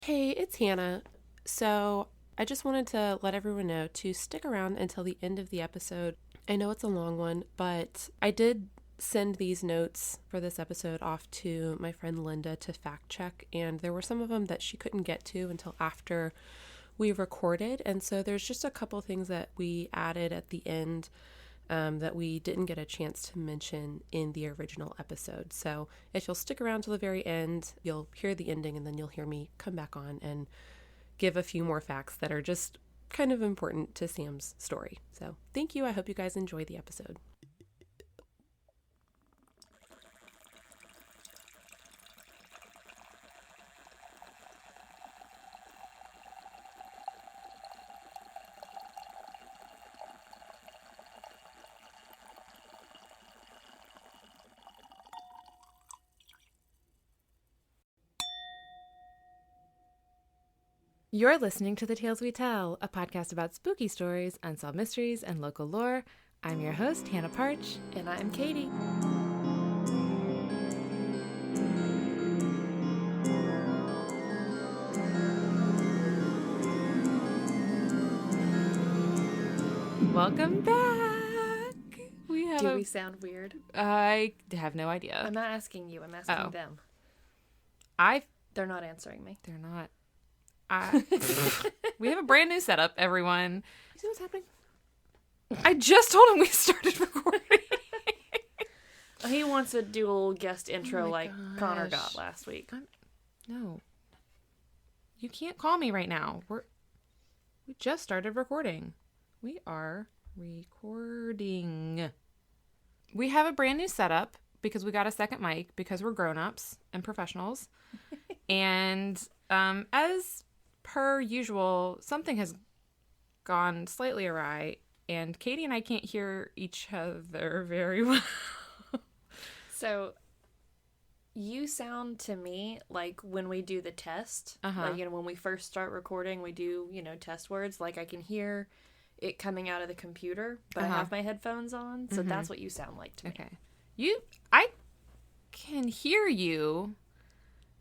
Hey, it's Hannah. So I just wanted to let everyone know to stick around until the end of the episode. I know it's a long one, but I did send these notes for this episode off to my friend Linda to fact check, and there were some of them that she couldn't get to until after we recorded. And so there's just a couple things that we added at the end that we didn't get a chance to mention in the original episode. So if you'll stick around till the very end, you'll hear the ending, and then you'll hear me come back on and give a few more facts that are just kind of important to Sam's story. So thank you. I hope you guys enjoy the episode. You're listening to The Tales We Tell, a podcast about spooky stories, unsolved mysteries, and local lore. I'm your host, Hannah Parch. And I'm Katy. Welcome back. Do we sound weird? I have no idea. I'm not asking you. I'm asking them. They're not answering me. They're not. We have a brand new setup, everyone. You see what's happening? I just told him we started recording. He wants a dual guest intro like gosh. Connor got last week. No. You can't call me right now. We just started recording. We are recording. We have a brand new setup because we got a second mic because we're grown-ups and professionals. And as per usual, something has gone slightly awry, and Katy and I can't hear each other very well. So, you sound to me like when we do the test, like, when we first start recording, we do, test words, like I can hear it coming out of the computer, but I have my headphones on, so that's what you sound like to me. Okay. I can hear you.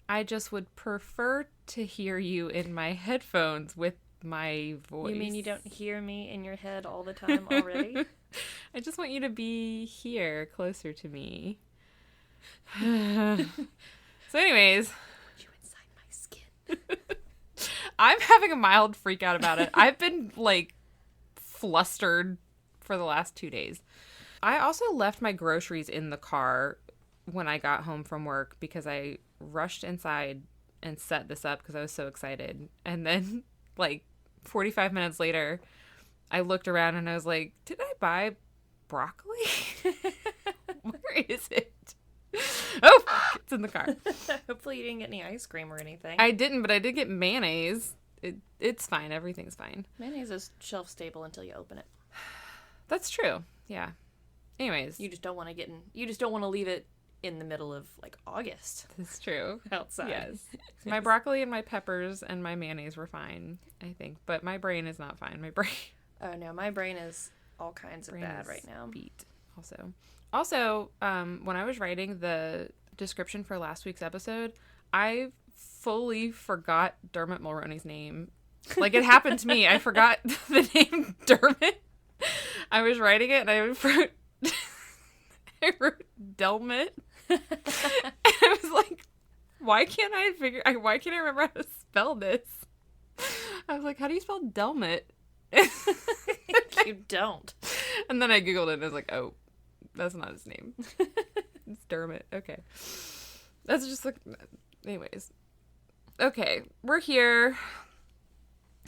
I just would prefer to hear you in my headphones with my voice. You mean you don't hear me in your head all the time already? I just want you to be here, closer to me. So anyways. You inside my skin. I'm having a mild freak out about it. I've been, flustered for the last 2 days. I also left my groceries in the car when I got home from work because I rushed inside and set this up because I was so excited. And then, 45 minutes later, I looked around and I was like, did I buy broccoli? Where is it? Oh, it's in the car. Hopefully you didn't get any ice cream or anything. I didn't, but I did get mayonnaise. It's fine. Everything's fine. Mayonnaise is shelf stable until you open it. That's true. Yeah. Anyways. You just don't want to You just don't want to leave it in the middle of, August. That's true. Outside. Yes. My broccoli and my peppers and my mayonnaise were fine, I think. But my brain is not fine. Oh, no. My brain is all kinds of bad right now. Beat Also, when I was writing the description for last week's episode, I fully forgot Dermot Mulroney's name. It happened to me. I forgot the name Dermot. I was writing it and I wrote Delmit. And I was like, why can't I remember how to spell this? I was like, how do you spell Delmit? You don't. And then I Googled it and I was like, oh, that's not his name. It's Dermot. Okay. That's just anyways. Okay, we're here.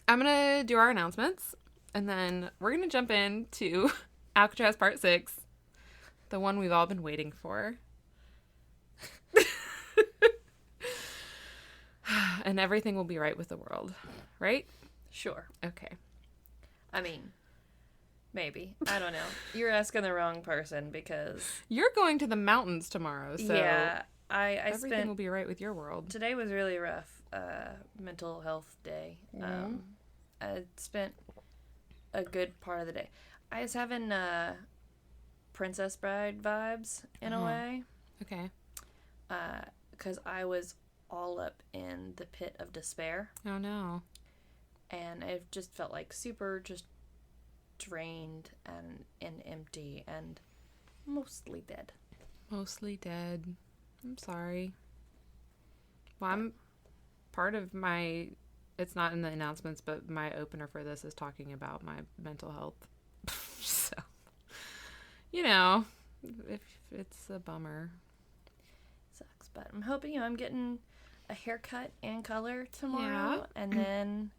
I'm going to do our announcements, and then we're going to jump into Alcatraz Part 6, the one we've all been waiting for. And everything will be right with the world, right? Sure. Okay. I mean, maybe. I don't know. You're asking the wrong person because... You're going to the mountains tomorrow, so... Yeah, everything will be right with your world. Today was really rough. Mental health day. I spent a good part of the day. I was having Princess Bride vibes in a way. Okay. Because I was all up in the pit of despair. Oh, no. And it just felt like super just drained and empty and mostly dead. Mostly dead. I'm sorry. Well, I'm part of my, it's not in the announcements, but my opener for this is talking about my mental health. So, you know, if it's a bummer. Sucks, but I'm hoping, I'm getting a haircut and color tomorrow, and then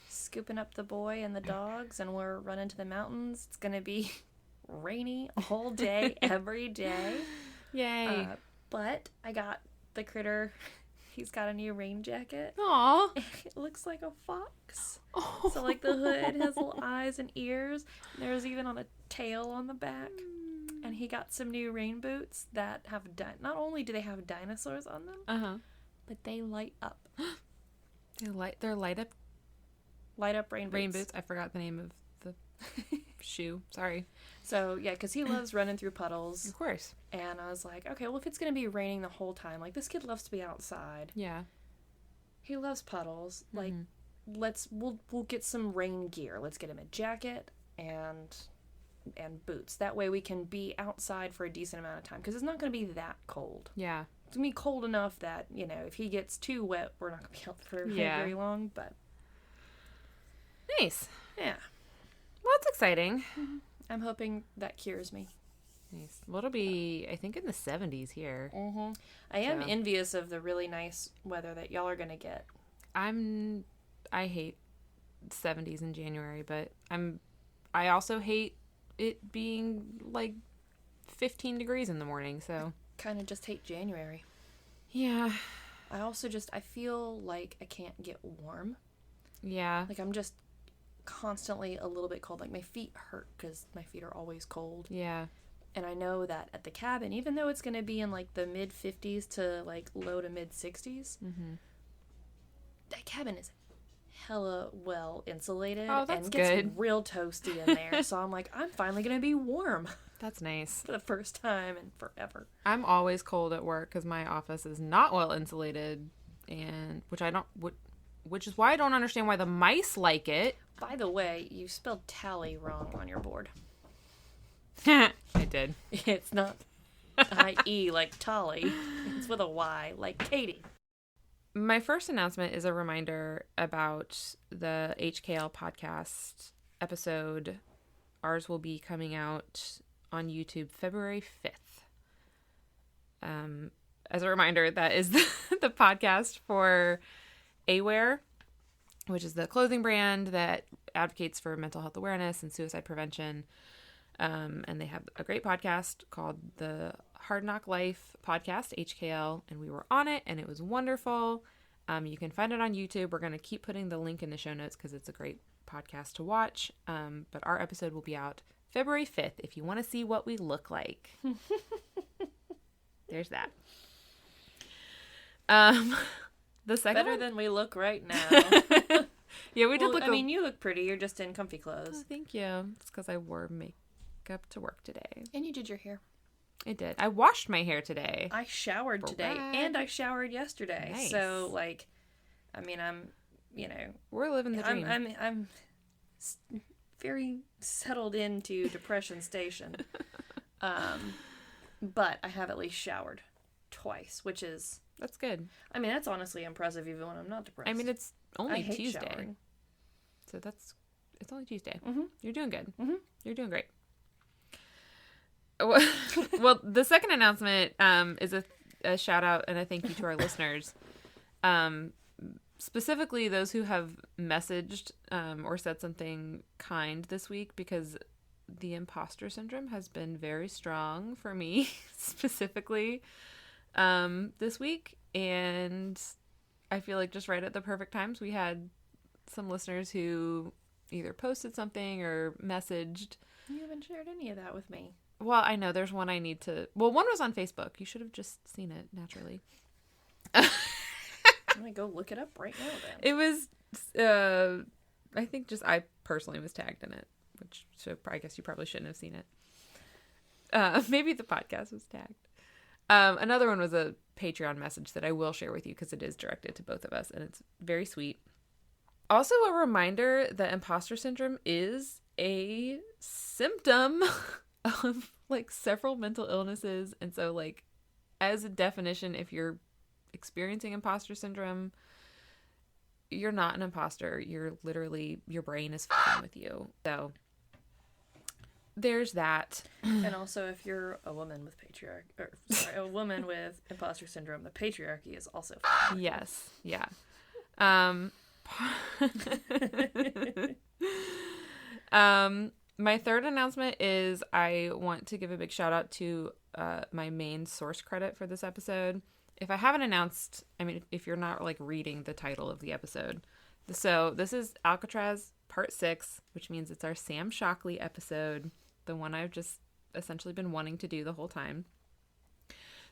scooping up the boy and the dogs, and we're running to the mountains. It's gonna be rainy all day, every day. Yay. But I got the critter. He's got a new rain jacket. Aw. It looks like a fox. Oh. So, like, the hood has little eyes and ears. There's even on a tail on the back. And he got some new rain boots that have, not only do they have dinosaurs on them, but they light up. They're light up rain boots. Rain boots. I forgot the name of the shoe. Sorry. So, yeah, because he loves running through puddles. Of course. And I was like, okay, well, if it's going to be raining the whole time, like, this kid loves to be outside. Yeah. He loves puddles. Like, we'll get some rain gear. Let's get him a jacket and boots. That way we can be outside for a decent amount of time, because it's not going to be that cold. Yeah. It's going to be cold enough that, if he gets too wet, we're not going to be out for very long, but... Nice. Yeah. Well, it's exciting. Mm-hmm. I'm hoping that cures me. Nice. Well, it'll be, I think, in the 70s here. Mm-hmm. I am envious of the really nice weather that y'all are going to get. I hate 70s in January, but I also hate it being like 15 degrees in the morning, so. Kind of just hate January. Yeah. I feel like I can't get warm. Yeah. Like, I'm just constantly a little bit cold. Like, my feet hurt because my feet are always cold. Yeah. And I know that at the cabin, even though it's going to be in like the mid 50s to like low to mid 60s, that cabin is hella well insulated. Oh, that's and gets good. Real toasty in there. So I'm like, I'm finally going to be warm. That's nice. For the first time in forever. I'm always cold at work because my office is not well insulated, and which is why I don't understand why the mice like it. By the way, you spelled tally wrong on your board. I did. It's not I-E like Tolly. It's with a Y like Katy. My first announcement is a reminder about the HKL podcast episode. Ours will be coming out on YouTube February 5th. As a reminder, that is the podcast for Aware, which is the clothing brand that advocates for mental health awareness and suicide prevention. And they have a great podcast called the Hard Knock Life Podcast, HKL, and we were on it, and it was wonderful. You can find it on YouTube. We're going to keep putting the link in the show notes because it's a great podcast to watch. But our episode will be out February 5th if you want to see what we look like. There's that. The second Better one? than we look right now. Yeah, we did look. I mean, you look pretty. You're just in comfy clothes. Oh, thank you. It's because I wore makeup to work today. And you did your hair. I did. I washed my hair today. I showered today, and I showered yesterday. Nice. So, like, I mean, we're living the dream. I'm very settled into depression station. But I have at least showered twice, which is... That's good. I mean, that's honestly impressive even when I'm not depressed. I mean, it's only Tuesday. Showering. So it's only Tuesday. Mm-hmm. You're doing good. Mm-hmm. You're doing great. Well, the second announcement is a shout out and a thank you to our listeners. Specifically those who have messaged or said something kind this week, because the imposter syndrome has been very strong for me specifically this week. And I feel like just right at the perfect times, we had some listeners who either posted something or messaged. You haven't shared any of that with me. Well, I know there's one I need to... Well, one was on Facebook. You should have just seen it naturally. I'm going to go look it up right now then. It was, I think just I personally was tagged in it, which, so I guess you probably shouldn't have seen it. Maybe the podcast was tagged. Another one was a Patreon message that I will share with you because it is directed to both of us and it's very sweet. Also, a reminder that imposter syndrome is a symptom of like several mental illnesses. And so like as a definition, if you're experiencing imposter syndrome, you're not an imposter. You're literally, your brain is fucking with you. So there's that. And also, if you're a woman with a woman with imposter syndrome, the patriarchy is also fucking with you. Yes. Yeah. My third announcement is I want to give a big shout out to my main source credit for this episode. If I haven't announced, I mean, if you're not like reading the title of the episode. So this is Alcatraz Part 6, which means it's our Sam Shockley episode, the one I've just essentially been wanting to do the whole time.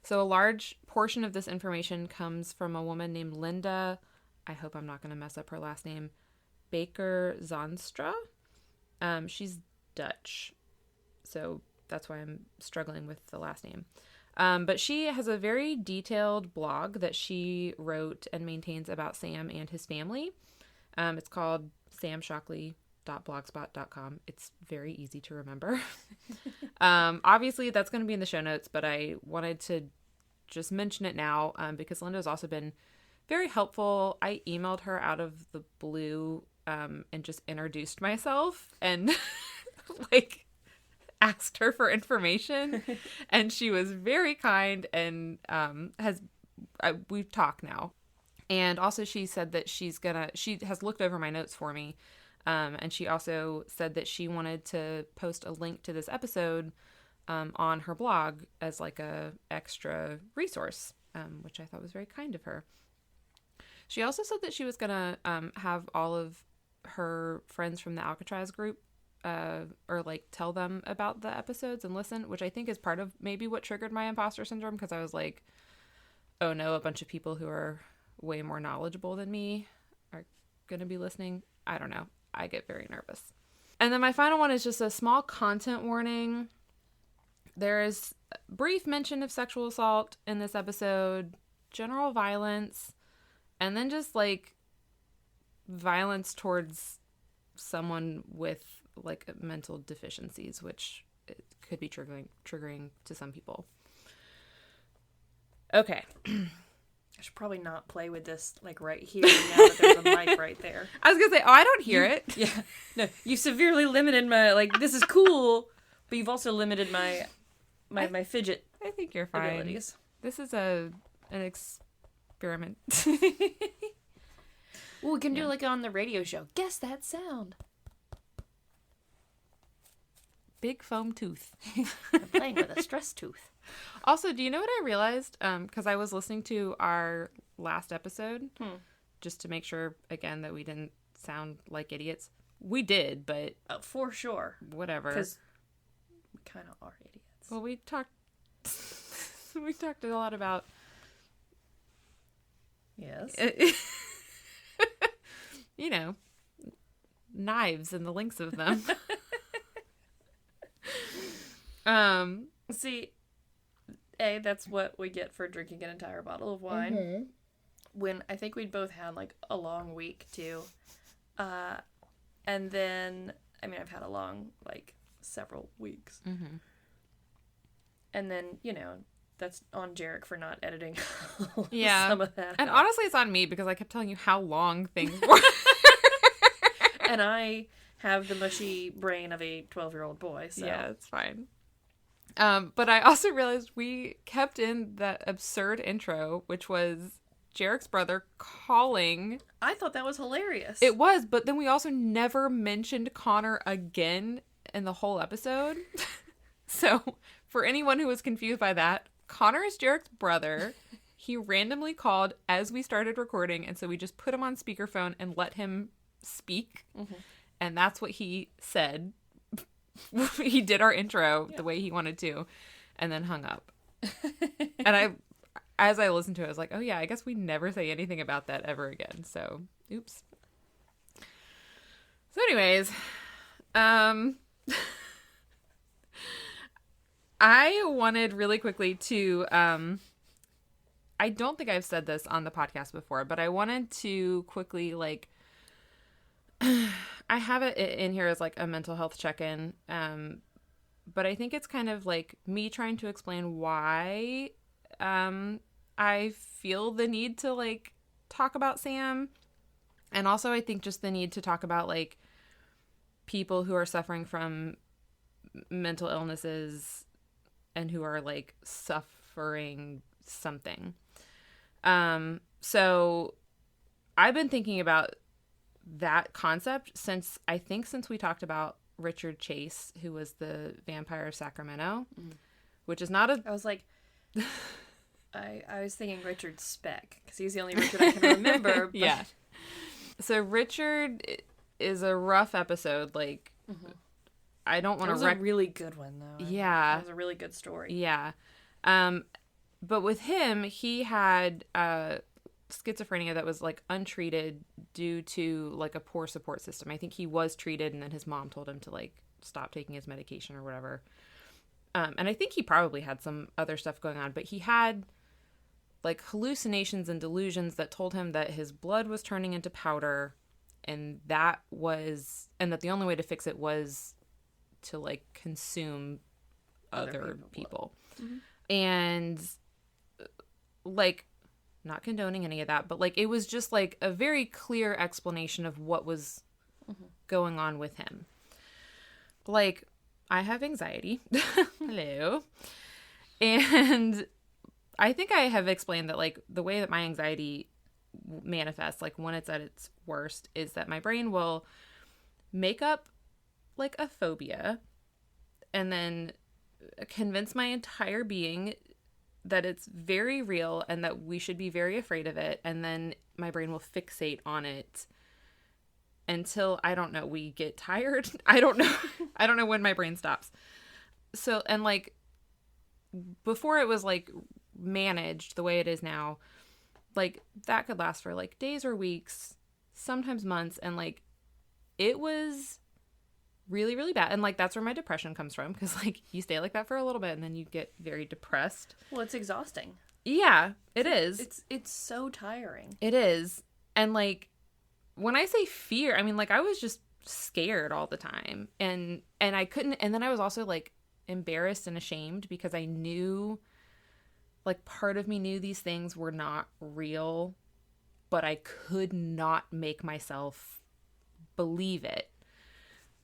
So a large portion of this information comes from a woman named Linda, I hope I'm not going to mess up her last name, Baker Zonstra. She's Dutch, so that's why I'm struggling with the last name. But she has a very detailed blog that she wrote and maintains about Sam and his family. It's called samshockley.blogspot.com. It's very easy to remember. Obviously, that's going to be in the show notes, but I wanted to just mention it now because Linda's also been very helpful. I emailed her out of the blue and just introduced myself and like asked her for information, and she was very kind and we've talked now. And also she said that she has looked over my notes for me, and she also said that she wanted to post a link to this episode on her blog as like a extra resource, which I thought was very kind of her. She also said that she was gonna have all of her friends from the Alcatraz group or like tell them about the episodes and listen, which I think is part of maybe what triggered my imposter syndrome, because I was like, oh no, a bunch of people who are way more knowledgeable than me are going to be listening. I don't know. I get very nervous. And then my final one is just a small content warning. There is brief mention of sexual assault in this episode, general violence, and then just like violence towards someone with like mental deficiencies, which it could be triggering to some people. Okay. I should probably not play with this like right here now that there's a mic right there. I was gonna say, I don't hear it. Yeah. No, you severely limited my like. This is cool, but you've also limited my fidget. I think you're fine. Abilities. This is an experiment. Well, we can do like on the radio show. Guess that sound. Big foam tooth. I'm playing with a stress tooth. Also, do you know what I realized? Because I was listening to our last episode, just to make sure, again, that we didn't sound like idiots. We did, but... for sure. Whatever. Because we kind of are idiots. Well, we talked a lot about... Yes. You know, knives and the links of them. See, that's what we get for drinking an entire bottle of wine. Mm-hmm. When I think we'd both had like a long week too. And then, I mean, I've had a long, like, several weeks. Mm-hmm. And then, you know, that's on Jarek for not editing some of that and out. Honestly, it's on me because I kept telling you how long things were. And I have the mushy brain of a 12-year-old boy, so. Yeah, it's fine. But I also realized we kept in that absurd intro, which was Jarek's brother calling. I thought that was hilarious. It was, but then we also never mentioned Connor again in the whole episode. So, for anyone who was confused by that, Connor is Jarek's brother. He randomly called as we started recording, and so we just put him on speakerphone and let him speak. Mm-hmm. And that's what he said. He did our intro the way he wanted to, and then hung up. And as I listened to it, I was like, oh yeah, I guess we never say anything about that ever again. So, oops. So anyways, I wanted really quickly to I don't think I've said this on the podcast before, but I wanted to quickly, like, I have it in here as like a mental health check-in, but I think it's kind of like me trying to explain why I feel the need to like talk about Sam, and also I think just the need to talk about like people who are suffering from mental illnesses and who are like suffering something. So I've been thinking about that concept since we talked about Richard Chase, who was the vampire of Sacramento, which is not a... I was like, I was thinking Richard Speck, because he's the only Richard I can remember. But... Yeah. So Richard is a rough episode. Like, I don't want to... It was a really good one, though. Yeah. It was a really good story. Yeah. But with him, he had schizophrenia that was like untreated due to like a poor support system. I think he was treated and then his mom told him to like stop taking his medication or whatever. And I think he probably had some other stuff going on, but he had like hallucinations and delusions that told him that his blood was turning into powder, and that the only way to fix it was to like consume other people. And like, not condoning any of that, but like it was just like a very clear explanation of what was going on with him. Like, I have anxiety. Hello. And I think I have explained that like the way that my anxiety manifests, like when it's at its worst, is that my brain will make up like a phobia and then convince my entire being that it's very real and that we should be very afraid of it, and then my brain will fixate on it until, I don't know, we get tired. I don't know when my brain stops. So, and like before it was like managed the way it is now, like that could last for like days or weeks, sometimes months, and like it was really, really bad. And like that's where my depression comes from, because like you stay like that for a little bit and then you get very depressed. Well, it's exhausting. Yeah, it is. It's so tiring. It is. And like when I say fear, I mean like I was just scared all the time, and I couldn't, and then I was also like embarrassed and ashamed because I knew, like, part of me knew these things were not real, but I could not make myself believe it.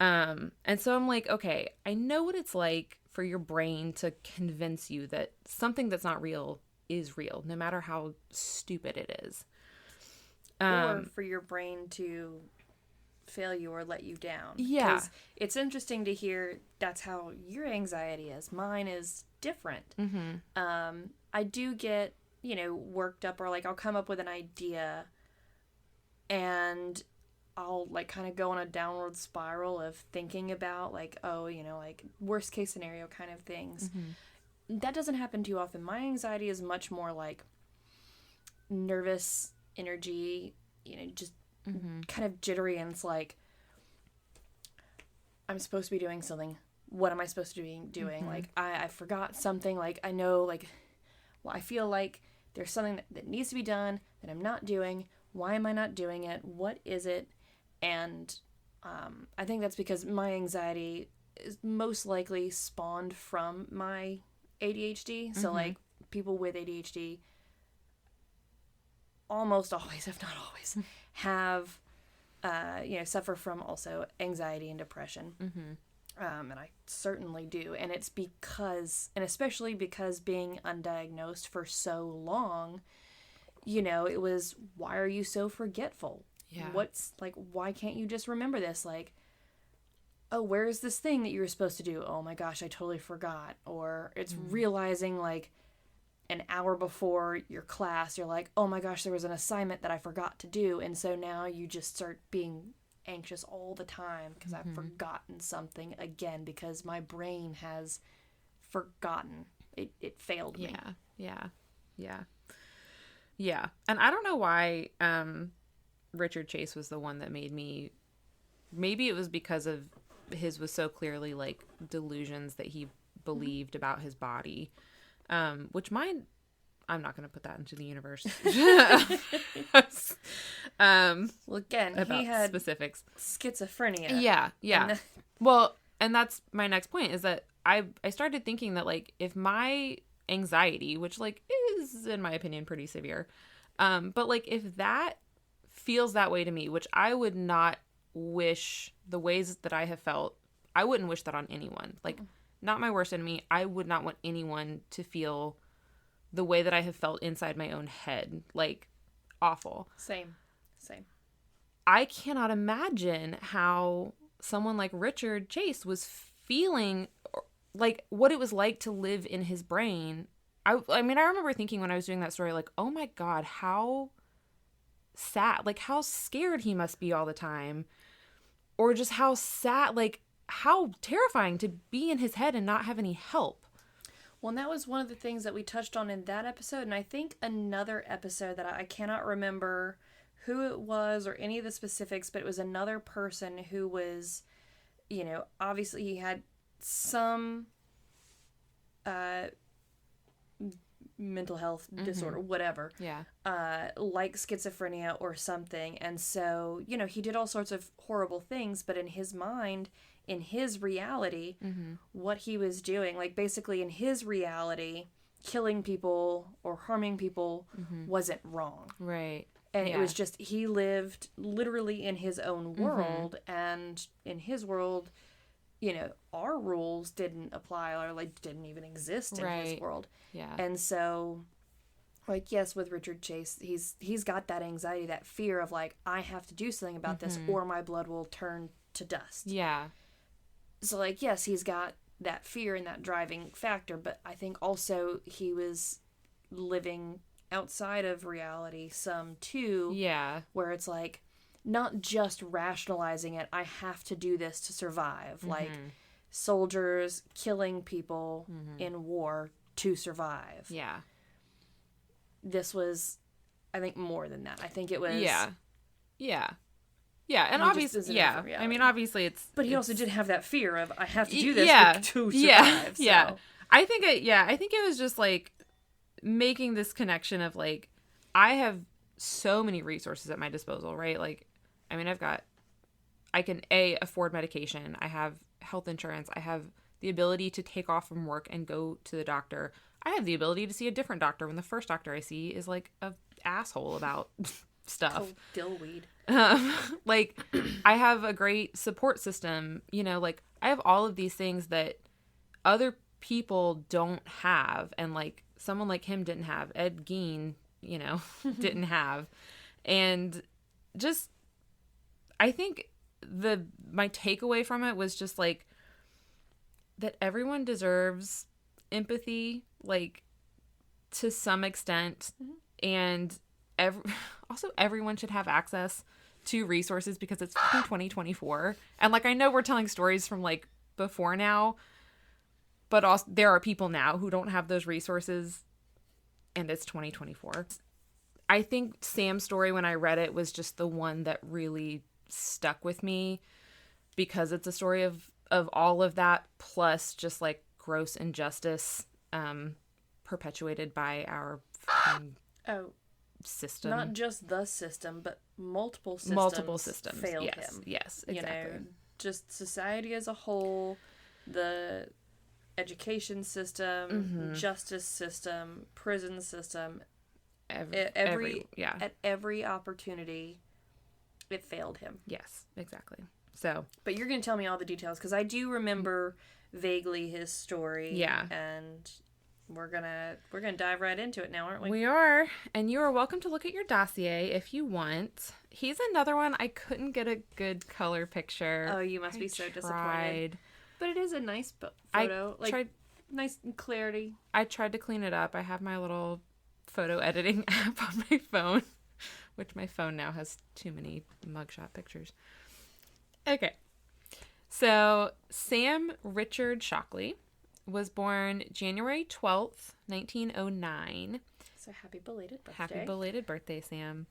And so I'm like, okay, I know what it's like for your brain to convince you that something that's not real is real, no matter how stupid it is. Or for your brain to fail you or let you down. Yeah. 'Cause it's interesting to hear that's how your anxiety is. Mine is different. I do get, worked up, or like I'll come up with an idea and I'll like kind of go on a downward spiral of thinking about like, like worst case scenario kind of things. That doesn't happen too often. My anxiety is much more like nervous energy, just kind of jittery, and it's like I'm supposed to be doing something. What am I supposed to be doing? Like I forgot something. Like I know, like, well, I feel like there's something that needs to be done that I'm not doing. Why am I not doing it? What is it? And I think that's because my anxiety is most likely spawned from my ADHD. So like people with ADHD almost always, if not always, have suffer from also anxiety and depression. And I certainly do. And it's because, and especially because being undiagnosed for so long, it was, why are you so forgetful? Yeah. What's like, why can't you just remember this? Like, oh, where's this thing that you were supposed to do? Oh my gosh, I totally forgot. Or it's realizing like an hour before your class, you're like, oh my gosh, there was an assignment that I forgot to do. And so now you just start being anxious all the time because I've forgotten something again, because my brain has forgotten. It failed me. Yeah. And I don't know why Richard Chase was the one that made me, maybe it was because of his was so clearly like delusions that he believed about his body, which mine, I'm not going to put that into the universe. Well, again, about he had specifics. Schizophrenia. Yeah. Well, and that's my next point is that I started thinking that, like, if my anxiety, which, like, is, in my opinion, pretty severe, but, like, if that feels that way to me, which I would not wish the ways that I have felt, I wouldn't wish that on anyone. Like, not my worst enemy. I would not want anyone to feel the way that I have felt inside my own head. Like, awful. Same. I cannot imagine how someone like Richard Chase was feeling, like, what it was like to live in his brain. I mean, I remember thinking when I was doing that story, like, oh my God, how sad, like, how scared he must be all the time. Or just how sad, like, how terrifying to be in his head and not have any help. Well, and that was one of the things that we touched on in that episode, and I think another episode that I cannot remember who it was or any of the specifics, but it was another person who was, you know, obviously he had some mental health disorder, whatever. Yeah. Like schizophrenia or something. And so, you know, he did all sorts of horrible things, but in his mind, in his reality, what he was doing, like basically in his reality, killing people or harming people wasn't wrong. Right. And it was just, he lived literally in his own world, and in his world, you know, our rules didn't apply or like didn't even exist in his world. Yeah. And so, like, yes, with Richard Chase, he's got that anxiety, that fear of like, I have to do something about this or my blood will turn to dust. Yeah. So, like, yes, he's got that fear and that driving factor, but I think also he was living outside of reality some too. Yeah. Where it's like, not just rationalizing it, I have to do this to survive. Like, soldiers killing people in war to survive. Yeah. This was, I think, more than that. I think it was... Yeah, and obviously, I mean, obviously it's... But he also did have that fear of, I have to do this to survive. Yeah. I think it was just, like, making this connection of, like, I have so many resources at my disposal, right? Like, I mean, I can, afford medication. I have health insurance. I have the ability to take off from work and go to the doctor. I have the ability to see a different doctor when the first doctor I see is, like, a asshole about stuff. Oh, dillweed. Like, I have a great support system, you know, like, I have all of these things that other people don't have, and, like, someone like him didn't have. Ed Gein, you know, didn't have. And just, I think my takeaway from it was just, like, that everyone deserves empathy, like, to some extent, and also everyone should have access to resources because it's fucking 2024. And, like, I know we're telling stories from, like, before now, but also there are people now who don't have those resources, and it's 2024. I think Sam's story, when I read it, was just the one that really stuck with me because it's a story of all of that, plus just, like, gross injustice perpetuated by our fucking system. Not just the system, but multiple systems failed him. Yes, exactly. You know, just society as a whole, the education system, justice system, prison system, at every opportunity, it failed him. Yes, exactly. So, but you're going to tell me all the details because I do remember vaguely his story. Yeah, and we're gonna dive right into it now, aren't we? We are, and you are welcome to look at your dossier if you want. He's another one I couldn't get a good color picture. Oh, you must be so disappointed. But it is a nice photo. Nice clarity. I tried to clean it up. I have my little photo editing app on my phone, which my phone now has too many mugshot pictures. Okay. So, Sam Richard Shockley was born January 12th, 1909. So, happy belated birthday. Happy belated birthday, Sam.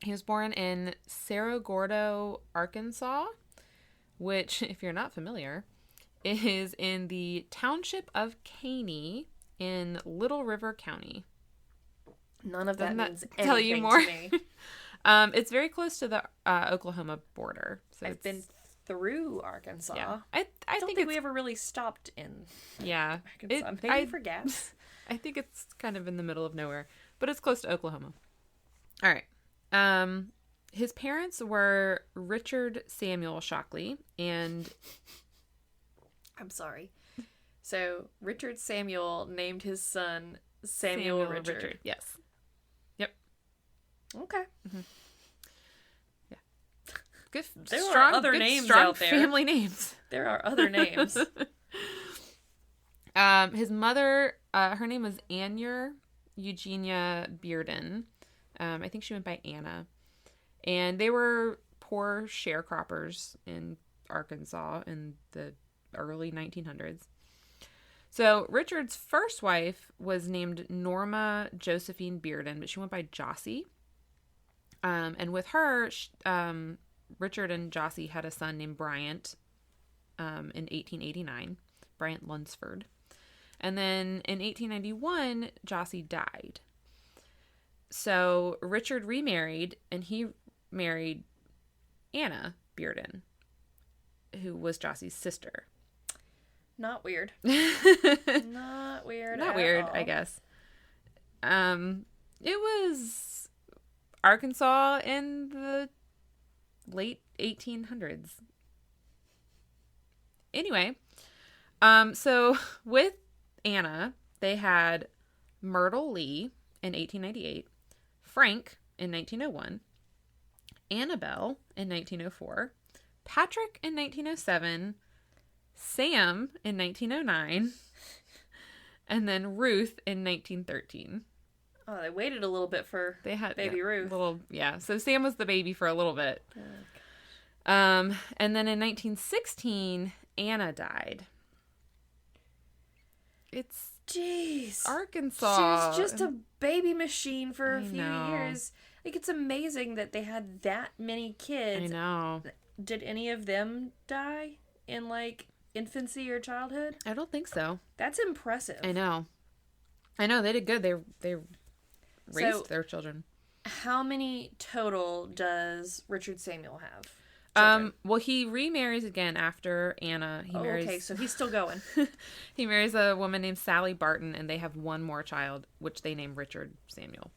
He was born in Cerro Gordo, Arkansas, which, if you're not familiar, is in the township of Katy in Little River County. None of that Doesn't means that tell you anything more? to me. It's very close to the Oklahoma border. So I've been through Arkansas. Yeah, I don't think we ever really stopped in yeah Arkansas. Maybe for gas. I think it's kind of in the middle of nowhere, but it's close to Oklahoma. All right. His parents were Richard Samuel Shockley and... I'm sorry. So, Richard Samuel named his son Samuel Richard. Yes. Yep. Okay. Mm-hmm. Yeah. Good. There strong, are other good, names strong out there. Family names. There are other names. His mother, her name was Anyer Eugenia Bearden. I think she went by Anna. And they were poor sharecroppers in Arkansas in the early 1900s. So Richard's first wife was named Norma Josephine Bearden, but she went by Jossie. And with her, Richard and Jossie had a son named Bryant in 1889, Bryant Lunsford. And then in 1891, Jossie died. So Richard remarried, and he married Anna Bearden, who was Jossie's sister. Not weird. Not weird. Not at weird, all. I guess. It was Arkansas in the late 1800s. Anyway, so with Anna, they had Myrtle Lee in 1898, Frank in 1901, Annabelle in 1904, Patrick in 1907, Sam in 1909, and then Ruth in 1913. Oh, they waited a little bit for baby Ruth. So Sam was the baby for a little bit. Oh, and then in 1916, Anna died. It's jeez, Arkansas. She was just a baby machine for a few know. years. Like, it's amazing that they had that many kids. I know. Did any of them die in, like, infancy or childhood? I don't think so. That's impressive. I know. They did good. They raised their children. How many total does Richard Samuel have? Well, he remarries again after Anna. Okay, so he's still going. He marries a woman named Sally Barton, and they have one more child, which they named Richard Samuel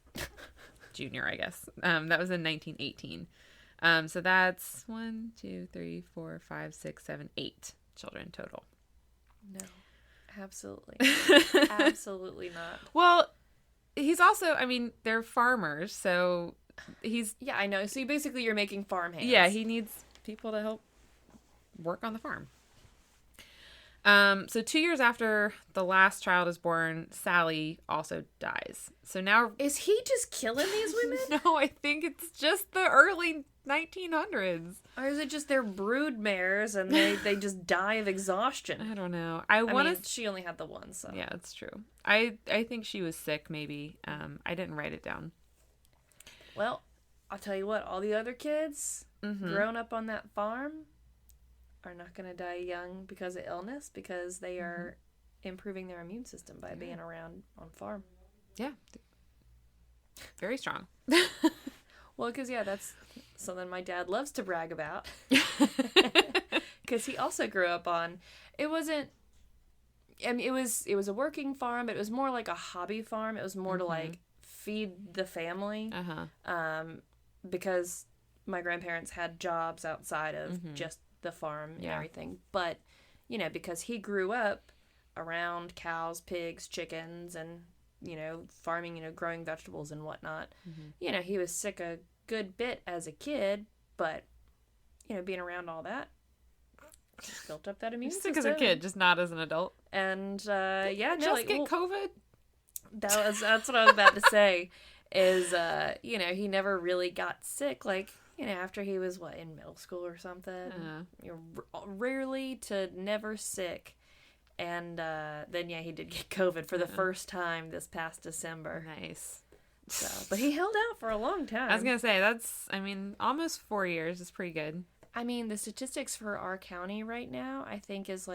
Jr., I guess. That was in 1918. So that's 1, 2, 3, 4, 5, 6, 7, 8 children total. No, absolutely. Absolutely not. Well, he's also, they're farmers, so he's... Yeah, I know. So basically you're making farm hands. Yeah, he needs people to help work on the farm. So 2 years after the last child is born, Sally also dies. So now... Is he just killing these women? No, I think it's just the early 1900s. Or is it just their brood mares and they just die of exhaustion? I don't know. I mean, she only had the one, so... Yeah, it's true. I think she was sick, maybe. I didn't write it down. Well, I'll tell you what, all the other kids grown up on that farm are not going to die young because of illness, because they are improving their immune system by being around on farm. Yeah. Very strong. Well, because, that's something my dad loves to brag about. Because he also grew up on, it wasn't, it was a working farm, but it was more like a hobby farm. It was more to, like, feed the family. Because my grandparents had jobs outside of just the farm and everything. But, because he grew up around cows, pigs, chickens, and, farming, growing vegetables and whatnot. He was sick a good bit as a kid, but, being around all that, just built up that immune system. Sick as a kid, just not as an adult. And, get COVID? That's what I was about to say. Is, he never really got sick, like, after he was, in middle school or something. Rarely to never sick. And then, he did get COVID for the first time this past December. Nice. So, but he held out for a long time. I was going to say, that's, almost 4 years is pretty good. The statistics for our county right now, I think, is,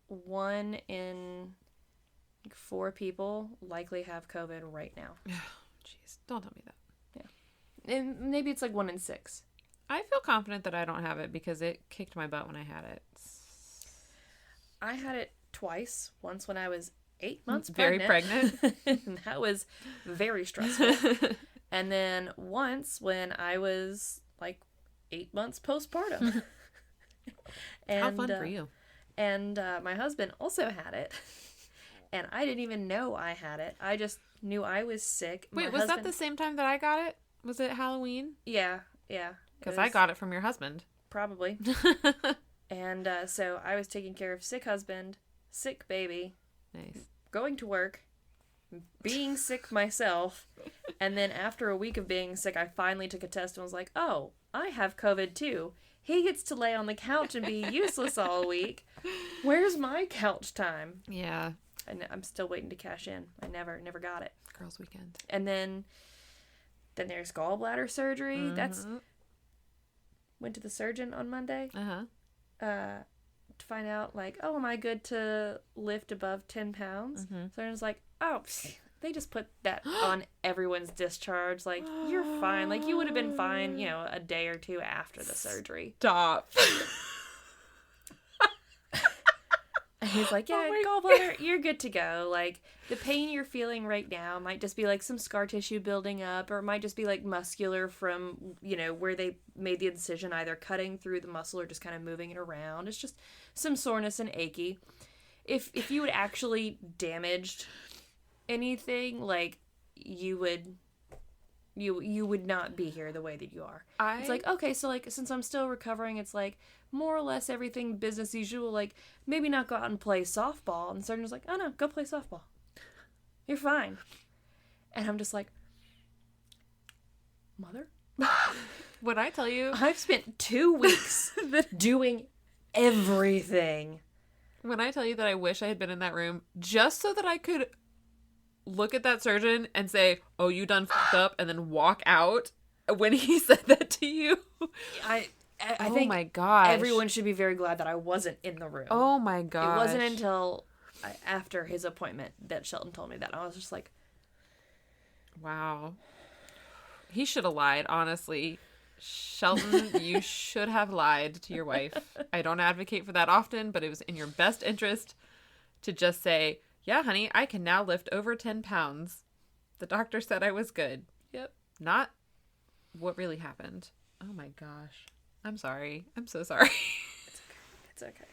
1 in 4 people likely have COVID right now. Jeez. Don't tell me that. And maybe it's like 1 in 6. I feel confident that I don't have it because it kicked my butt when I had it. I had it twice. Once when I was 8 months very pregnant. And that was very stressful. And then once when I was like 8 months postpartum. And, how fun for you. And my husband also had it. And I didn't even know I had it. I just knew I was sick. Wait, was that the same time that I got it? Was it Halloween? Yeah. Because I got it from your husband. Probably. And so I was taking care of sick husband, sick baby. Nice. Going to work, being sick myself. And then after a week of being sick, I finally took a test and was like, oh, I have COVID too. He gets to lay on the couch and be useless all week. Where's my couch time? Yeah. And I'm still waiting to cash in. I never got it. Girls' weekend. And then there's gallbladder surgery. Mm-hmm. Went to the surgeon on Monday. Uh-huh. To find out, like, oh, am I good to lift above 10 pounds? Mm-hmm. So I was like, oh, they just put that on everyone's discharge. Like, you're fine. Like, you would have been fine, a day or two after the surgery. Stop. And he's like, yeah, gallbladder, you're good to go. Like, the pain you're feeling right now might just be like some scar tissue building up, or it might just be like muscular from, where they made the incision, either cutting through the muscle or just kind of moving it around. It's just some soreness and achy. If you had actually damaged anything, like, you would not be here the way that you are. It's like, okay, so like, since I'm still recovering, it's like more or less everything business usual. Like, maybe not go out and play softball. And the surgeon's like, oh no, go play softball. You're fine. And I'm just like, mother? When I tell you, I've spent 2 weeks doing everything. When I tell you that I wish I had been in that room just so that I could look at that surgeon and say, oh, you done fucked up, and then walk out when he said that to you. I oh think my gosh. everyone should be very glad that I wasn't in the room. Oh my gosh. It wasn't until after his appointment that Shelton told me that. I was just like, wow. He should have lied, honestly. Shelton, you should have lied to your wife. I don't advocate for that often, but it was in your best interest to just say, yeah, honey, I can now lift over 10 pounds. The doctor said I was good. yep. Not what really happened. Oh my gosh. I'm sorry. I'm so sorry. It's okay.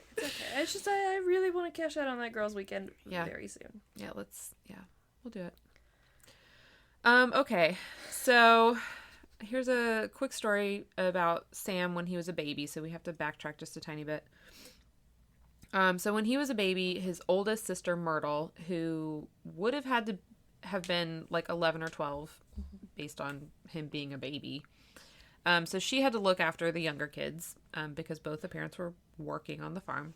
It's just I really want to cash out on that girls' weekend very soon. Yeah, we'll do it. Okay. So here's a quick story about Sam when he was a baby. So we have to backtrack just a tiny bit. So when he was a baby, his oldest sister, Myrtle, who would have had to have been like 11 or 12 based on him being a baby. So she had to look after the younger kids because both the parents were working on the farm.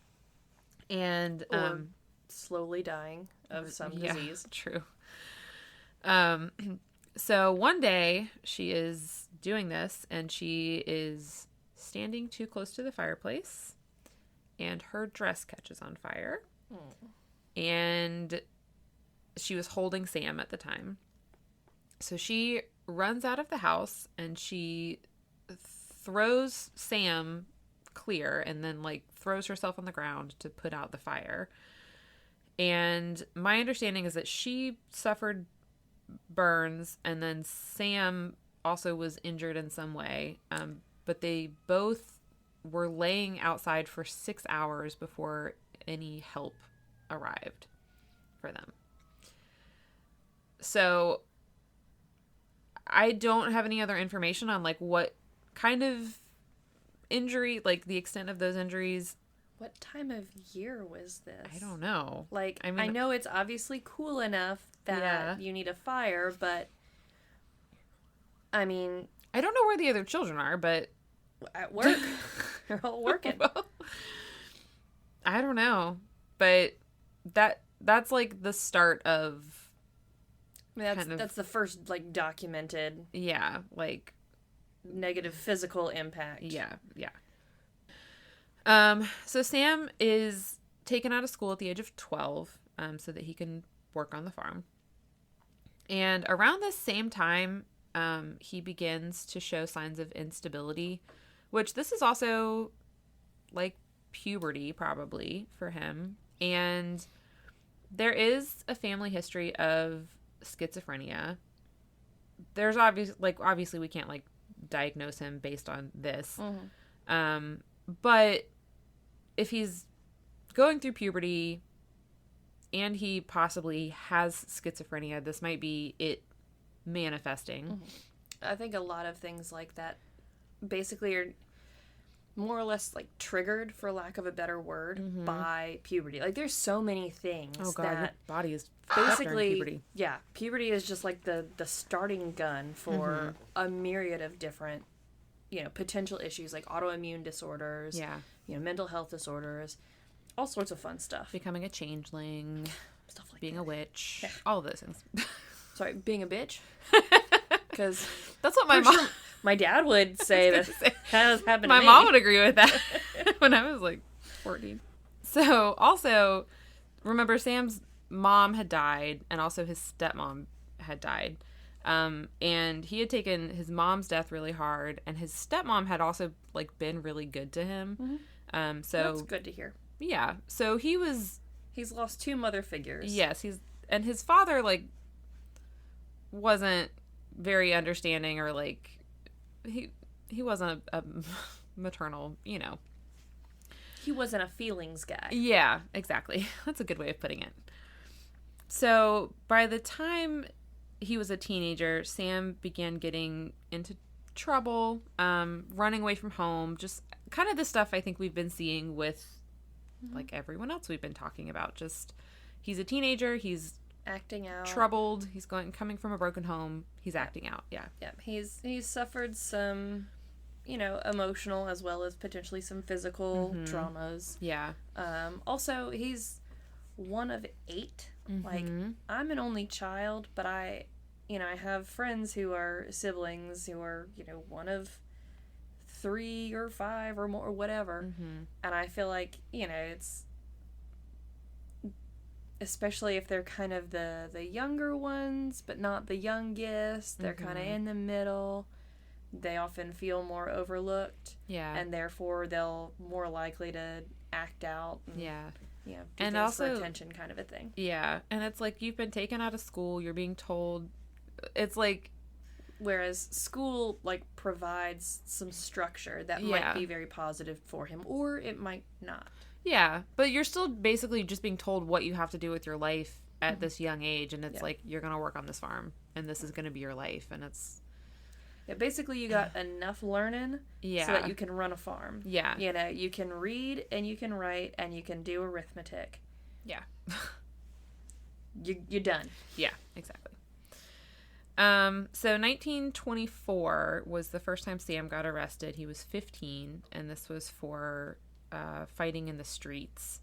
And or slowly dying of some disease. True. So one day she is doing this and she is standing too close to the fireplace and her dress catches on fire. And she was holding Sam at the time. So she runs out of the house and she throws Sam clear and then like throws herself on the ground to put out the fire. And my understanding is that she suffered burns and then Sam also was injured in some way. But they both were laying outside for 6 hours before any help arrived for them. So I don't have any other information on like what kind of injury, like the extent of those injuries. What time of year was this? I don't know. Like, I know it's obviously cool enough that you need a fire, but I mean, I don't know where the other children are, but at work. They're all working. Well, I don't know. But that's like the start of that's the first like documented like negative physical impact. So Sam is taken out of school at the age of 12 so that he can work on the farm. And around this same time, he begins to show signs of instability, which this is also like puberty probably for him. And there is a family history of schizophrenia. There's obviously we can't like diagnose him based on this. But if he's going through puberty and he possibly has schizophrenia, this might be it manifesting. I think a lot of things like that basically are more or less like triggered, for lack of a better word, by puberty. Like there's so many things that your body is basically puberty. Yeah, puberty is just like the starting gun for a myriad of different, potential issues like autoimmune disorders, mental health disorders, all sorts of fun stuff. Becoming a changeling, Stuff like being a witch, all of those things. Sorry, being a bitch? Because that's what my mom... my dad would say that has happened my to me. mom would agree with that when I was like 14. So also, remember Sam's mom had died and also his stepmom had died. And he had taken his mom's death really hard, and his stepmom had also like been really good to him. So that's good to hear. Yeah. So he's lost two mother figures. Yes, and his father like wasn't very understanding, or like he wasn't a maternal, He wasn't a feelings guy. Yeah, exactly. That's a good way of putting it. So by the time he was a teenager, Sam began getting into trouble, running away from home, just kind of the stuff I think we've been seeing with like everyone else we've been talking about. Just he's a teenager, he's acting out, troubled, he's coming from a broken home, he's acting out. Yeah he's suffered some emotional as well as potentially some physical traumas. Also he's one of 8. Like I'm an only child, but I have friends who are siblings who are one of 3 or 5 or more or whatever, and I feel like it's, especially if they're kind of the younger ones, but not the youngest. They're kind of in the middle. They often feel more overlooked. And therefore they'll more likely to act out. And, do things for attention kind of a thing. Yeah. And it's like you've been taken out of school. You're being told. It's like. Whereas school like provides some structure that might be very positive for him, or it might not. Yeah, but you're still basically just being told what you have to do with your life at this young age, and it's like, you're going to work on this farm, and this is going to be your life, and it's... Yeah, basically you got enough learning so that you can run a farm. Yeah. You can read, and you can write, and you can do arithmetic. Yeah. You're done. Yeah, exactly. So 1924 was the first time Sam got arrested. He was 15, and this was for... fighting in the streets.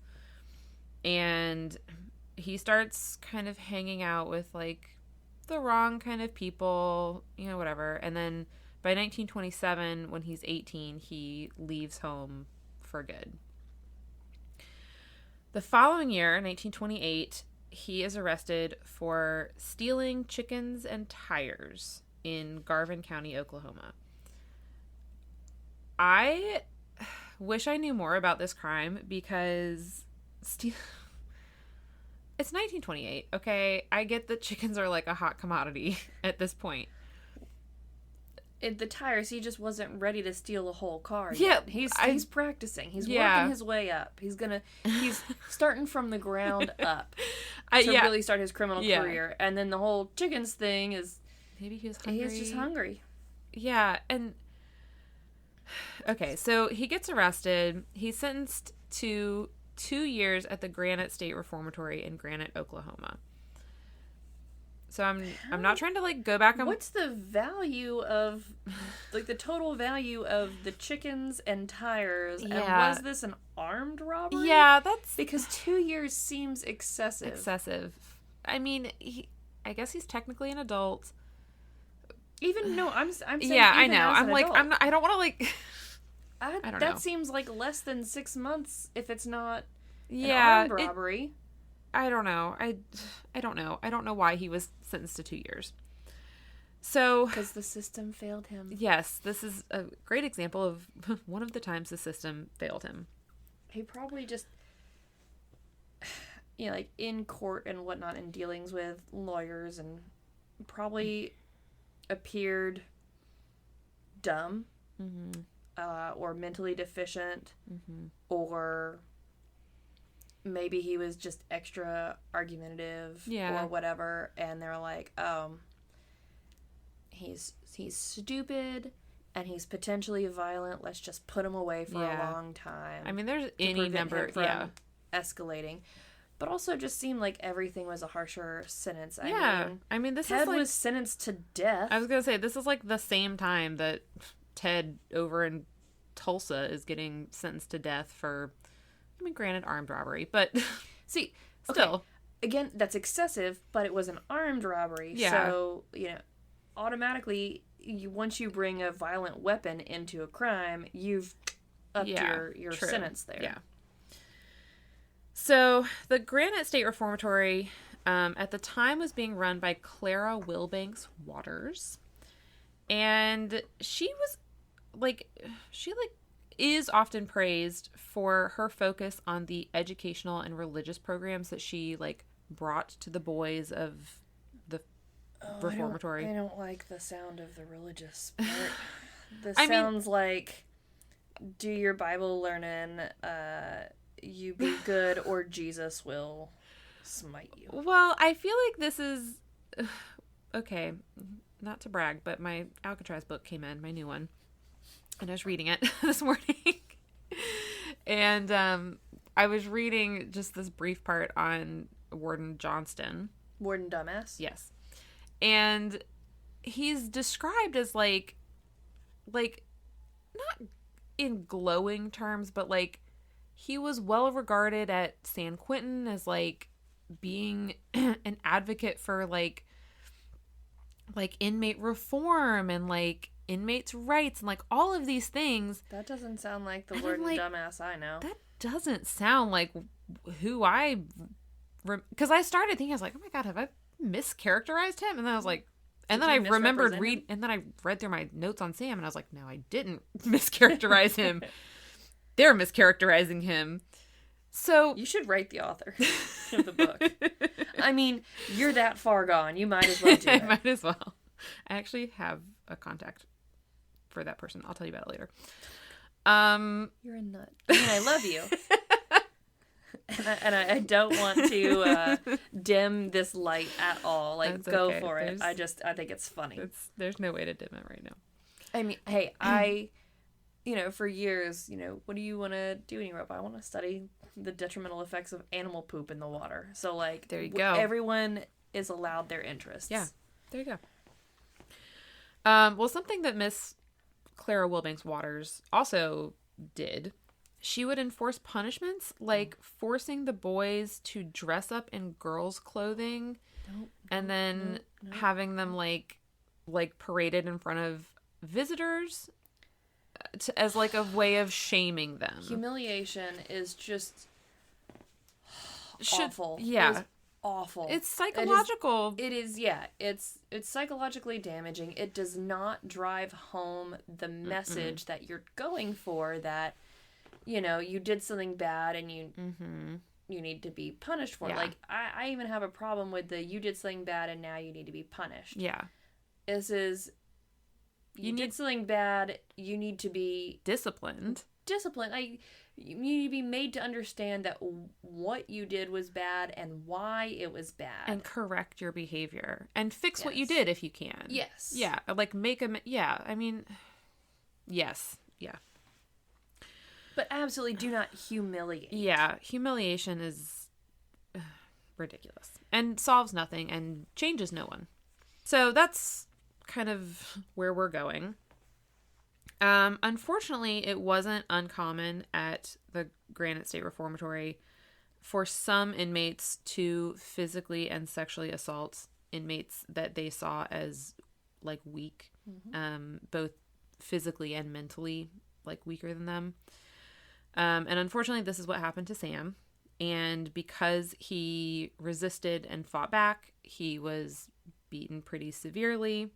And he starts kind of hanging out with like the wrong kind of people, whatever. And then by 1927, when he's 18, he leaves home for good. The following year, 1928, he is arrested for stealing chickens and tires in Garvin County, Oklahoma. I wish I knew more about this crime because it's 1928, okay? I get that chickens are like a hot commodity at this point. The tires, he just wasn't ready to steal a whole car yet. Yeah, he's practicing. He's working his way up. He's starting from the ground up to really start his criminal career. And then the whole chickens thing is... Maybe he was hungry. He's just hungry. Yeah, and... Okay, so he gets arrested. He's sentenced to 2 years at the Granite State Reformatory in Granite, Oklahoma. So I'm not trying to like go back and... What's the value of, like, the total value of the chickens and tires? And was this an armed robbery? Yeah, that's... Because 2 years seems excessive. I mean, I guess he's technically an adult. I'm saying yeah, I know. I'm like, adult. I don't want to like... I don't know. That seems like less than 6 months if it's not an armed robbery. I don't know. I don't know. I don't know why he was sentenced to 2 years. So, because the system failed him. Yes, this is a great example of one of the times the system failed him. He probably just, like in court and whatnot, in dealings with lawyers, and probably appeared dumb, or mentally deficient, or maybe he was just extra argumentative, or whatever, and they're like, he's stupid and he's potentially violent. Let's just put him away for a long time. I mean, there's any number from escalating. But also just seemed like everything was a harsher sentence. I mean, this Ted is was sentenced to death. I was going to say, this is like the same time that Ted over in Tulsa is getting sentenced to death for, I mean, granted, armed robbery, but see, still. Okay. Again, that's excessive, but it was an armed robbery. Yeah. So, automatically, once you bring a violent weapon into a crime, you've upped your sentence there. Yeah. So, the Granite State Reformatory at the time was being run by Clara Wilbanks Waters. And she is often praised for her focus on the educational and religious programs that she, brought to the boys of the reformatory. I don't like the sound of the religious part. This sounds like, do your Bible learning, you be good, or Jesus will smite you. Well, I feel like this is... Okay, not to brag, but my Alcatraz book came in, my new one. And I was reading it this morning. And I was reading just this brief part on Warden Johnston. Warden Dumbass? Yes. And he's described as not in glowing terms, but he was well regarded at San Quentin as being an advocate for inmate reform and inmates' rights and all of these things. That doesn't sound like the Warden Dumbass I know. That doesn't sound like who I... Because I started thinking, I was like, oh my God, have I mischaracterized him? And then I was like... And then I remembered and then I read through my notes on Sam, and I was like, no, I didn't mischaracterize him. They're mischaracterizing him. So you should write the author of the book. I mean, you're that far gone. You might as well do it. I might as well. I actually have a contact for that person. I'll tell you about it later. You're a nut. I mean, I love you. and I don't want to dim this light at all. That's go okay. for it. I think it's funny. There's no way to dim it right now. I mean, hey, for years, what do you want to do when you grow up? I want to study the detrimental effects of animal poop in the water. So, there you go. Everyone is allowed their interests. Yeah, there you go. Well, something that Miss Clara Wilbanks Waters also did, she would enforce punishments forcing the boys to dress up in girls' clothing and then having them paraded in front of visitors as a way of shaming them. Humiliation is just awful. Yeah. It is awful. It's psychological. It is it's psychologically damaging. It does not drive home the message that you're going for, that you did something bad and you need to be punished for it. I even have a problem with you did something bad and now you need to be punished. Yeah. This is, you did something bad, you need to be disciplined. You need to be made to understand that what you did was bad and why it was bad. And correct your behavior. And fix what you did if you can. Yes. Yeah. Make a... Yeah. I mean... Yes. Yeah. But absolutely do not humiliate. Yeah. Humiliation is ridiculous. And solves nothing and changes no one. So that's kind of where we're going. Unfortunately, it wasn't uncommon at the Granite State Reformatory for some inmates to physically and sexually assault inmates that they saw as weak, both physically and mentally weaker than them. And unfortunately, this is what happened to Sam. And because he resisted and fought back, he was beaten pretty severely.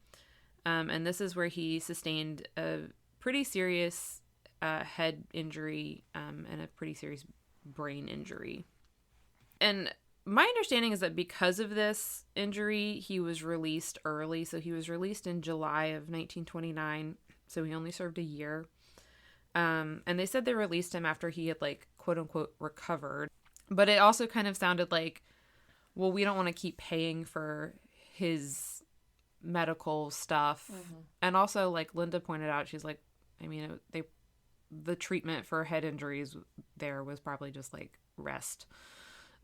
And this is where he sustained a pretty serious head injury and a pretty serious brain injury. And my understanding is that because of this injury, he was released early. So he was released in July of 1929. So he only served a year. And they said they released him after he had, like, quote unquote, recovered. But it also kind of sounded like, well, we don't want to keep paying for his medical stuff. Mm-hmm. And also, like Linda pointed out, she's like, I mean, the treatment for head injuries there was probably just like rest.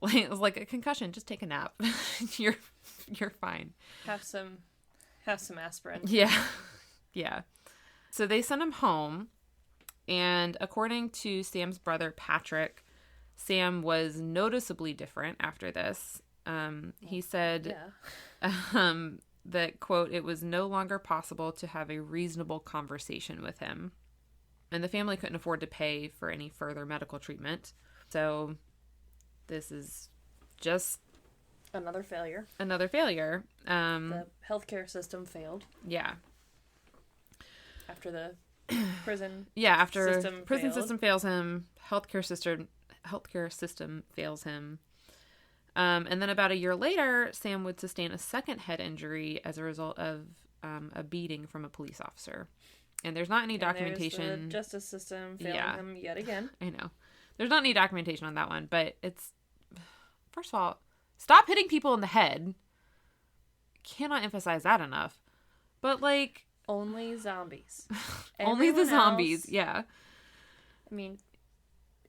Like, it was like a concussion, just take a nap. You're fine. Have some aspirin. Yeah. Yeah. So they sent him home, and according to Sam's brother Patrick, Sam was noticeably different after this. He said that, quote, it was no longer possible to have a reasonable conversation with him. And the family couldn't afford to pay for any further medical treatment. So this is just another failure. The healthcare system failed. Yeah. After the prison system fails him, healthcare system fails him. And then about a year later, Sam would sustain a second head injury as a result of a beating from a police officer. And there's not any documentation. There's the justice system failing him yet again. I know. There's not any documentation on that one, but it's, first of all, stop hitting people in the head. Cannot emphasize that enough. But, like, only zombies. Only the zombies, yeah. I mean,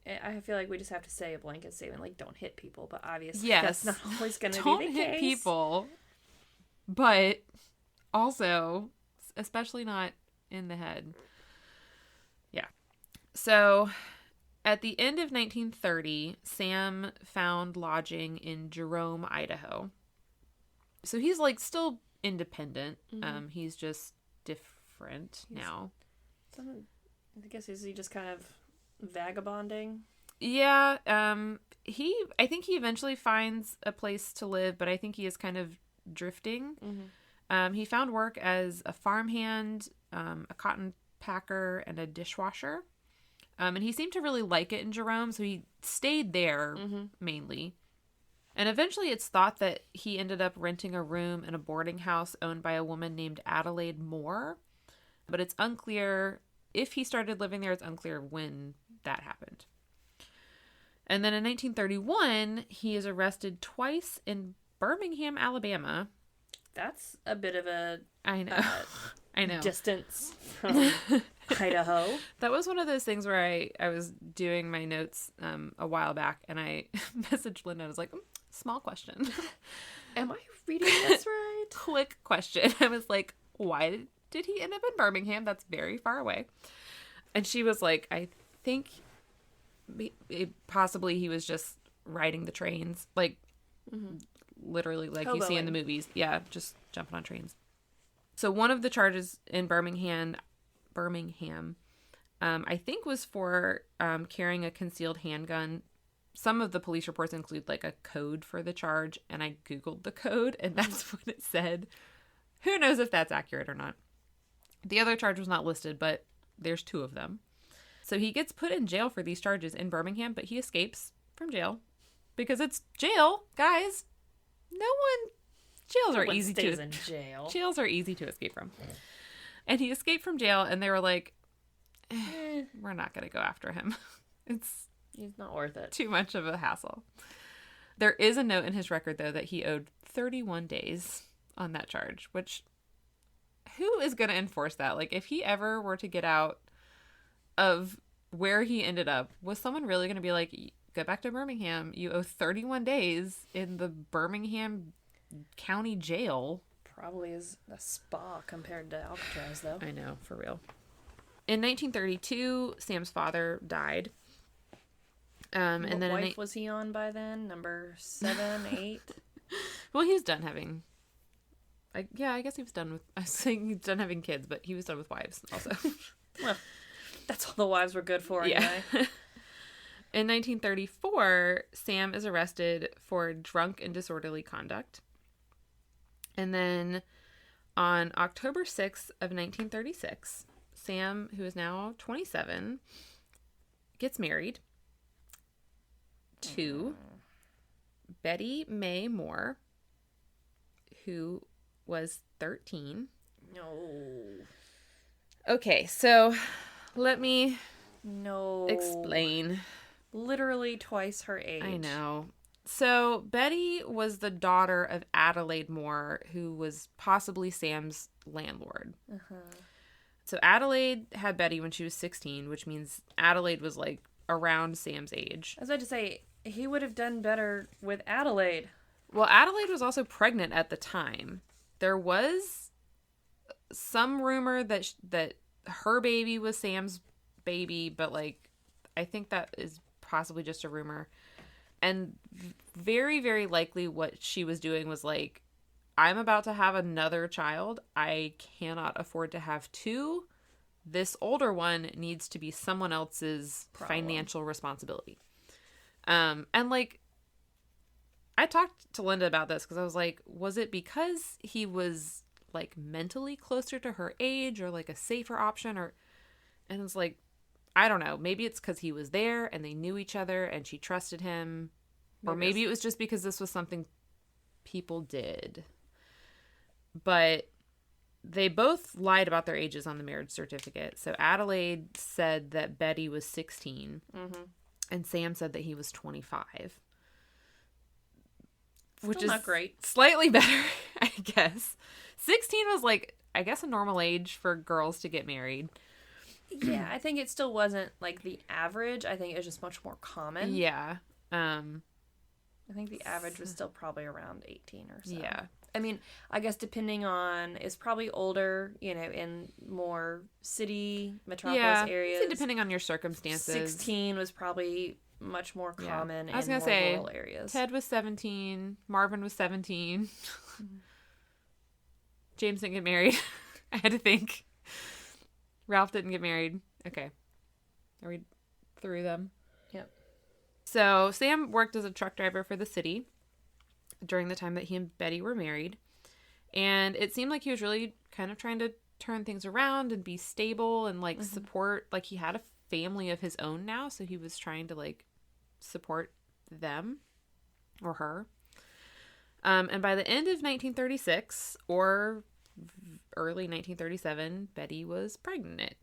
I feel like we just have to say a blanket statement, like, don't hit people, but obviously that's not always going to be the case. Don't hit people, but also, especially not in the head. Yeah. So, at the end of 1930, Sam found lodging in Jerome, Idaho. So he's, like, still independent. Mm-hmm. He's just different now. I guess is he just kind of vagabonding? Yeah. I think he eventually finds a place to live, but I think he is kind of drifting. Mm-hmm. He found work as a farmhand, a cotton packer, and a dishwasher. And he seemed to really like it in Jerome, so he stayed there mainly. And eventually it's thought that he ended up renting a room in a boarding house owned by a woman named Adelaide Moore. But it's unclear if he started living there. It's unclear when that happened. And then in 1931, he is arrested twice in Birmingham, Alabama. That's a bit of a I know distance from Idaho. That was one of those things where I was doing my notes a while back, and I messaged Linda. I was like, small question. Am I reading this right? Quick question. I was like, why did he end up in Birmingham? That's very far away. And she was like, I think possibly he was just riding the trains. Like, literally, like you see in the movies. Yeah, just jumping on trains. So one of the charges in Birmingham, I think was for carrying a concealed handgun. Some of the police reports include like a code for the charge, and I Googled the code, and that's what it said. Who knows if that's accurate or not. The other charge was not listed, but there's two of them. So he gets put in jail for these charges in Birmingham, but he escapes from jail because it's jail, guys. Jails are easy to in jail. Jails are easy to escape from. And he escaped from jail, and they were like, we're not going to go after him. He's not worth it. Too much of a hassle. There is a note in his record, though, that he owed 31 days on that charge, which who is going to enforce that? Like, if he ever were to get out of where he ended up, was someone really going to be like, go back to Birmingham, you owe 31 days in the Birmingham County Jail? Probably is a spa compared to Alcatraz, though. I know, for real. In 1932, Sam's father died. And then wife was he on by then? Number 7, 8? Well, he was done having... I guess he was done with... I was saying he's done having kids, but he was done with wives also. Well, that's all the wives were good for anyway. In 1934, Sam is arrested for drunk and disorderly conduct. And then on October 6th of 1936, Sam, who is now 27, gets married to Betty Mae Moore, who was 13. No. Okay, so let me No. explain. Literally twice her age. I know. So Betty was the daughter of Adelaide Moore, who was possibly Sam's landlord. Uh-huh. So Adelaide had Betty when she was 16, which means Adelaide was like around Sam's age. I was about to say, he would have done better with Adelaide. Well, Adelaide was also pregnant at the time. There was some rumor that that her baby was Sam's baby, but like I think that is possibly just a rumor. And very, very likely what she was doing was like, I'm about to have another child. I cannot afford to have two. This older one needs to be someone else's financial responsibility. And like, I talked to Linda about this because I was like, was it because he was like mentally closer to her age or like a safer option? And it's like, I don't know. Maybe it's because he was there and they knew each other and she trusted him. Or maybe it was just because this was something people did. But they both lied about their ages on the marriage certificate. So Adelaide said that Betty was 16. Mm-hmm. And Sam said that he was 25. Still which is not great. Slightly better, I guess. 16 was like, I guess, a normal age for girls to get married. Yeah, I think it still wasn't like the average. I think it was just much more common. Yeah. I think the average was still probably around 18 or so. Yeah. I mean, I guess depending on, it's probably older, in more city, metropolis areas. Yeah, depending on your circumstances. 16 was probably much more common I was in gonna more say, rural areas. Ted was 17. Marvin was 17. James didn't get married. I had to think. Ralph didn't get married. Okay. Are we through them? Yep. So Sam worked as a truck driver for the city during the time that he and Betty were married. And it seemed like he was really kind of trying to turn things around and be stable and like support, like he had a family of his own now. So he was trying to like support them or her. And by the end of 1936 or early 1937, Betty was pregnant.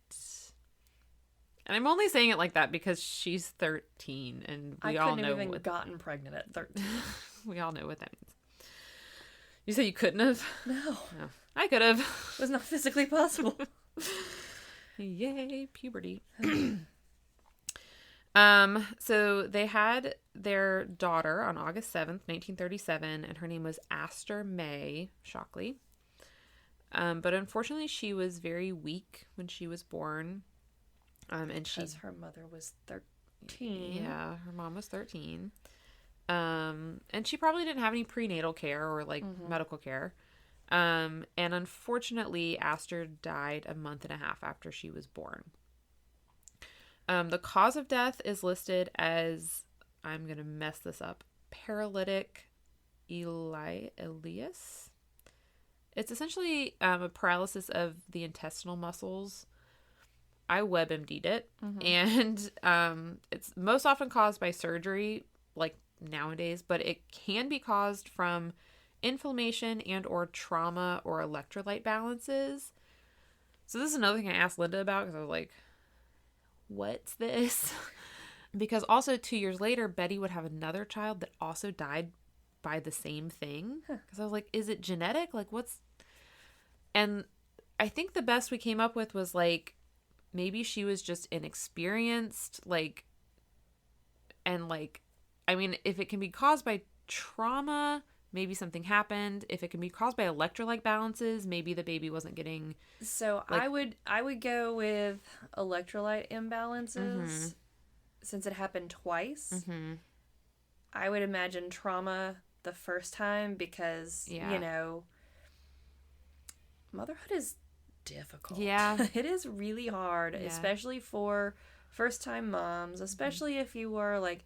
And I'm only saying it like that because she's 13 and we all know. I couldn't have even gotten pregnant at 13. We all know what that means. You said you couldn't have? No. I could have. It was not physically possible. Yay, puberty. So they had their daughter on August 7th, 1937, and her name was Astor May Shockley. But unfortunately, she was very weak when she was born. Because her mother was 13. Yeah, her mom was 13. And she probably didn't have any prenatal care or like medical care. And unfortunately, Astor died a month and a half after she was born. The cause of death is listed as, I'm going to mess this up, paralytic ileus. It's essentially a paralysis of the intestinal muscles. I WebMD'd it. And it's most often caused by surgery, like nowadays, but it can be caused from inflammation and or trauma or electrolyte balances. So this is another thing I asked Linda about because I was like, what's this? Because also 2 years later, Betty would have another child that also died by the same thing. Because I was like, is it genetic? Like what's... And I think the best we came up with was like, maybe she was just inexperienced, like, and like, I mean, if it can be caused by trauma, maybe something happened. If it can be caused by electrolyte balances, maybe the baby wasn't getting. So like, I would go with electrolyte imbalances since it happened twice. I would imagine trauma the first time because, motherhood is difficult. Yeah. It is really hard, especially for first-time moms, especially if you were, like,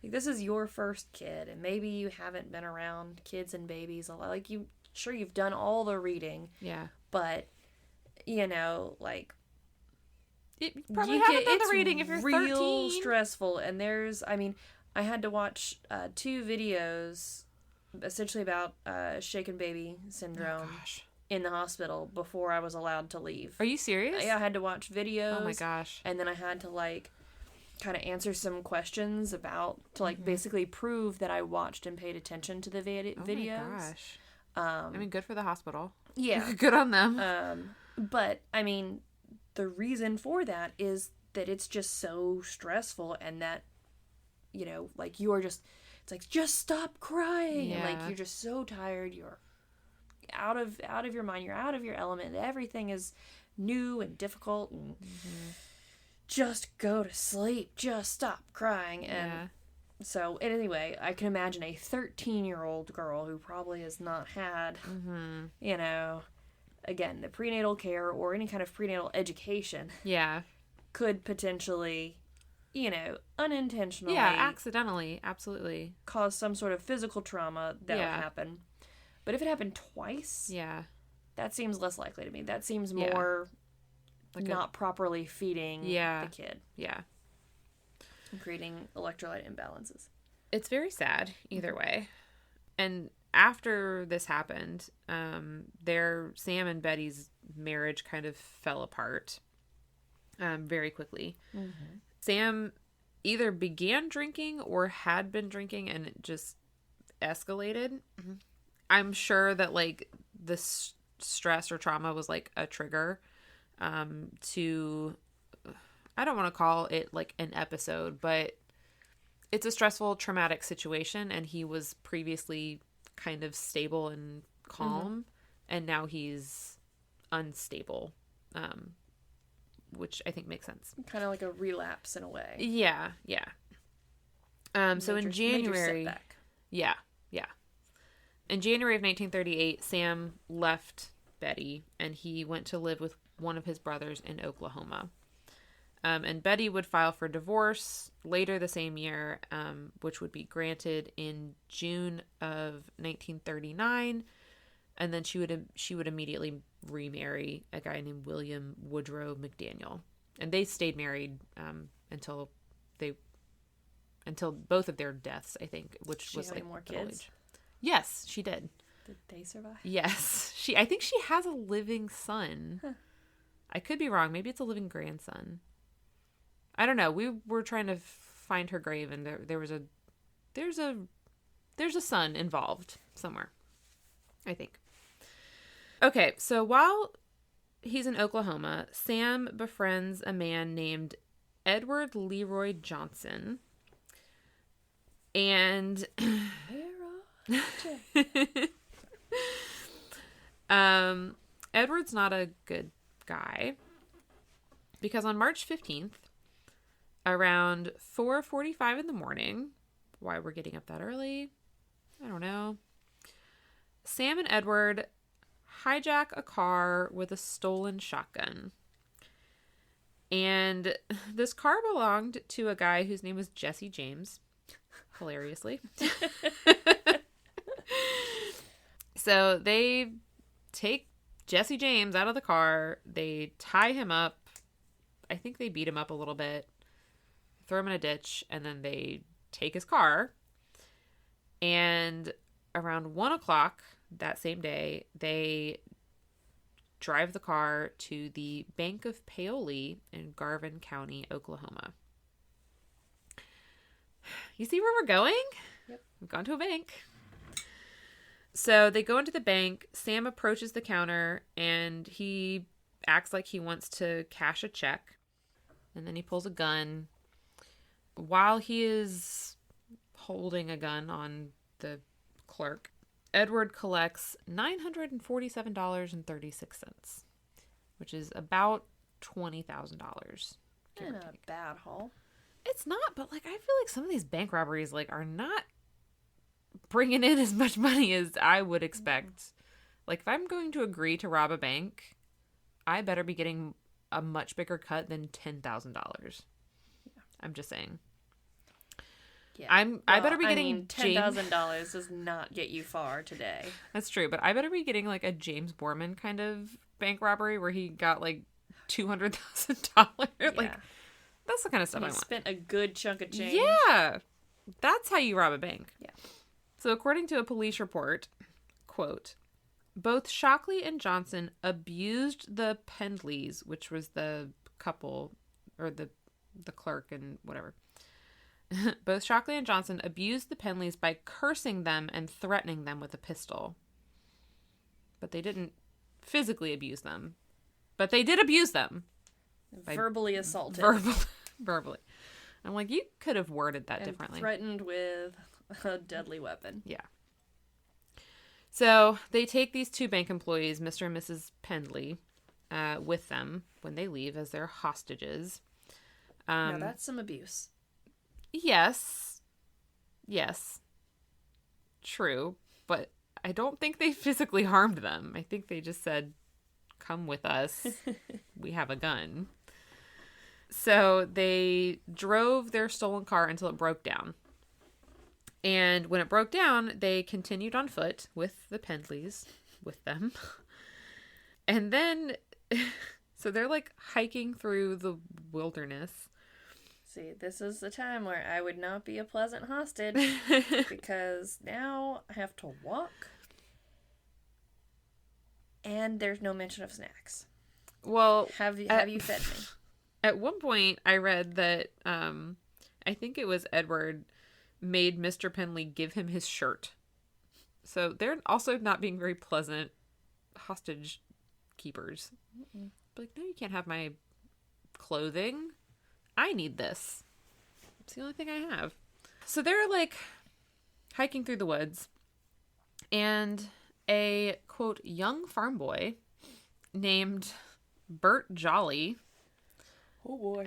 this is your first kid, and maybe you haven't been around kids and babies a lot. Like, you've done all the reading. Yeah. But, you know, like... You probably haven't done the reading if you're 13. It's real stressful, and I had to watch 2 videos, essentially about shaken baby syndrome in the hospital before I was allowed to leave. Are you serious? Yeah, I had to watch videos. Oh my gosh. And then I had to, like, kind of answer some questions to, like, basically prove that I watched and paid attention to the videos. Oh my gosh. I mean, good for the hospital. Yeah. Good on them. But, I mean, the reason for that is that it's just so stressful, and that, you know, like, you are just, it's like, just stop crying. Yeah. And, like, you're just so tired. You're out of your mind. You're out of your element. Everything is new and difficult, and just go to sleep. Just stop crying. And so, anyway, I can imagine a 13-year-old girl who probably has not had, you know, again, the prenatal care or any kind of prenatal education. Yeah. Could potentially, you know, unintentionally. Yeah, accidentally. Absolutely. Cause some sort of physical trauma that would happen. But if it happened twice, that seems less likely to me. That seems more like not properly feeding the kid. Yeah. And creating electrolyte imbalances. It's very sad either way. And after this happened, Sam and Betty's marriage kind of fell apart very quickly. Mm-hmm. Sam either began drinking or had been drinking, and it just escalated. Mm-hmm. I'm sure that, like, the stress or trauma was, like, a trigger to, I don't want to call it, like, an episode, but it's a stressful, traumatic situation, and he was previously kind of stable and calm, and now he's unstable, which I think makes sense. Kind of like a relapse in a way. Yeah. So in January... Yeah. In January of 1938, Sam left Betty, and he went to live with one of his brothers in Oklahoma. And Betty would file for divorce later the same year, which would be granted in June of 1939. And then she would immediately remarry a guy named William Woodrow McDaniel. And they stayed married until both of their deaths, I think, which was like more kids. Age. Yes, she did. Did they survive? Yes, I think she has a living son. Huh. I could be wrong. Maybe it's a living grandson. I don't know. We were trying to find her grave, and there's a son involved somewhere, I think. Okay, so while he's in Oklahoma, Sam befriends a man named Edward Leroy Johnson. And Edward's not a good guy, because on March 15th, around 4:45 in the morning, why we're getting up that early, I don't know, Sam and Edward hijack a car with a stolen shotgun. And this car belonged to a guy whose name was Jesse James, hilariously. So they take Jesse James out of the car, they tie him up, I think they beat him up a little bit, throw him in a ditch, and then they take his car. And around 1 o'clock that same day, they drive the car to the Bank of Paoli in Garvin County, Oklahoma. You see where we're going? Yep. We've gone to a bank. So they go into the bank. Sam approaches the counter, and he acts like he wants to cash a check. And then he pulls a gun. While he is holding a gun on the clerk, Edward collects $947.36, which is about $20,000. Not a bad haul. It's not, but, like, I feel like some of these bank robberies, like, are not bringing in as much money as I would expect. Like, if I'm going to agree to rob a bank, I better be getting a much bigger cut than $10,000. I'm just saying. Yeah. I better be getting $10,000 does not get you far today. That's true, but I better be getting like a James Borman kind of bank robbery where he got like $200,000. Yeah. Like, that's the kind of stuff I want. Spent a good chunk of change. Yeah, that's how you rob a bank. Yeah. So according to a police report, quote, both Shockley and Johnson abused the Pendleys, which was the couple, or the clerk and whatever. Both Shockley and Johnson abused the Pendleys by cursing them and threatening them with a pistol. But they didn't physically abuse them. But they did abuse them. Verbally assaulted. Verbally. I'm like, you could have worded that differently. Threatened with a deadly weapon. Yeah. So they take these two bank employees, Mr. and Mrs. Pendley, with them when they leave as their hostages. Now that's some abuse. Yes. True. But I don't think they physically harmed them. I think they just said, come with us. We have a gun. So they drove their stolen car until it broke down. And when it broke down, they continued on foot with the Pendleys with them. And then, so they're like hiking through the wilderness. See, this is the time where I would not be a pleasant hostage because now I have to walk and there's no mention of snacks. Well, have you fed me? At one point, I read that I think it was Edward made Mr. Pendley give him his shirt. So they're also not being very pleasant hostage keepers. Like, no, you can't have my clothing. I need this. It's the only thing I have. So they're like hiking through the woods, and a quote young farm boy named Bert Jolly, oh boy,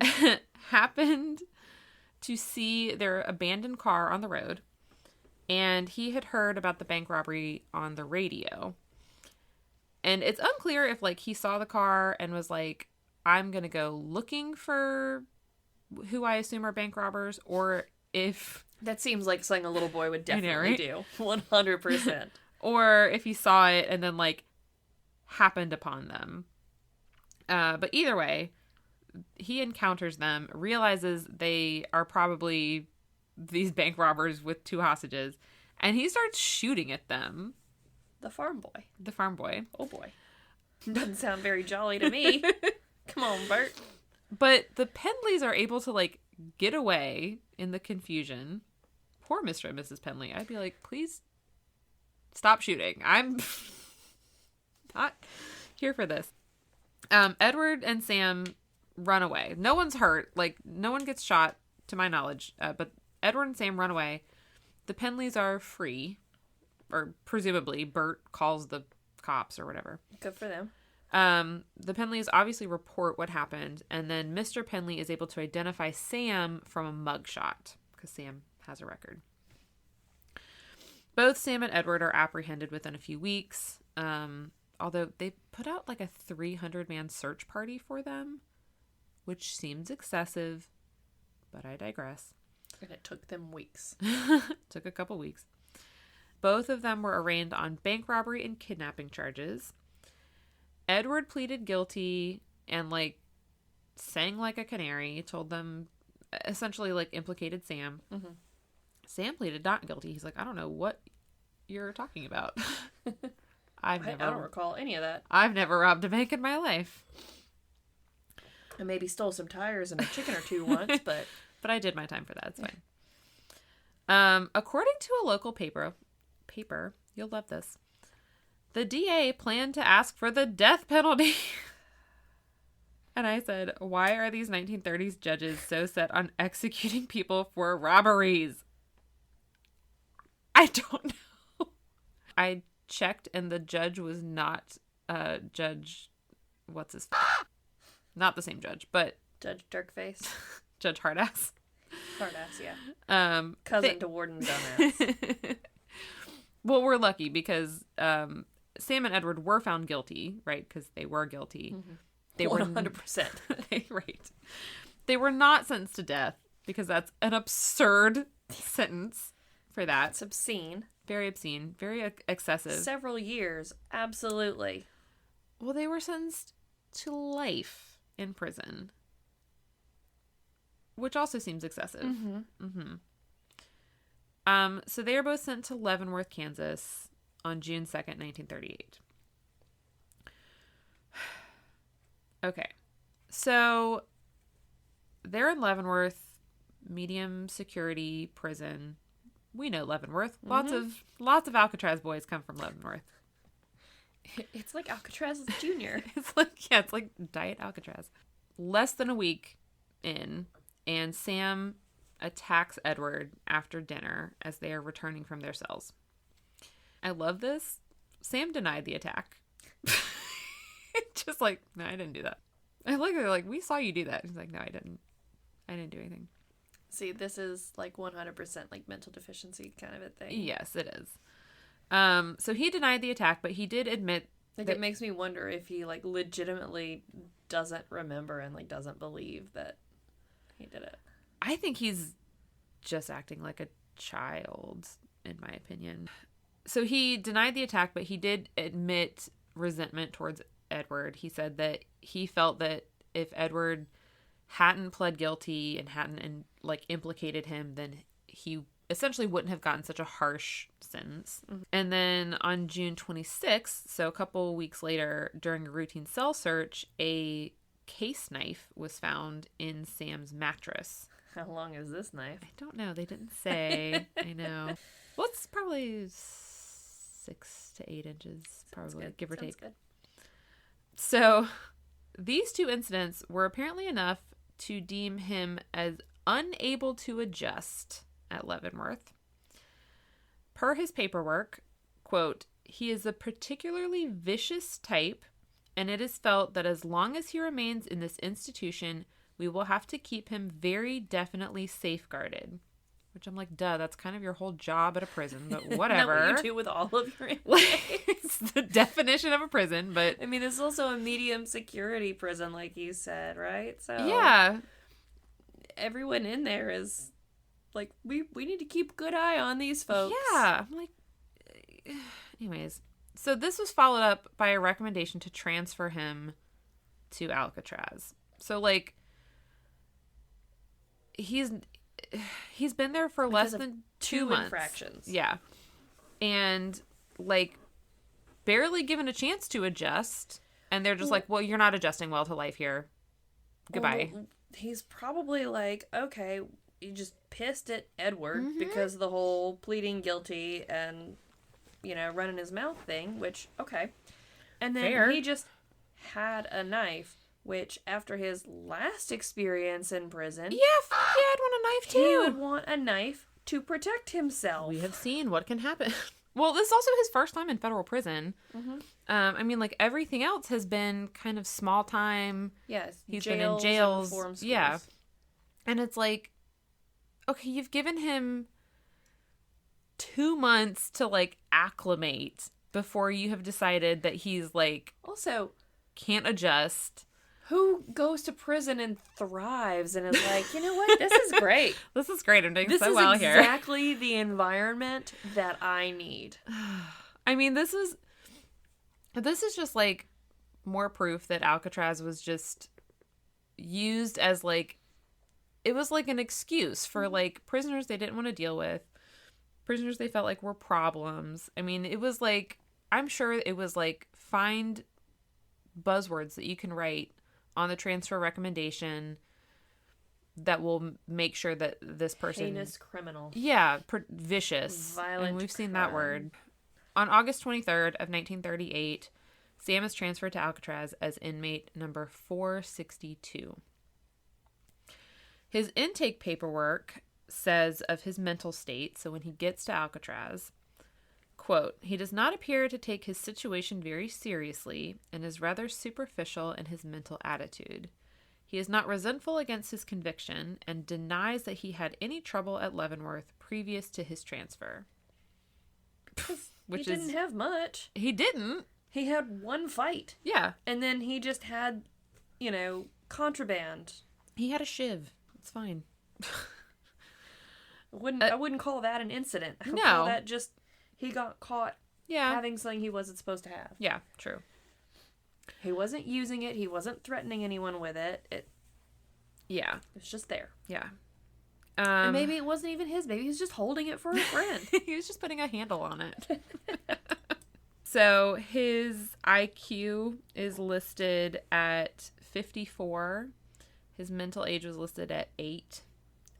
happened to see their abandoned car on the road, and he had heard about the bank robbery on the radio. And it's unclear if like he saw the car and was like, I'm gonna go looking for who I assume are bank robbers, or if... That seems like something a little boy would definitely do. 100%. Or if he saw it and then, like, happened upon them. But either way, he encounters them, realizes they are probably these bank robbers with two hostages, and he starts shooting at them. The farm boy. The farm boy. Oh, boy. Doesn't sound very jolly to me. Come on, Bert. But the Pendleys are able to, like, get away in the confusion. Poor Mr. and Mrs. Pendley. I'd be like, please stop shooting. I'm not here for this. Edward and Sam run away. No one's hurt. Like, no one gets shot, to my knowledge. But Edward and Sam run away. The Pendleys are free. Or, presumably, Bert calls the cops or whatever. Good for them. The Pendleys obviously report what happened, and then Mr. Pendley is able to identify Sam from a mugshot, because Sam has a record. Both Sam and Edward are apprehended within a few weeks, although they put out like a 300-man search party for them, which seems excessive, but I digress. And it took them weeks. Took a couple weeks. Both of them were arraigned on bank robbery and kidnapping charges. Edward pleaded guilty and, like, sang like a canary, told them, essentially, like, implicated Sam. Mm-hmm. Sam pleaded not guilty. He's like, I don't know what you're talking about. I don't recall any of that. I've never robbed a bank in my life. I maybe stole some tires and a chicken or two once, but... But I did my time for that. It's fine. According to a local paper, you'll love this. The DA planned to ask for the death penalty. And I said, why are these 1930s judges so set on executing people for robberies? I don't know. I checked and the judge was not Judge... What's his... Not the same judge, but... Judge Dirkface. Judge Hardass. Hardass, yeah. Cousin to Warden Dumbass. Well, we're lucky because Sam and Edward were found guilty, right? Because they were guilty. Mm-hmm. They 100%. Right. They were not sentenced to death. because that's an absurd sentence for that. It's obscene. Very obscene. Very excessive. Several years. Absolutely. Well, they were sentenced to life in prison, which also seems excessive. So they are both sent to Leavenworth, Kansas on June 2nd, 1938. Okay. So they're in Leavenworth, medium security prison. We know Leavenworth. Lots of Alcatraz boys come from Leavenworth. It's like Alcatraz Jr. It's like Diet Alcatraz. Less than a week in, and Sam attacks Edward after dinner as they are returning from their cells. I love this. Sam denied the attack. Just like, no, I didn't do that. I like they're like, we saw you do that. He's like, no, I didn't do anything. See, this is like 100% like mental deficiency kind of a thing. Yes, it is. So he denied the attack, but he did admit like it makes me wonder if he like legitimately doesn't remember and like doesn't believe that he did it. I think he's just acting like a child, in my opinion. So he denied the attack, but he did admit resentment towards Edward. He said that he felt that if Edward hadn't pled guilty and hadn't implicated him, then he essentially wouldn't have gotten such a harsh sentence. And then on June 26th, so a couple weeks later, during a routine cell search, a case knife was found in Sam's mattress. How long is this knife? I don't know. They didn't say. I know. Well, it's probably 6 to 8 inches, probably, give or take. Good. So these two incidents were apparently enough to deem him as unable to adjust at Leavenworth. Per his paperwork, quote, he is a particularly vicious type, and it is felt that as long as he remains in this institution, we will have to keep him very definitely safeguarded. Which I'm like, duh, that's kind of your whole job at a prison, but whatever. Not what you do with all of your inmates. It's the definition of a prison, but... I mean, this is also a medium security prison, like you said, right? So yeah. Everyone in there is like, we need to keep a good eye on these folks. Yeah. I'm like... Anyways. So this was followed up by a recommendation to transfer him to Alcatraz. So, like... He's been there for less than 2 months. Infractions. Yeah. And, like, barely given a chance to adjust. And they're just like, well, you're not adjusting well to life here. Goodbye. Well, he's probably like, okay, you just pissed at Edward because of the whole pleading guilty and, running his mouth thing, which, okay. And then he just had a knife. Which, after his last experience in prison... Yeah, he had a knife, too. He would want a knife to protect himself. We have seen what can happen. Well, this is also his first time in federal prison. I mean, like, everything else has been kind of small time. Yes, he's been in jails. Yeah. And it's like, okay, you've given him 2 months to, like, acclimate before you have decided that he's, like... Also... can't adjust... Who goes to prison and thrives and is like, you know what? This is great. This is great. I'm doing so well here. This is exactly the environment that I need. I mean, this is just like more proof that Alcatraz was just used as like, it was like an excuse for like prisoners they didn't want to deal with, prisoners they felt like were problems. I mean, it was like, I'm sure it was like, find buzzwords that you can write on the transfer recommendation that will make sure that this person... Heinous criminal. Yeah, vicious. Violent. And we've seen that word. On August 23rd of 1938, Sam is transferred to Alcatraz as inmate number 462. His intake paperwork says of his mental state, so when he gets to Alcatraz... Quote, he does not appear to take his situation very seriously and is rather superficial in his mental attitude. He is not resentful against his conviction and denies that he had any trouble at Leavenworth previous to his transfer. He didn't have much. He didn't. He had one fight. Yeah. And then he just had, contraband. He had a shiv. It's fine. I wouldn't call that an incident. I would No. call that just he got caught Yeah. having something he wasn't supposed to have. Yeah, true. He wasn't using it. He wasn't threatening anyone with it. It was just there. Yeah. And maybe it wasn't even his. Maybe he was just holding it for a friend. He was just putting a handle on it. So his IQ is listed at 54. His mental age was listed at 8.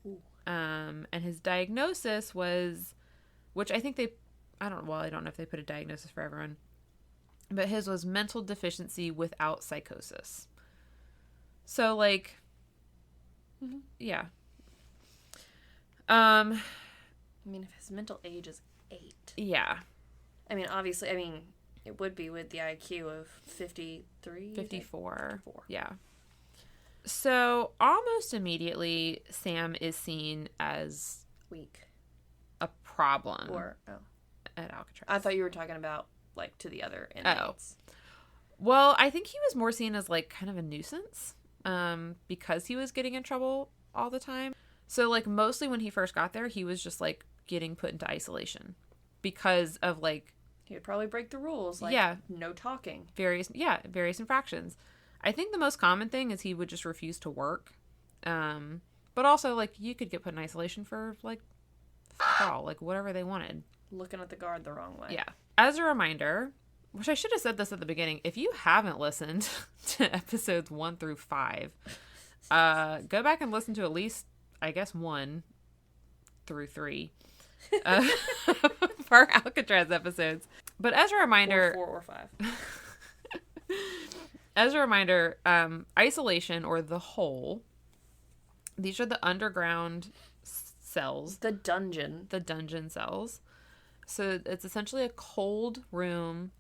Ooh. And his diagnosis was, which I think I don't know if they put a diagnosis for everyone, but his was mental deficiency without psychosis. So, like, yeah. I mean, if his mental age is 8. Yeah. I mean, obviously, it would be with the IQ of 53? 54. Yeah. So, almost immediately, Sam is seen as weak. A problem. At Alcatraz. I thought you were talking about, like, to the other inmates. Oh. Well, I think he was more seen as, like, kind of a nuisance, because he was getting in trouble all the time. So, like, mostly when he first got there, he was just, like, getting put into isolation because of, like... He would probably break the rules, like, no talking. Various infractions. I think the most common thing is he would just refuse to work. But also, like, you could get put in isolation for, like, like, whatever they wanted. Looking at the guard the wrong way. Yeah. As a reminder, which I should have said this at the beginning, if you haven't listened to episodes 1 through 5, go back and listen to at least, I guess, 1 through 3 for our Alcatraz episodes. But as a reminder... 4 or 5. As a reminder, isolation, or the hole, these are the underground cells. The dungeon cells. So it's essentially a cold room.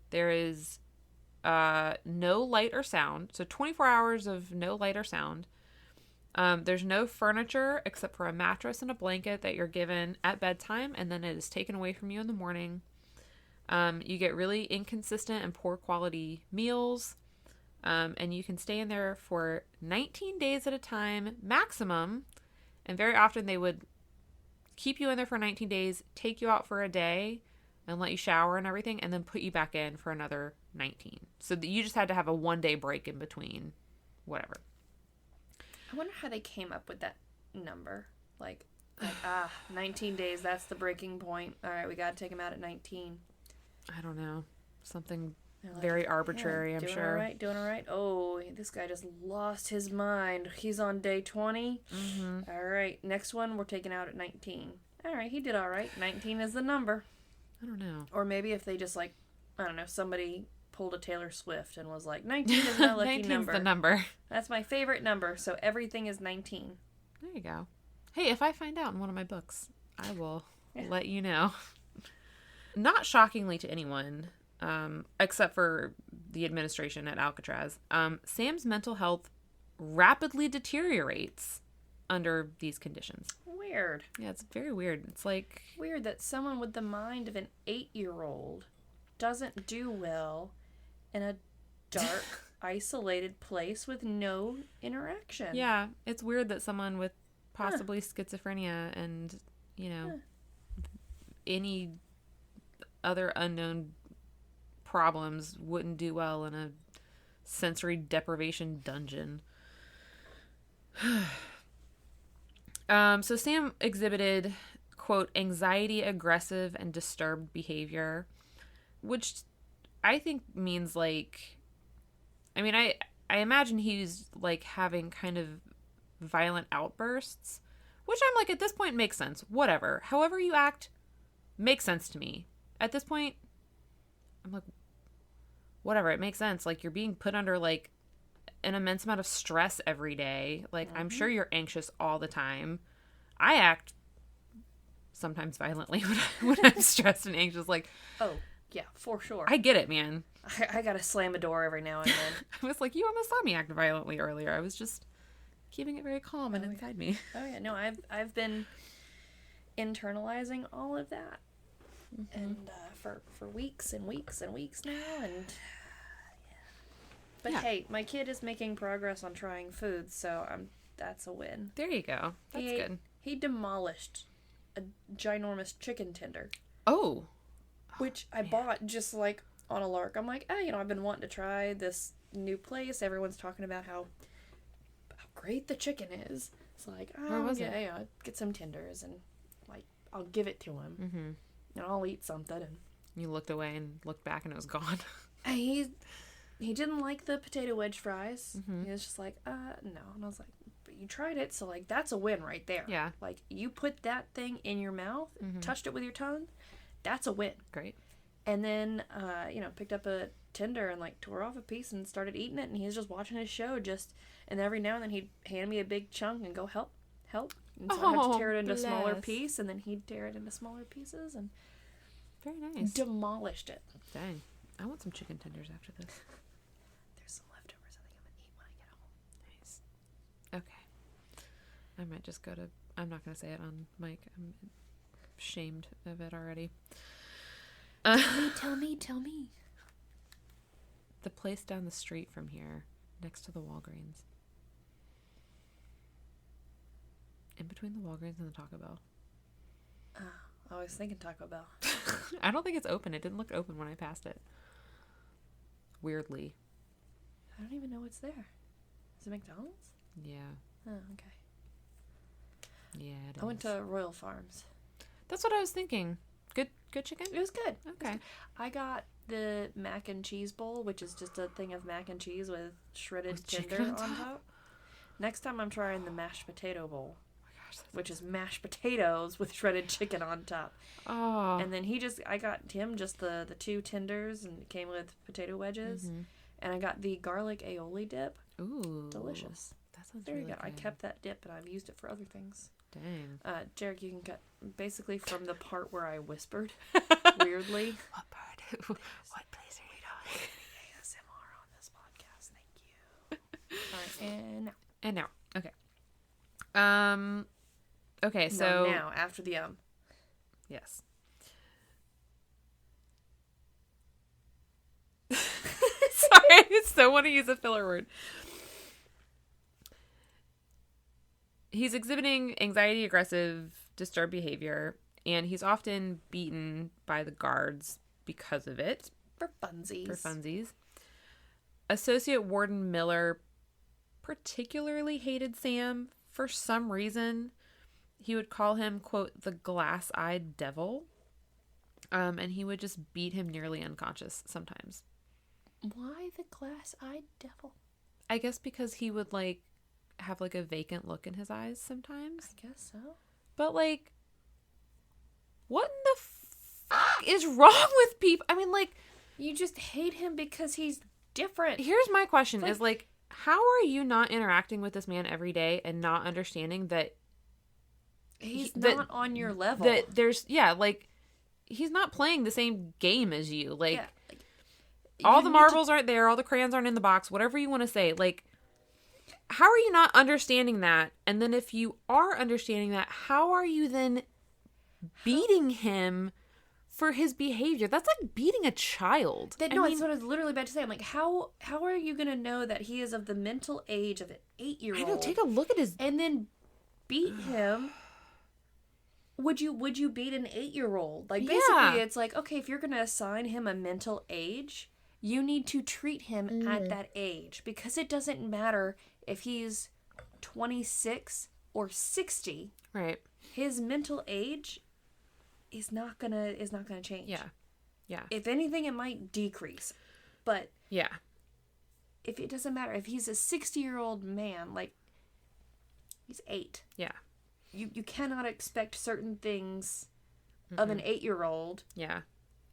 There is no light or sound. So 24 hours of no light or sound. There's no furniture except for a mattress and a blanket that you're given at bedtime, and then it is taken away from you in the morning. You get really inconsistent and poor quality meals. And you can stay in there for 19 days at a time, maximum. And very often they would keep you in there for 19 days, take you out for a day, and let you shower and everything, and then put you back in for another 19. So that you just had to have a 1-day break in between, whatever. I wonder how they came up with that number. Like 19 days, that's the breaking point. All right, we got to take him out at 19. I don't know. Something... Like, very arbitrary, I'm sure. Doing all right. Oh, this guy just lost his mind. He's on day 20. Mm-hmm. All right, next one we're taking out at 19. All right, he did all right. 19 is the number. I don't know. Or maybe if they just, like, I don't know, somebody pulled a Taylor Swift and was like, 19 is my lucky 19's number. the number. That's my favorite number, so everything is 19. There you go. Hey, if I find out in one of my books, I will let you know. Not shockingly to anyone... except for the administration at Alcatraz, Sam's mental health rapidly deteriorates under these conditions. Weird. Yeah, it's very weird. It's like... Weird that someone with the mind of an 8-year-old doesn't do well in a dark, isolated place with no interaction. Yeah, it's weird that someone with possibly schizophrenia and, any other unknown problems wouldn't do well in a sensory deprivation dungeon. So Sam exhibited, quote, anxiety, aggressive, and disturbed behavior, which I think means, like, I mean, I imagine he's, like, having kind of violent outbursts, which I'm like, at this point, makes sense. Whatever. However you act makes sense to me. At this point, I'm like, whatever, it makes sense. Like, you're being put under, like, an immense amount of stress every day. Like, I'm sure you're anxious all the time. I act sometimes violently when I'm stressed and anxious. Like, oh, yeah, for sure. I get it, man. I gotta slam a door every now and then. I was like, you almost saw me act violently earlier. I was just keeping it very calm and inside me. Oh, yeah, no, I've been internalizing all of that. Mm-hmm. And for weeks and weeks and weeks now, and but hey, my kid is making progress on trying food, so that's a win. There you go. That's good. He demolished a ginormous chicken tender. Oh. Which I bought just like on a lark. I'm like, I've been wanting to try this new place. Everyone's talking about how great the chicken is. It's like, where was it? Yeah, get some tenders and like I'll give it to him. Mm-hmm. And I'll eat something. And you looked away and looked back and it was gone. And he didn't like the potato wedge fries. Mm-hmm. He was just like, no. And I was like, but you tried it, so like that's a win right there. Yeah. Like you put that thing in your mouth, touched it with your tongue, that's a win. Great. And then, picked up a tender and like tore off a piece and started eating it. And he was just watching his show and every now and then he'd hand me a big chunk and go help. And so I'd have to tear it into a smaller piece, and then he'd tear it into smaller pieces and very nice. Demolished it. Dang. I want some chicken tenders after this. There's some leftovers I think I'm going to eat when I get home. Nice. Okay. I might just go to... I'm not going to say it on mic. I'm ashamed of it already. Tell me. The place down the street from here, next to the Walgreens. In between the Walgreens and the Taco Bell. I was thinking Taco Bell. I don't think it's open. It didn't look open when I passed it. Weirdly. I don't even know what's there. Is it McDonald's? Yeah. Oh, okay. Yeah, it is. I went to Royal Farms. That's what I was thinking. Good chicken? It was good. Okay. I got the mac and cheese bowl, which is just a thing of mac and cheese with shredded tender on top. Next time I'm trying the mashed potato bowl. Which is mashed potatoes with shredded chicken on top. Oh. And then I got him just the 2 tenders, and it came with potato wedges. Mm-hmm. And I got the garlic aioli dip. Ooh. Delicious. That sounds very really good. I kept that dip, and I've used it for other things. Dang. Jarek, you can cut basically from the part where I whispered weirdly. What part? What place are you talking? ASMR on this podcast. Thank you. All right, and now. Okay. Okay, so... No, now, after the Yes. Sorry, I still want to use a filler word. He's exhibiting anxiety, aggressive, disturbed behavior, and he's often beaten by the guards because of it. For funsies. Associate Warden Miller particularly hated Sam for some reason. He would call him, quote, the glass-eyed devil. And he would just beat him nearly unconscious sometimes. Why the glass-eyed devil? I guess because he would, like, have, like, a vacant look in his eyes sometimes. I guess so. But, like, what in the fuck is wrong with people? I mean, like... You just hate him because he's different. Here's my question is, like, how are you not interacting with this man every day and not understanding that he's not on your level? That there's, like, he's not playing the same game as you. Like, all the marbles aren't there, all the crayons aren't in the box, whatever you want to say. Like, how are you not understanding that? And then if you are understanding that, how are you then beating him for his behavior? That's like beating a child. That's what I was literally about to say. I'm like, how are you going to know that he is of the mental age of an 8-year-old? I know, take a look at his... And then beat him. Would you beat an 8-year-old? Like, basically, it's like, okay, if you're going to assign him a mental age, you need to treat him at that age. Because it doesn't matter if he's 26 or 60. Right. His mental age is not gonna change. Yeah. If anything, it might decrease. But yeah, if it doesn't matter, if he's a 60-year-old man, like, he's 8. Yeah. You cannot expect certain things of an 8-year-old. Yeah.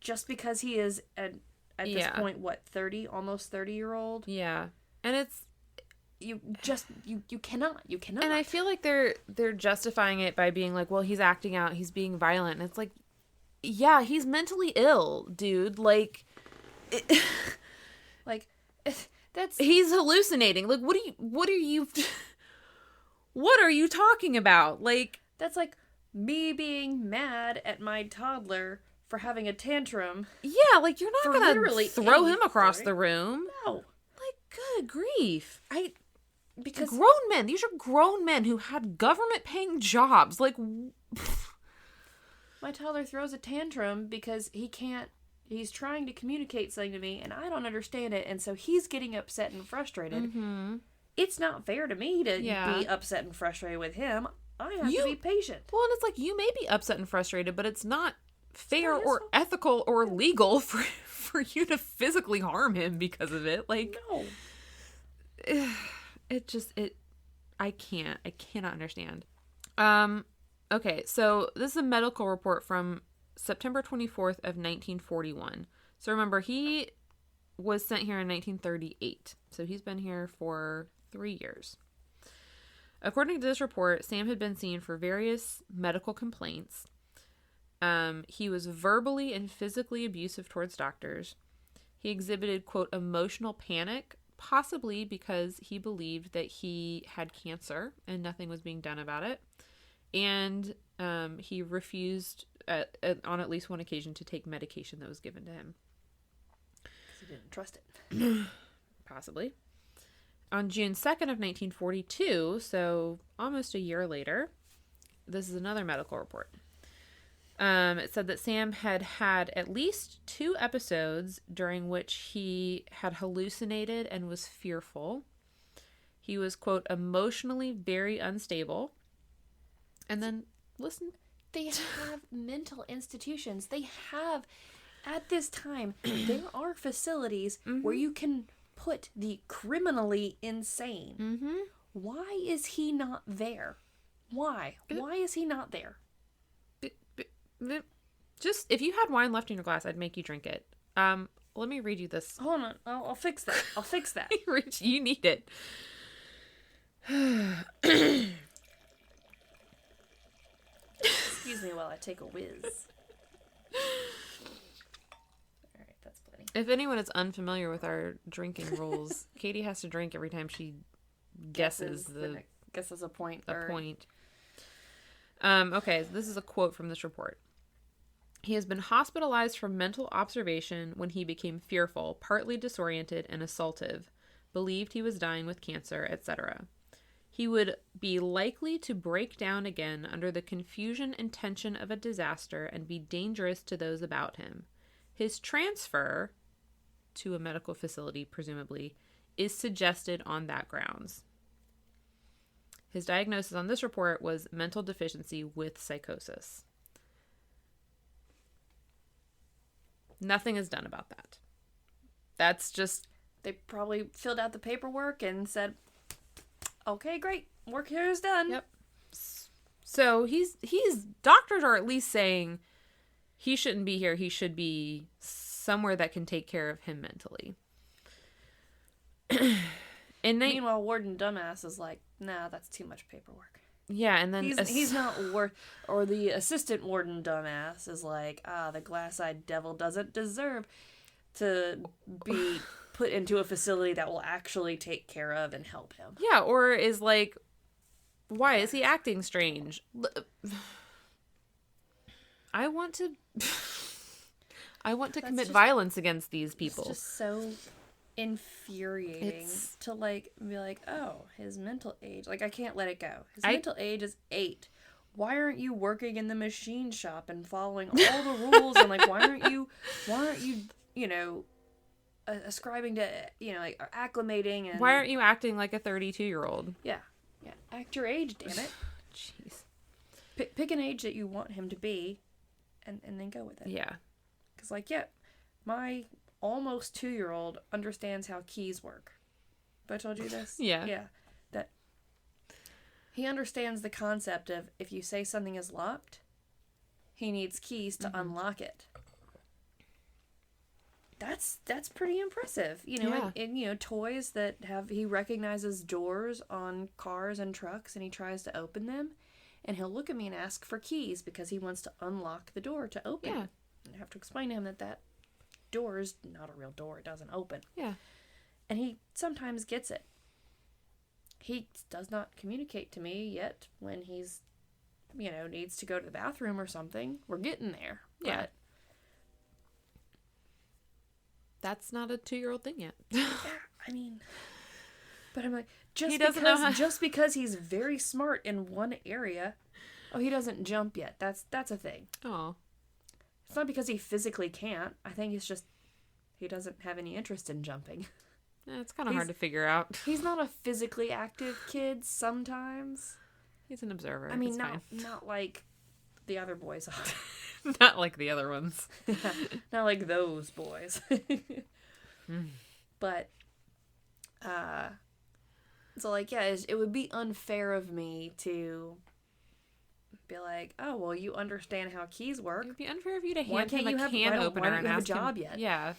Just because he is at this point, what, 30, almost 30-year-old? Yeah. And it's you cannot. And I feel like they're justifying it by being like, well, he's acting out, he's being violent. And it's like, yeah, he's mentally ill, dude. Like, he's hallucinating. Like, what are you talking about? Like, that's like me being mad at my toddler for having a tantrum. Yeah, like, you're not gonna throw him across the room. No. Like, good grief. Because these are grown men who had government paying jobs. Like, my toddler throws a tantrum because he's trying to communicate something to me and I don't understand it, and so he's getting upset and frustrated. Mm-hmm. It's not fair to me to be upset and frustrated with him. I have to be patient. Well, and it's like, you may be upset and frustrated, but it's not fair or ethical or legal for you to physically harm him because of it. Like, no. I cannot understand. Okay, so this is a medical report from September 24th of 1941. So remember, he was sent here in 1938. So he's been here for 3 years. According to this report, Sam had been seen for various medical complaints. He was verbally and physically abusive towards doctors. He exhibited, quote, emotional panic, possibly because he believed that he had cancer and nothing was being done about it. And he refused on at least one occasion to take medication that was given to him. Because he didn't trust it. Possibly. On June 2nd of 1942, so almost a year later, this is another medical report. It said that Sam had at least 2 episodes during which he had hallucinated and was fearful. He was, quote, emotionally very unstable. And then, listen. They have mental institutions. They have, at this time, there are facilities where you can put the criminally insane. Mm-hmm. Why is he not there? Why? Why is he not there? Just, if you had wine left in your glass, I'd make you drink it. Let me read you this. Hold on. I'll fix that. I'll fix that. You need it. Excuse me while I take a whiz. Alright, that's plenty. If anyone is unfamiliar with our drinking rules, Katy has to drink every time she guesses a point. Okay, so this is a quote from this report. He has been hospitalized for mental observation when he became fearful, partly disoriented, and assaultive, believed he was dying with cancer, etc. He would be likely to break down again under the confusion and tension of a disaster and be dangerous to those about him. His transfer to a medical facility, presumably, is suggested on that grounds. His diagnosis on this report was mental deficiency with psychosis. Nothing is done about that. That's just... They probably filled out the paperwork and said, okay, great. Work here is done. Yep. So doctors are at least saying he shouldn't be here. He should be somewhere that can take care of him mentally. Meanwhile, Warden Dumbass is like, nah, that's too much paperwork. Yeah, and then... He's not worth... Or the assistant Warden Dumbass is like, the glass-eyed devil doesn't deserve to be put into a facility that will actually take care of and help him. Yeah, or is like, why is he acting strange? I want to commit violence against these people. It's just so infuriating to like be like, oh, his mental age, like I can't let it go. His mental age is 8. Why aren't you working in the machine shop and following all the rules? And like, why aren't you ascribing to, like acclimating? And why aren't you acting like a 32-year-old? Yeah, act your age, damn it. Jeez. Pick an age that you want him to be, and then go with it. Yeah. Because my almost 2-year-old understands how keys work. Have I told you this? Yeah. Yeah. That he understands the concept of if you say something is locked, he needs keys to unlock it. That's pretty impressive. And toys that he recognizes doors on cars and trucks and he tries to open them and he'll look at me and ask for keys because he wants to unlock the door to open it. I have to explain to him that door is not a real door. It doesn't open. Yeah. And he sometimes gets it. He does not communicate to me yet when he's, needs to go to the bathroom or something. We're getting there. Yeah. But that's not a 2-year-old thing yet. Yeah, I mean, but I'm like, just because he's very smart in one area, Oh, he doesn't jump yet. That's a thing. Oh. It's not because he physically can't. I think it's just he doesn't have any interest in jumping. Yeah, it's kind of hard to figure out. He's not a physically active kid sometimes. He's an observer. I mean, not like the other boys are. Not like the other ones. Not like those boys. But, so like, yeah, it would be unfair of me to be like, oh, well, you understand how keys work. It would be unfair of you to hand him a can opener why don't and you have ask a job him. yet? Yeah. It'd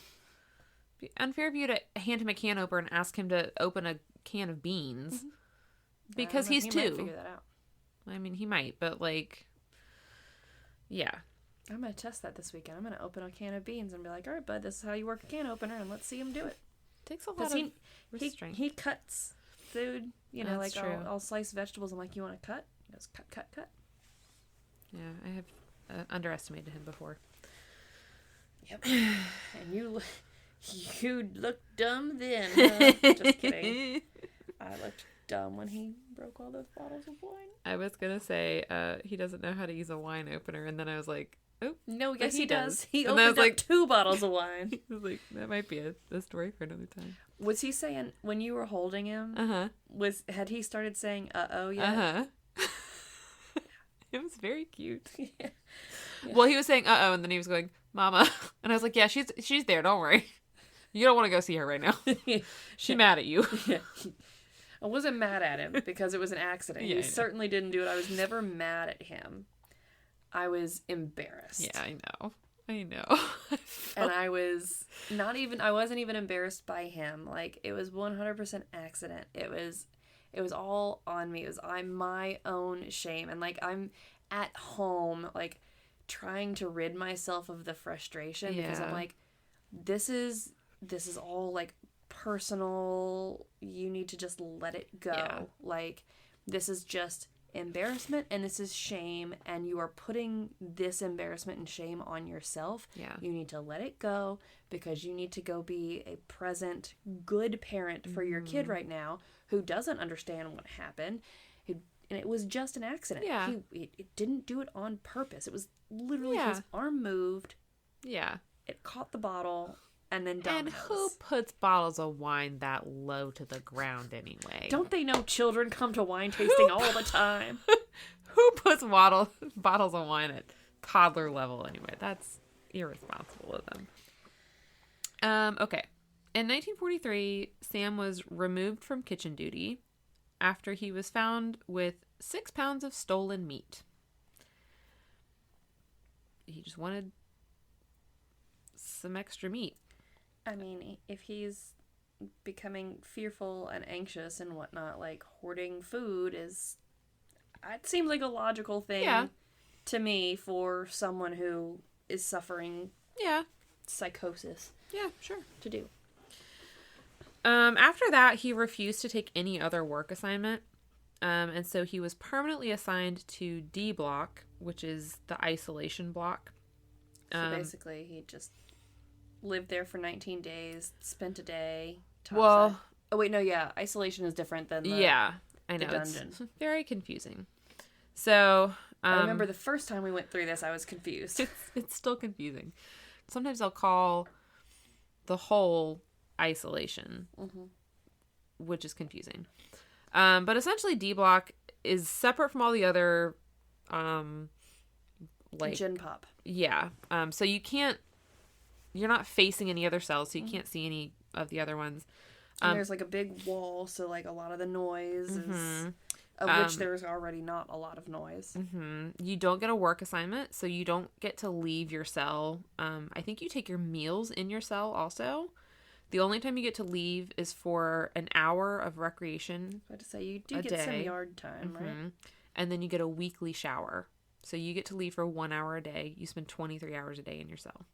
be unfair of you to hand him a can opener and ask him to open a can of beans. Mm-hmm. Because he's 2. Might figure that out. I mean, he might, but like, yeah. I'm going to test that this weekend. I'm going to open a can of beans and be like, all right, bud, this is how you work a can opener, and let's see him do it. Takes a lot of restraint. He cuts food, That's true. I'll slice vegetables. I'm like, you want to cut? He goes, cut. Yeah, I have underestimated him before. Yep. And you looked dumb then, huh? Just kidding. I looked dumb when he broke all those bottles of wine. I was going to say, he doesn't know how to use a wine opener, and then I was like, oh. No, yes, he does. He and opened up 2 bottles of wine. I was like, that might be a story for another time. Was he saying, when you were holding him, had he started saying, uh-oh yet? It was very cute. Yeah. Well, he was saying, uh-oh, and then he was going, Mama. And I was like, yeah, she's there, don't worry. You don't want to go see her right now. She's mad at you. Yeah. I wasn't mad at him because it was an accident. Yeah, he certainly didn't do it. I was never mad at him. I was embarrassed. Yeah, I know. And I wasn't even embarrassed by him. Like, it was 100% accident. It was all on me. It was my own shame. And like, I'm at home, like, trying to rid myself of the frustration because I'm like, this is all like personal. You need to just let it go. Yeah. Like, this is just embarrassment and this is shame, and you are putting this embarrassment and shame on yourself. Yeah. You need to let it go because you need to go be a present, good parent for your kid right now who doesn't understand what happened. And it was just an accident. Yeah. It didn't do it on purpose. It was literally his arm moved. Yeah. It caught the bottle and then dominoes. And who puts bottles of wine that low to the ground anyway? Don't they know children come to wine tasting all the time? Who puts bottles of wine at toddler level anyway? That's irresponsible of them. Okay. In 1943, Sam was removed from kitchen duty after he was found with 6 pounds of stolen meat. He just wanted some extra meat. I mean, if he's becoming fearful and anxious and whatnot, like, hoarding food it seems like a logical thing to me for someone who is suffering psychosis. Yeah, sure. To do. After that, he refused to take any other work assignment. And so he was permanently assigned to D block, which is the isolation block. So basically, he just lived there for 19 days, spent a day. Well, oh wait, no, yeah, isolation is different than the I know, dungeon. It's very confusing. So I remember the first time we went through this, I was confused. It's still confusing. Sometimes I'll call the whole isolation, which is confusing. But essentially, D block is separate from all the other, like Gen Pop. Yeah. So you're not facing any other cells, so you can't see any of the other ones. And there's like a big wall, so like a lot of the noise is, of which there's already not a lot of noise. You don't get a work assignment, so you don't get to leave your cell. I think you take your meals in your cell also. The only time you get to leave is for an hour of recreation. I had to say, you do get some yard time, right? And then you get a weekly shower. So you get to leave for 1 hour a day. You spend 23 hours a day in your cell.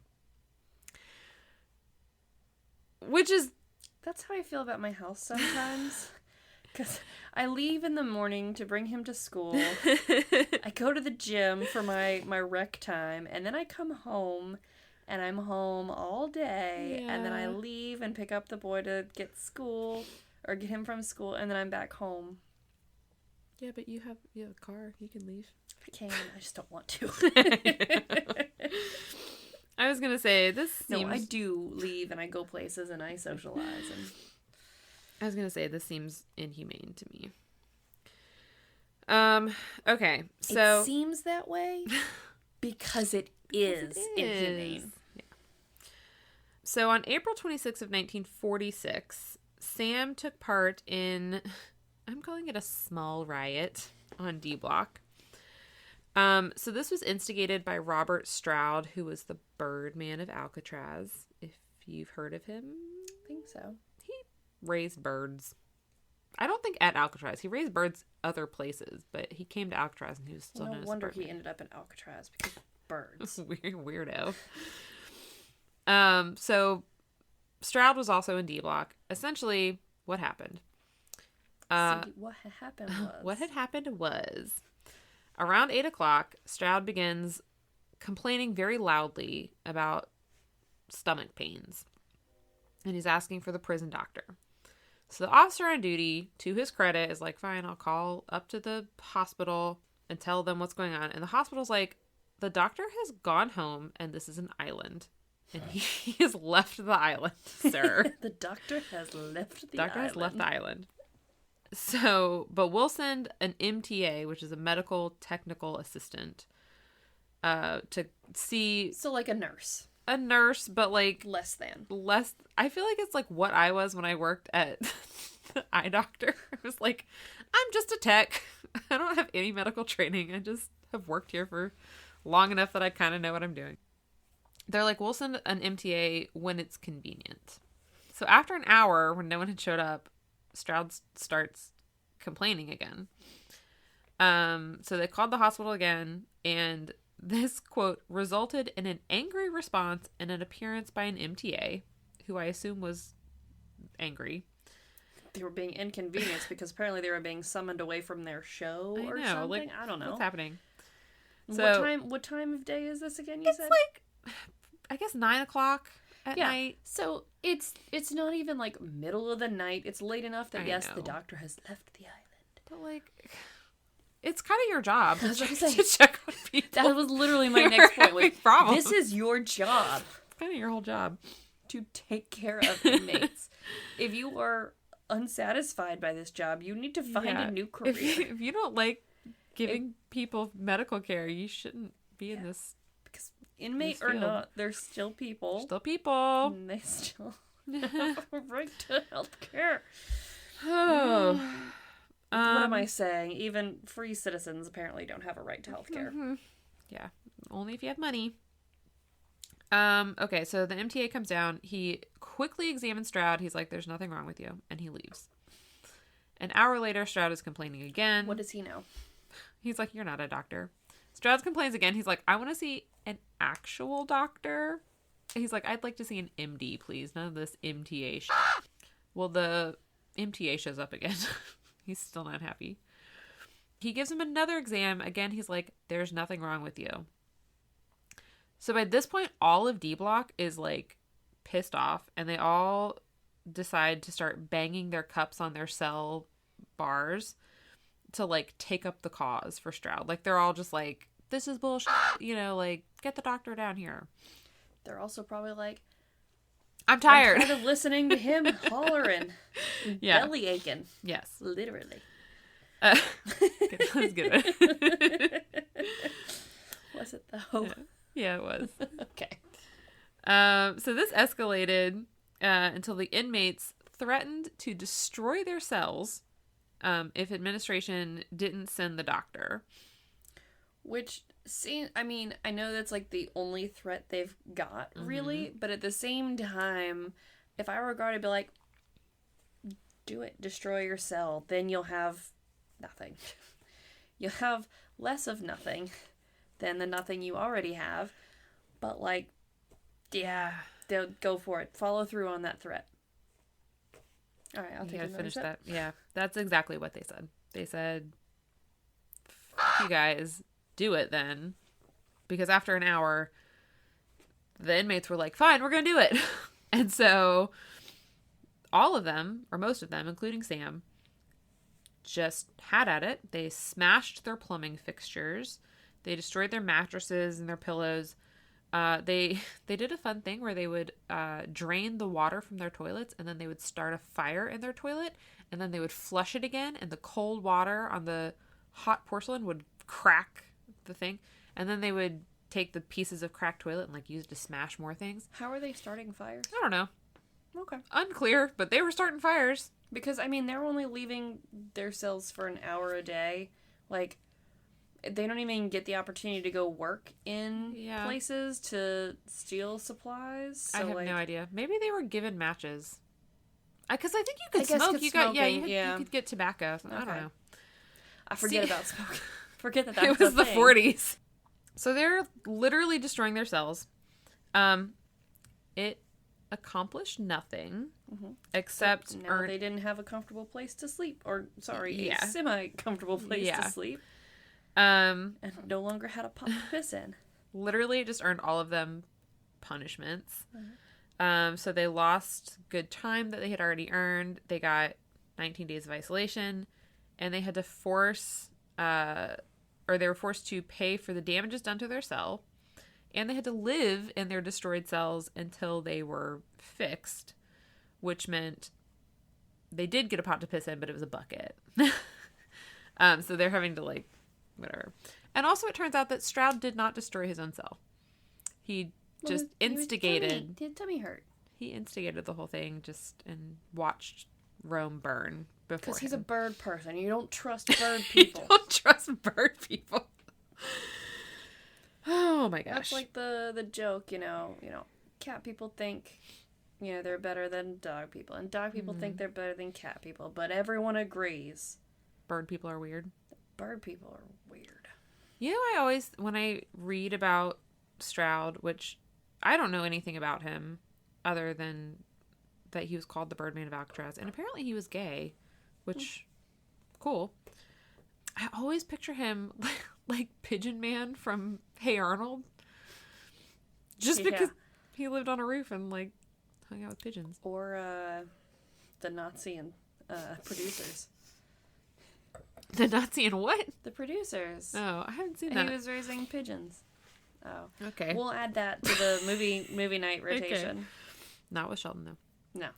That's how I feel about my house sometimes. Because I leave in the morning to bring him to school. I go to the gym for my rec time. And then I come home. And I'm home all day. Yeah. And then I leave and pick up the boy to get him from school. And then I'm back home. Yeah, but you have a car. You can leave. I can. I just don't want to. I was going to say, this seems... No, I do leave and I go places and I socialize. And I was going to say, this seems inhumane to me. Okay, so... It seems that way because it is inhumane. Yeah. So on April 26th of 1946, Sam took part in, I'm calling it a small riot on D Block. So this was instigated by Robert Stroud, who was the Birdman of Alcatraz, if you've heard of him. I think so. He raised birds. I don't think at Alcatraz. He raised birds other places, but he came to Alcatraz and he was still known as No wonder Birdman. he ended up in Alcatraz because of birds. Weirdo. So Stroud was also in D Block. Essentially, what happened? What had happened was... Around 8 o'clock, Stroud begins complaining very loudly about stomach pains. And he's asking for the prison doctor. So the officer on duty, to his credit, is like, fine, I'll call up to the hospital and tell them what's going on. And the hospital's like, the doctor has gone home and this is an island. And he has left the island, sir. The doctor has left the Doctor island. has left the island. So, but we'll send an MTA, which is a medical technical assistant, to see... So like a nurse. A nurse, but like... Less than. I feel like it's like what I was when I worked at the eye doctor. I was like, I'm just a tech. I don't have any medical training. I just have worked here for long enough that I kind of know what I'm doing. They're like, we'll send an MTA when it's convenient. So after an hour, when no one had showed up, Stroud starts complaining again. So they called the hospital again, and this, quote, resulted in an angry response and an appearance by an MTA, who I assume was angry. They were being inconvenienced because apparently they were being summoned away from their show or something. Like, I don't know. What's happening? So, what time of day is this again, you said? It's like, I guess 9 o'clock at night. So it's not even like middle of the night. It's late enough that, yes, know. the doctor has left the island. But like, it's kind of your job I was about to say, to check on people. That was literally my next point. Like, problems. This is your job. It's kind of your whole job. To take care of inmates. If you are unsatisfied by this job, you need to find a new career. If you don't like giving people medical care, you shouldn't be in this. Because inmate or not, they're still people. Still people. And they still have a right to health care. Oh. What am I saying? Even free citizens apparently don't have a right to health care. Mm-hmm. Yeah. Only if you have money. Okay, so the MTA comes down. He quickly examines Stroud. He's like, there's nothing wrong with you. And he leaves. An hour later, Stroud is complaining again. What does he know? He's like, you're not a doctor. Stroud complains again. He's like, I want to see an actual doctor. He's like, I'd like to see an MD, please. None of this MTA shit. Well, the MTA shows up again. He's still not happy. He gives him another exam. Again, he's like, there's nothing wrong with you. So by this point, all of D Block is like pissed off, and they all decide to start banging their cups on their cell bars to like take up the cause for Stroud. Like, they're all just like, this is bullshit, you know, like, get the doctor down here. They're also probably like, I'm tired. I'm tired of listening to him hollering, belly aching. Yes, literally. That's a good one. Was it though? Yeah, it was. Okay. So this escalated until the inmates threatened to destroy their cells if administration didn't send the doctor. Which, I mean, I know that's like the only threat they've got, really, but at the same time, if I were a guard, I'd be like, do it, destroy your cell, then you'll have nothing. You'll have less of nothing than the nothing you already have, but like, yeah, they'll go for it. Follow through on that threat. All right, I'll take another finish sip. that. Yeah, that's exactly what they said. They said, you guys, do it then. Because after an hour, the inmates were like, fine, we're going to do it. And so all of them, or most of them, including Sam, just had at it. They smashed their plumbing fixtures. They destroyed their mattresses and their pillows. They did a fun thing where they would drain the water from their toilets, and then they would start a fire in their toilet, and then they would flush it again, and the cold water on the hot porcelain would crack the thing, and then they would take the pieces of cracked toilet and like use it to smash more things. How are they starting fires? I don't know. Okay. Unclear, but they were starting fires. Because, I mean, they're only leaving their cells for an hour a day. Like, they don't even get the opportunity to go work in places to steal supplies. So, I have like, no idea. Maybe they were given matches. Because I think you could smoke. You could get tobacco. Okay. I don't know. I forget about smoking. Forget that it was the 40s. So they're literally destroying their cells. It accomplished nothing except now they didn't have a comfortable place to sleep, or a semi-comfortable place to sleep, and no longer had a pot to piss in. Literally just earned all of them punishments. So they lost good time that they had already earned. They got 19 days of isolation, and they had to they were forced to pay for the damages done to their cell. And they had to live in their destroyed cells until they were fixed, which meant they did get a pot to piss in, but it was a bucket. So they're having to, like, whatever. And also it turns out that Stroud did not destroy his own cell. He just instigated. His tummy hurt. He instigated the whole thing and watched Rome burn before Because he's him. a bird person. You don't trust bird people. You don't trust bird people. Oh my gosh. That's like the joke, cat people think, they're better than dog people. And dog people think they're better than cat people. But everyone agrees. Bird people are weird. Bird people are weird. I always, when I read about Stroud, which I don't know anything about him other than that he was called the Birdman of Alcatraz. And apparently he was gay, which, cool. I always picture him like Pigeon Man from Hey Arnold. Just because he lived on a roof and, like, hung out with pigeons. Or the Nazi and producers. The Nazi and what? The producers. Oh, I haven't seen that. He was raising pigeons. Oh. Okay. We'll add that to the movie night rotation. Okay. Not with Sheldon, though. No.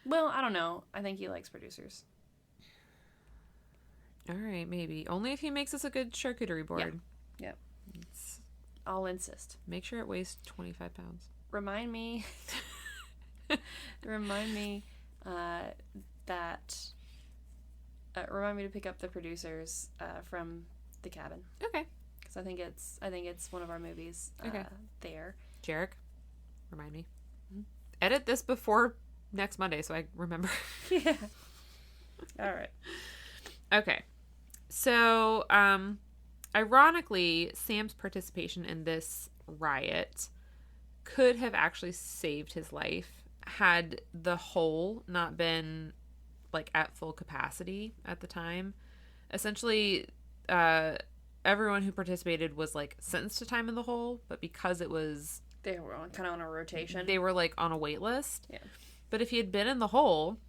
Well, I don't know. I think he likes producers. All right, maybe. Only if he makes us a good charcuterie board. Yep. I'll insist. Make sure it weighs 25 pounds. Remind me that remind me to pick up the producers from the cabin. Okay. Because I think it's one of our movies. Okay. There. Jarek, remind me. Edit this before next Monday so I remember. Yeah. All right. Okay. So, ironically, Sam's participation in this riot could have actually saved his life had the hole not been, like, at full capacity at the time. Essentially, everyone who participated was, like, sentenced to time in the hole, but because it was... They were kind of on a rotation. They were, like, on a wait list. Yeah. But if he had been in the hole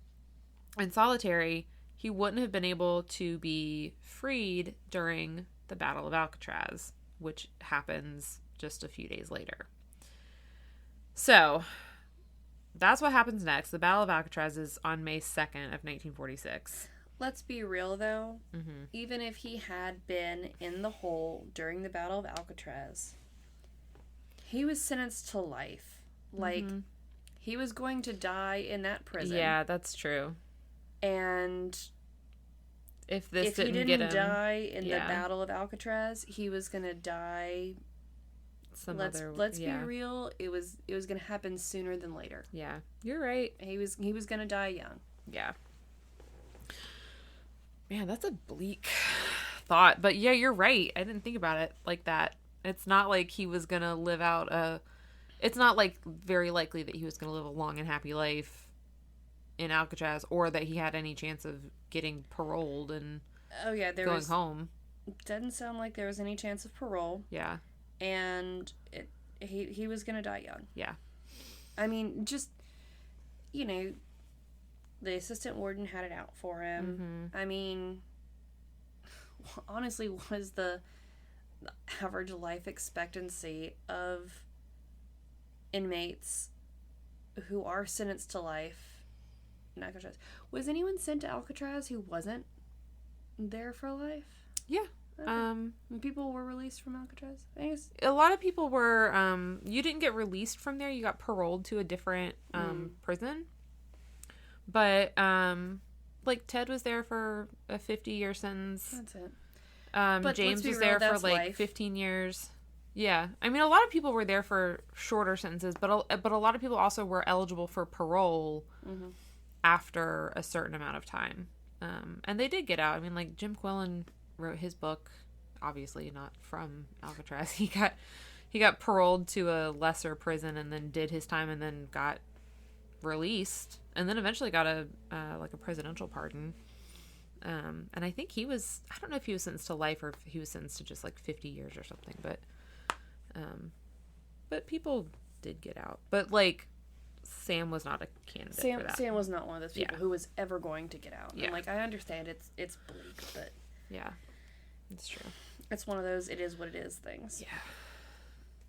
in solitary, he wouldn't have been able to be freed during the Battle of Alcatraz, which happens just a few days later. So, that's what happens next. The Battle of Alcatraz is on May 2nd of 1946. Let's be real, though. Mm-hmm. Even if he had been in the hole during the Battle of Alcatraz, he was sentenced to life. Like, he was going to die in that prison. Yeah, that's true. And if he didn't die in the Battle of Alcatraz, he was gonna die. Let's be real. It was gonna happen sooner than later. Yeah, you're right. He was gonna die young. Yeah. Man, that's a bleak thought, but yeah, you're right. I didn't think about it like that. It's not like he was gonna live out it's not like very likely that he was gonna live a long and happy life in Alcatraz, or that he had any chance of getting paroled and going home. Doesn't sound like there was any chance of parole. Yeah. And he was gonna die young. Yeah. I mean, just, the assistant warden had it out for him. I mean, honestly, was the average life expectancy of inmates who are sentenced to life in Alcatraz. Was anyone sent to Alcatraz who wasn't there for life? Yeah. Okay. People were released from Alcatraz? I guess. A lot of people were, you didn't get released from there. You got paroled to a different prison. But, like, Ted was there for a 50-year sentence. That's it. But James was there for, like, life. 15 years. Yeah. I mean, a lot of people were there for shorter sentences, but a lot of people also were eligible for parole after a certain amount of time. And they did get out. I mean, like, Jim Quillen wrote his book, obviously not from Alcatraz. He got paroled to a lesser prison and then did his time and then got released and then eventually got a presidential pardon. And I think I don't know if he was sentenced to life or if he was sentenced to just like 50 years or something, but people did get out. But like Sam was not a candidate for that. Sam was not one of those people who was ever going to get out. Yeah. And like I understand it's bleak, but yeah, it's true. It's one of those it is what it is things. Yeah.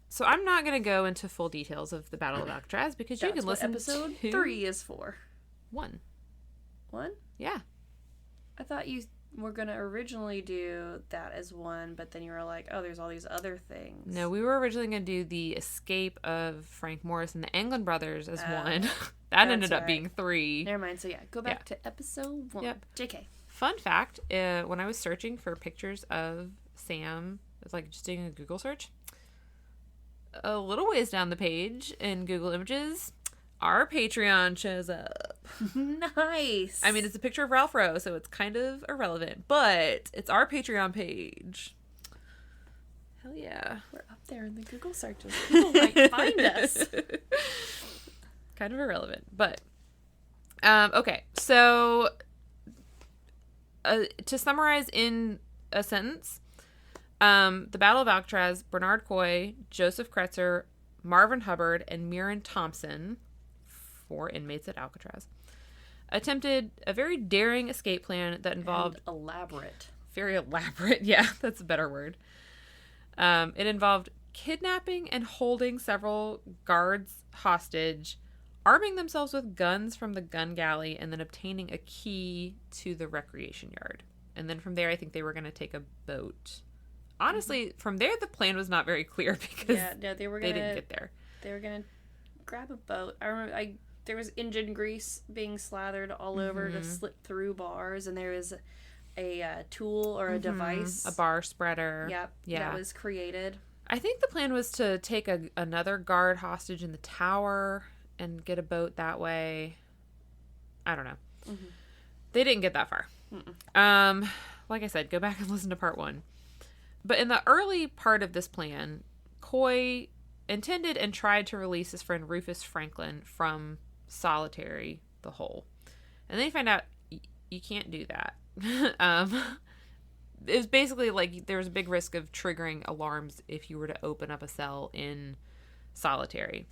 So I'm not going to go into full details of the Battle of Alcatraz because you can listen episode to 3 is for. 1. 1? Yeah. I thought you were going to originally do that as 1, but then you were like, oh, there's all these other things. No, we were originally going to do the escape of Frank Morris and the Anglin brothers as 1. That ended up being 3. Never mind. So yeah, go back to episode 1. Yep. JK. Fun fact, when I was searching for pictures of Sam, it's like just doing a Google search, a little ways down the page in Google Images, our Patreon shows up. Nice. I mean, it's a picture of Ralph Rowe, so it's kind of irrelevant, but it's our Patreon page. Hell yeah. We're up there in the Google searches. People might find us. Kind of irrelevant, but okay. So to summarize in a sentence, the Battle of Alcatraz, Bernard Coy, Joseph Kretzer, Marvin Hubbard, and Mirren Thompson, 4 inmates at Alcatraz, attempted a very daring escape plan that involved... And elaborate. Very elaborate, yeah, that's a better word. It involved kidnapping and holding several guards hostage, arming themselves with guns from the gun galley, and then obtaining a key to the recreation yard. And then from there, I think they were going to take a boat. Honestly, from there, the plan was not very clear because they didn't get there. They were going to grab a boat. I remember there was engine grease being slathered all over to slip through bars, and there was a tool or a device. A bar spreader. Yep. Yeah. That was created. I think the plan was to take another guard hostage in the tower and get a boat that way. I don't know. Mm-hmm. They didn't get that far. Like I said, go back and listen to part 1. But in the early part of this plan, Coy intended and tried to release his friend Rufus Franklin from solitary, the hole. And then he found out you can't do that. It was basically like there was a big risk of triggering alarms if you were to open up a cell in solitary.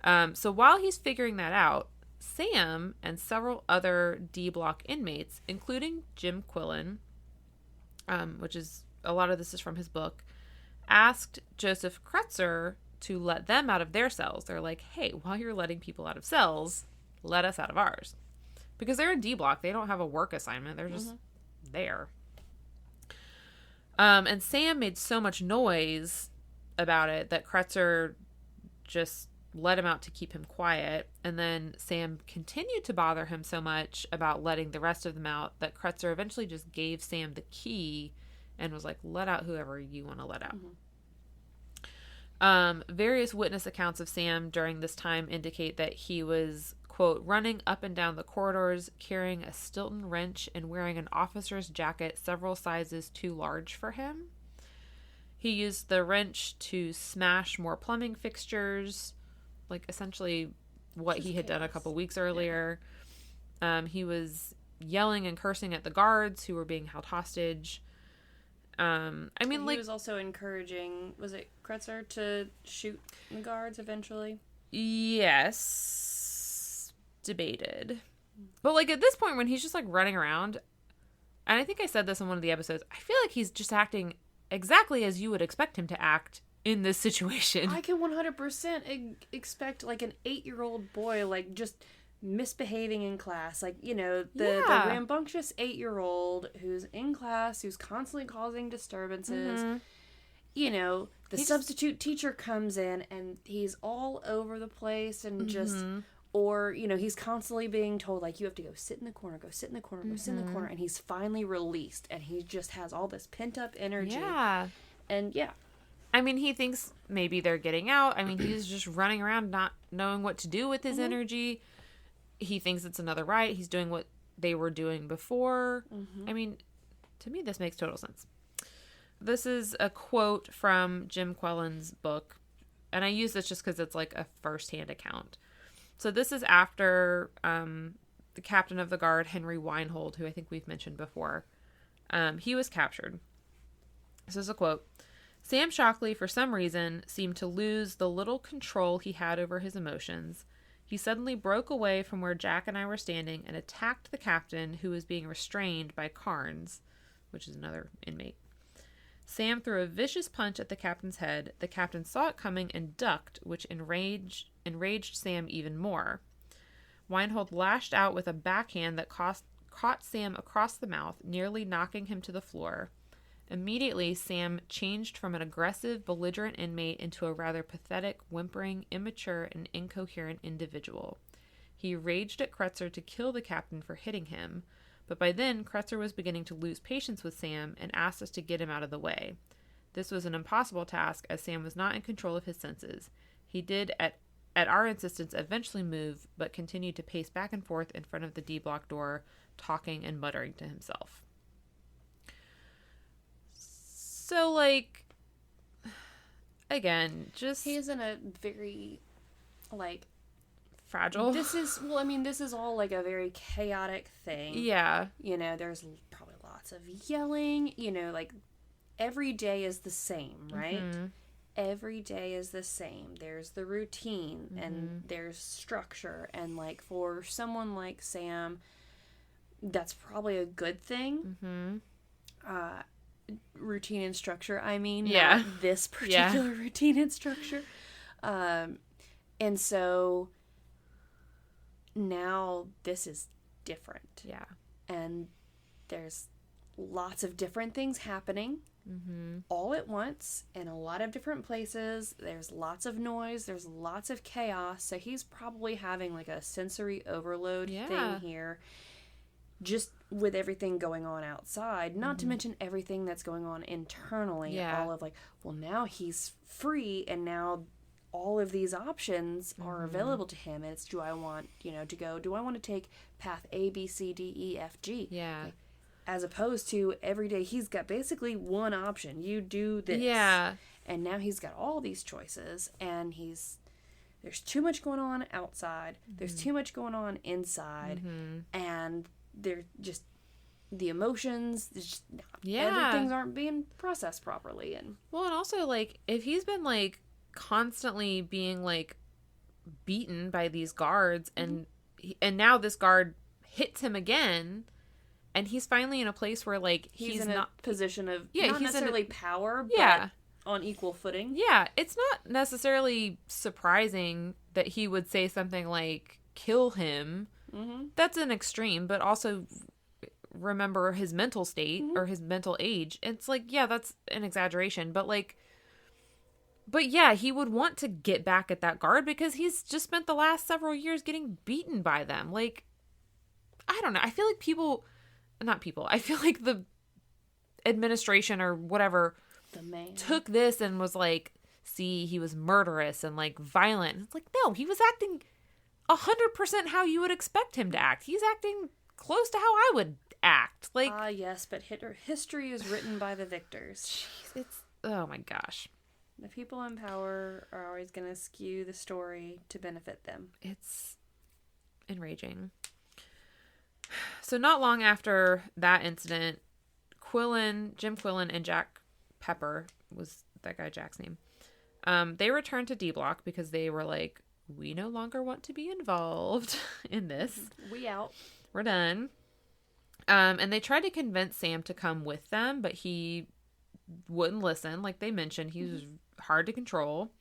So while he's figuring that out, Sam and several other D Block inmates, including Jim Quillen, which is a lot of this is from his book, asked Joseph Kretzer to let them out of their cells. They're like, hey, while you're letting people out of cells, let us out of ours. Because they're in D Block. They don't have a work assignment. They're just there. And Sam made so much noise about it that Kretzer just let him out to keep him quiet. And then Sam continued to bother him so much about letting the rest of them out that Kretzer eventually just gave Sam the key and was like, let out whoever you want to let out. Various witness accounts of Sam during this time indicate that he was, quote, running up and down the corridors, carrying a Stilton wrench and wearing an officer's jacket several sizes too large for him. He used the wrench to smash more plumbing fixtures, like essentially what he had done a couple weeks earlier. He was yelling and cursing at the guards who were being held hostage. He was also encouraging, was it Kretzer, to shoot the guards eventually? Yes. Debated. But, like, at this point when he's just, like, running around, and I think I said this in one of the episodes, I feel like he's just acting exactly as you would expect him to act in this situation. I can 100% expect like an 8-year-old boy like just misbehaving in class, like, you know, the rambunctious 8-year-old who's in class, who's constantly causing disturbances. You know, the substitute teacher comes in and he's all over the place and just, or, you know, he's constantly being told, like, you have to go sit in the corner, go sit in the corner, go sit in the corner, and he's finally released and he just has all this pent up energy. Yeah. And I mean, he thinks maybe they're getting out. I mean, he's just running around not knowing what to do with his energy. He thinks it's another riot. He's doing what they were doing before. I mean, to me, this makes total sense. This is a quote from Jim Quillen's book, and I use this just because it's like a first-hand account. So this is after the captain of the guard, Henry Weinhold, who I think we've mentioned before. He was captured. This is a quote. Sam Shockley, for some reason, seemed to lose the little control he had over his emotions. He suddenly broke away from where Jack and I were standing and attacked the captain, who was being restrained by Carnes, which is another inmate. Sam threw a vicious punch at the captain's head. The captain saw it coming and ducked, which enraged Sam even more. Weinhold lashed out with a backhand that caught Sam across the mouth, nearly knocking him to the floor. Immediately, Sam changed from an aggressive, belligerent inmate into a rather pathetic, whimpering, immature, and incoherent individual. He raged at Kretzer to kill the captain for hitting him, but by then, Kretzer was beginning to lose patience with Sam and asked us to get him out of the way. This was an impossible task, as Sam was not in control of his senses. He did, at our insistence, eventually move, but continued to pace back and forth in front of the D-block door, talking and muttering to himself. So, like, again, just... He is in a very, like... fragile. This is all, like, a very chaotic thing. Yeah. You know, there's probably lots of yelling. You know, like, every day is the same, right? Every day is the same. There's the routine, and there's structure. And, like, for someone like Sam, that's probably a good thing. Routine and structure, I mean, not this particular routine and structure. And so now this is different. Yeah. And there's lots of different things happening all at once in a lot of different places. There's lots of noise. There's lots of chaos. So he's probably having like a sensory overload thing here. Just with everything going on outside, not to mention everything that's going on internally. All of like, well, now he's free and now all of these options are available to him. It's, do I want to take path A, B, C, D, E, F, G? Yeah. Like, as opposed to every day he's got basically one option. You do this. Yeah. And now he's got all these choices and there's too much going on outside. There's too much going on inside. And they're just the emotions, just everything's aren't being processed properly. And also, like, if he's been like constantly being like beaten by these guards and now this guard hits him again and he's finally in a place where like he's in not a position of not he's necessarily power, but on equal footing. It's not necessarily surprising that he would say something like kill him. That's an extreme, but also remember his mental state or his mental age. It's like, that's an exaggeration, but he would want to get back at that guard because he's just spent the last several years getting beaten by them. Like, I don't know. I feel like I feel like the administration or whatever took this and was like, see, he was murderous and like violent. It's like, no, he was acting 100% how you would expect him to act. He's acting close to how I would act. Like, yes, but history is written by the victors. Jeez, oh my gosh. The people in power are always going to skew the story to benefit them. It's enraging. So not long after that incident, Jim Quillen and Jack Pepper, was that guy Jack's name, they returned to D-Block because they were like, we no longer want to be involved in this. We out. We're done. And they tried to convince Sam to come with them, but he wouldn't listen. Like they mentioned, he was hard to control.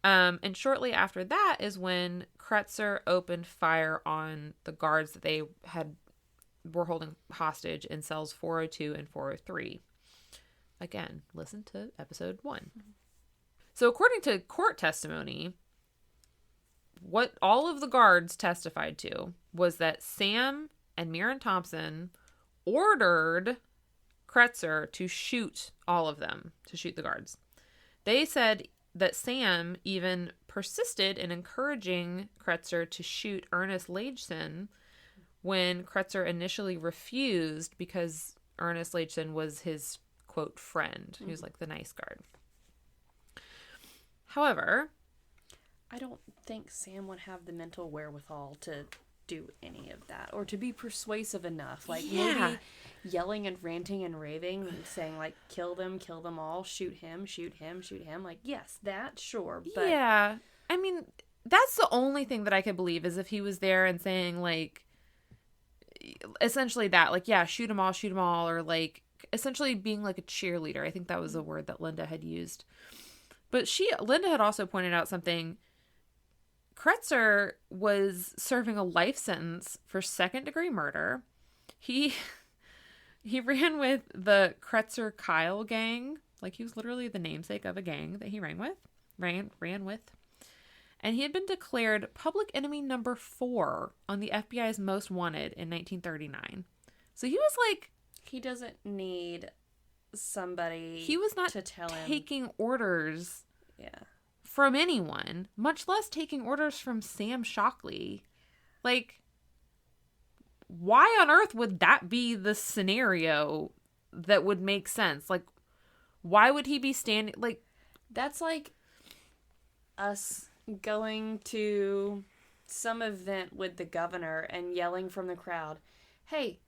And shortly after that is when Kretzer opened fire on the guards that they were holding hostage in cells 402 and 403. Again, listen to episode 1. So according to court testimony, what all of the guards testified to was that Sam and Mirren Thompson ordered Kretzer to shoot all of them, to shoot the guards. They said that Sam even persisted in encouraging Kretzer to shoot Ernest Lageson when Kretzer initially refused because Ernest Lageson was his, quote, friend. He was like the nice guard. However, I don't think Sam would have the mental wherewithal to do any of that or to be persuasive enough. Like maybe yelling and ranting and raving and saying like, kill them all, shoot him. Like, yes, that, sure. But yeah. I mean, that's the only thing that I could believe is if he was there and saying like, essentially that, like, yeah, shoot them all, or like essentially being like a cheerleader. I think that was a word that Linda had used. But Linda had also pointed out something. Kretzer was serving a life sentence for second-degree murder. He ran with the Kretzer Kyle gang. Like, he was literally the namesake of a gang that he ran with. And he had been declared public enemy number 4 on the FBI's Most Wanted in 1939. So he was like... He doesn't need somebody he was not to tell him. Taking orders Yeah. from anyone, much less taking orders from Sam Shockley. Like, why on earth would that be the scenario that would make sense? Like, why would he be standing... Like, that's like us going to some event with the governor and yelling from the crowd, hey,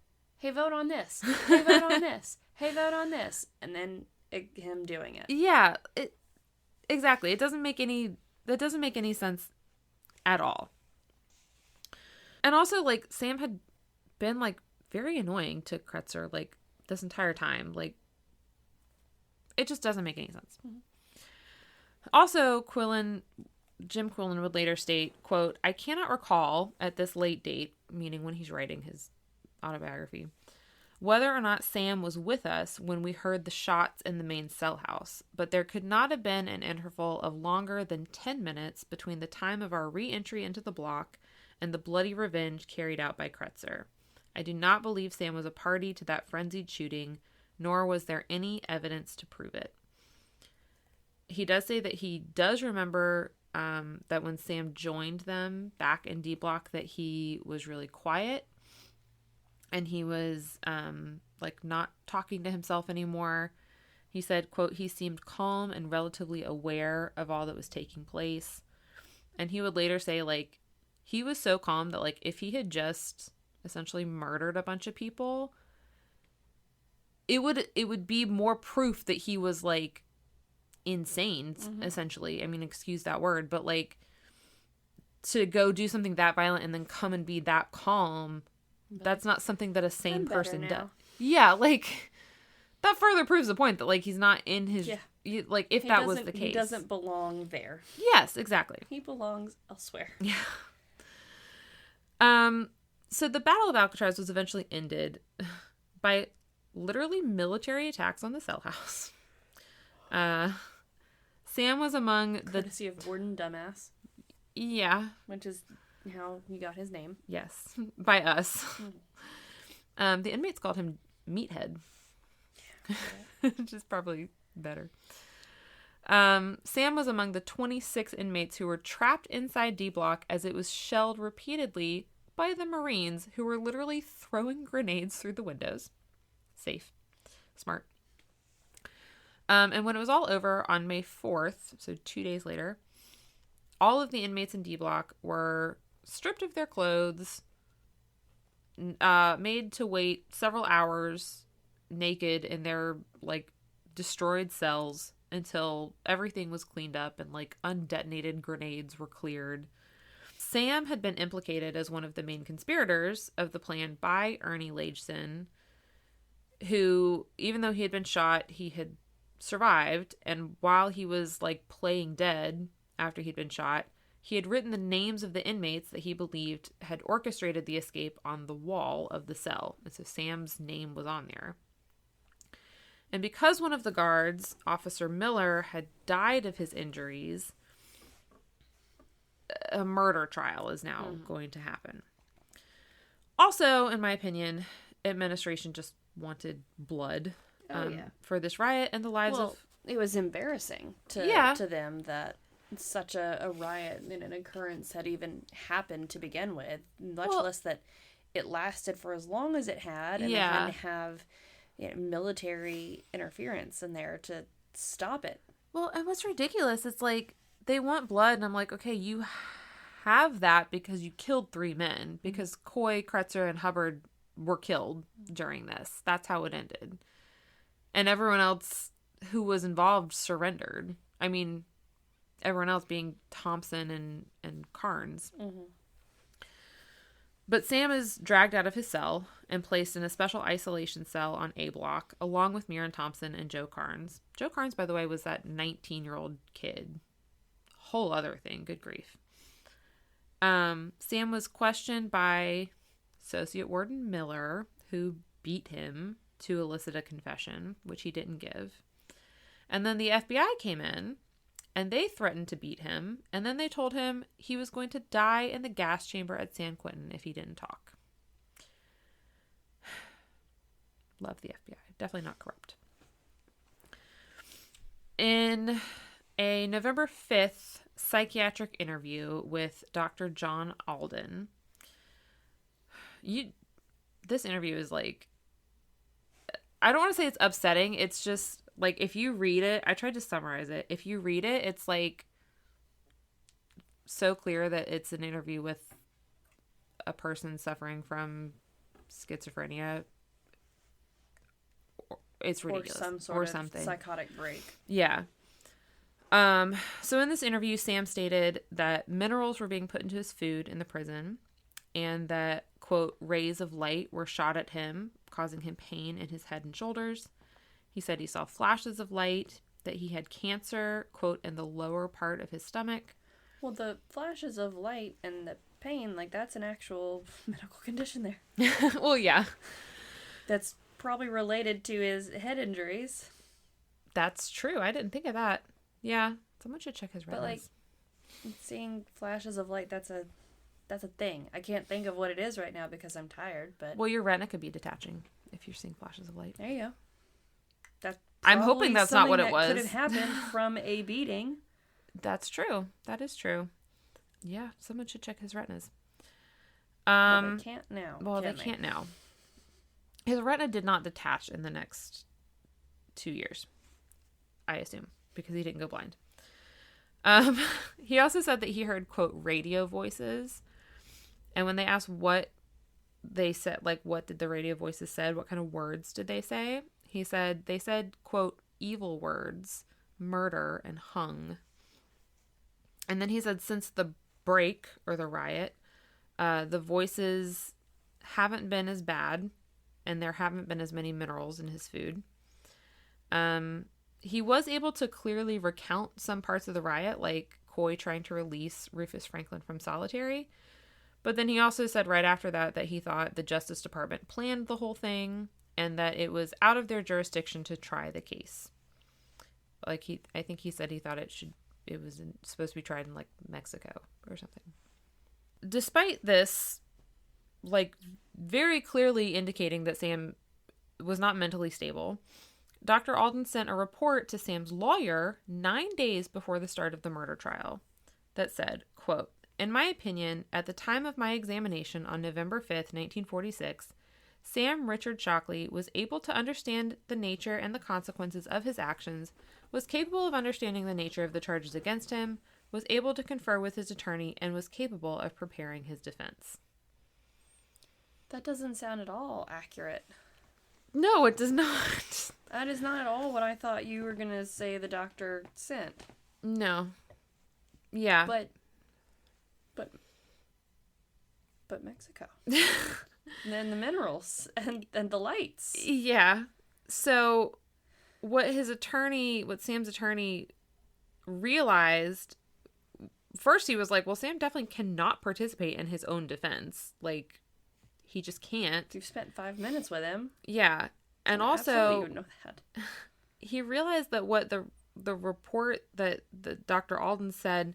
vote on this. Hey, vote on this. Hey, vote on this. And then him doing it. Yeah, exactly. That doesn't make any sense at all. And also, like, Sam had been, like, very annoying to Kretzer, like, this entire time. Like, it just doesn't make any sense. Mm-hmm. Also, Jim Quillen would later state, quote, I cannot recall at this late date, meaning when he's writing his autobiography, whether or not Sam was with us when we heard the shots in the main cell house, but there could not have been an interval of longer than 10 minutes between the time of our re-entry into the block and the bloody revenge carried out by Kretzer. I do not believe Sam was a party to that frenzied shooting, nor was there any evidence to prove it. He does say that he does remember that when Sam joined them back in D Block that he was really quiet and he was like not talking to himself anymore. He said, quote, he seemed calm and relatively aware of all that was taking place. And he would later say, like, he was so calm that, like, if he had just essentially murdered a bunch of people, it would be more proof that he was, like, insane, essentially. I mean, excuse that word, but, like, to go do something that violent and then come and be that calm, that's not something that a sane person does. Yeah, like, that further proves the point that, like, he's not in his... Yeah. Like, if that was the case. He doesn't belong there. Yes, exactly. He belongs elsewhere. Yeah. So the Battle of Alcatraz was eventually ended by literally military attacks on the cell house. Sam was among Courtesy of Gordon Dumbass. Yeah. Which is how he got his name. Yes. By us. The inmates called him Meathead. Which is probably better. Sam was among the 26 inmates who were trapped inside D Block as it was shelled repeatedly by the Marines, who were literally throwing grenades through the windows. Safe. Smart. And when it was all over on May 4th, so 2 days later, all of the inmates in D Block were stripped of their clothes, made to wait several hours naked in their, like, destroyed cells until everything was cleaned up and, like, undetonated grenades were cleared. Sam had been implicated as one of the main conspirators of the plan by Ernie Lageson. who, even though he had been shot, he had survived. And while he was like playing dead after he'd been shot, he had written the names of the inmates that he believed had orchestrated the escape on the wall of the cell. And so Sam's name was on there. And because one of the guards, Officer Miller, had died of his injuries, a murder trial is now going to happen. Also, in my opinion, administration just wanted blood for this riot and the lives of... It was embarrassing to them that such a riot and an occurrence had even happened to begin with, much less that it lasted for as long as it had, and they had to have military interference in there to stop it. Well, and what's ridiculous, it's like, they want blood, and I'm like, okay, you have that because you killed 3 men, because Coy, Kretzer, and Hubbard were killed during this. That's how it ended. And everyone else who was involved surrendered. I mean, everyone else being Thompson and Carnes. Mm-hmm. But Sam is dragged out of his cell and placed in a special isolation cell on A block, along with Miran Thompson and Joe Carnes. Joe Carnes, by the way, was that 19-year-old kid. Whole other thing. Good grief. Sam was questioned by Associate Warden Miller, who beat him to elicit a confession, which he didn't give. And then the FBI came in, and they threatened to beat him, and then they told him he was going to die in the gas chamber at San Quentin if he didn't talk. Love the FBI. Definitely not corrupt. In a November 5th psychiatric interview with Dr. John Alden, this interview is like, I don't want to say it's upsetting. It's just like, if you read it, I tried to summarize it. If you read it, it's like so clear that it's an interview with a person suffering from schizophrenia. It's ridiculous. Or some sort of psychotic break. Yeah. So in this interview, Sam stated that minerals were being put into his food in the prison, and that, quote, rays of light were shot at him, causing him pain in his head and shoulders. He said he saw flashes of light, that he had cancer, quote, in the lower part of his stomach. Well, the flashes of light and the pain, like, that's an actual medical condition there. Well, yeah. That's probably related to his head injuries. That's true. I didn't think of that. Yeah. Someone should check his retinas. But, like, seeing flashes of light, that's a thing. I can't think of what it is right now because I'm tired, but... Well, your retina could be detaching if you're seeing flashes of light. There you go. That's I'm hoping that's not what it was. Could have happened from a beating. That's true. That is true. Yeah, someone should check his retinas. Well, they can't now. Well, they can't now. His retina did not detach in the next 2 years, I assume, because he didn't go blind. He also said that he heard, quote, radio voices. And when they asked what they said, like, what did the radio voices said, what kind of words did they say? He said, they said, quote, evil words, murder, and hung. And then he said, since the break, or the riot, the voices haven't been as bad, and there haven't been as many minerals in his food. He was able to clearly recount some parts of the riot, like Coy trying to release Rufus Franklin from solitary. But then he also said right after that he thought the Justice Department planned the whole thing, and that it was out of their jurisdiction to try the case. Like, I think he said he thought it was supposed to be tried in, like, Mexico or something. Despite this, like, very clearly indicating that Sam was not mentally stable, Dr. Alden sent a report to Sam's lawyer 9 days before the start of the murder trial that said, quote, in my opinion, at the time of my examination on November 5th, 1946, Sam Richard Shockley was able to understand the nature and the consequences of his actions, was capable of understanding the nature of the charges against him, was able to confer with his attorney, and was capable of preparing his defense. That doesn't sound at all accurate. No, it does not. That is not at all what I thought you were going to say the doctor sent. No. Yeah. But Mexico. And then the minerals and the lights. Yeah. So what Sam's attorney realized, first he was like, well, Sam definitely cannot participate in his own defense. Like, he just can't. You've spent 5 minutes with him. Yeah. And also, absolutely would know that. He realized that what the report that the Dr. Alden said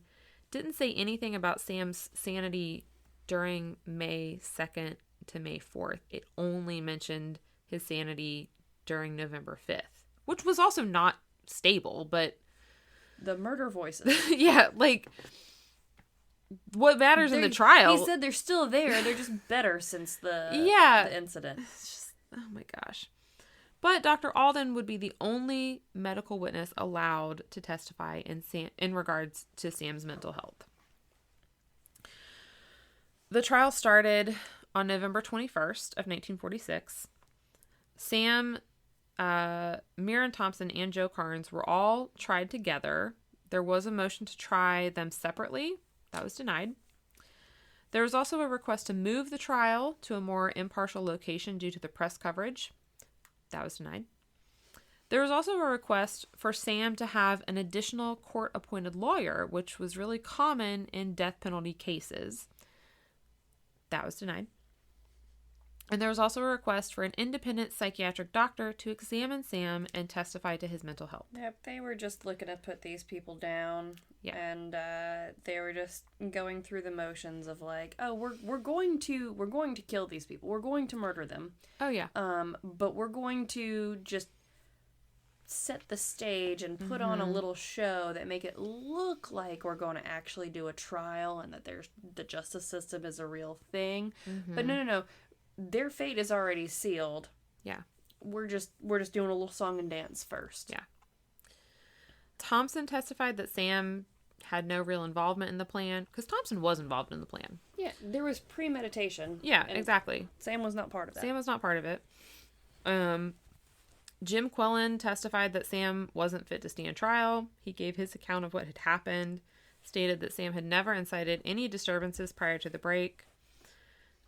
didn't say anything about Sam's sanity during May 2nd to May 4th. It only mentioned his sanity during November 5th, which was also not stable, but... The murder voices. Yeah, like, what matters in the trial... He said they're still there. They're just better since the incident. It's just, oh my gosh. But Dr. Alden would be the only medical witness allowed to testify in regards to Sam's mental health. The trial started on November 21st of 1946. Sam, Miran Thompson, and Joe Carnes were all tried together. There was a motion to try them separately. That was denied. There was also a request to move the trial to a more impartial location due to the press coverage. That was denied. There was also a request for Sam to have an additional court-appointed lawyer, which was really common in death penalty cases. That was denied. And there was also a request for an independent psychiatric doctor to examine Sam and testify to his mental health. Yep, they were just looking to put these people down. Yeah. And they were just going through the motions of like, oh, we're going to kill these people. We're going to murder them. Oh yeah. But we're going to just set the stage and put on a little show that make it look like we're going to actually do a trial and that the justice system is a real thing. But no. Their fate is already sealed. Yeah. We're just doing a little song and dance first. Yeah. Thompson testified that Sam had no real involvement in the plan, because Thompson was involved in the plan. Yeah, there was premeditation. Yeah, exactly. Sam was not part of that. Sam was not part of it. Jim Quillen testified that Sam wasn't fit to stand trial. He gave his account of what had happened, stated that Sam had never incited any disturbances prior to the break.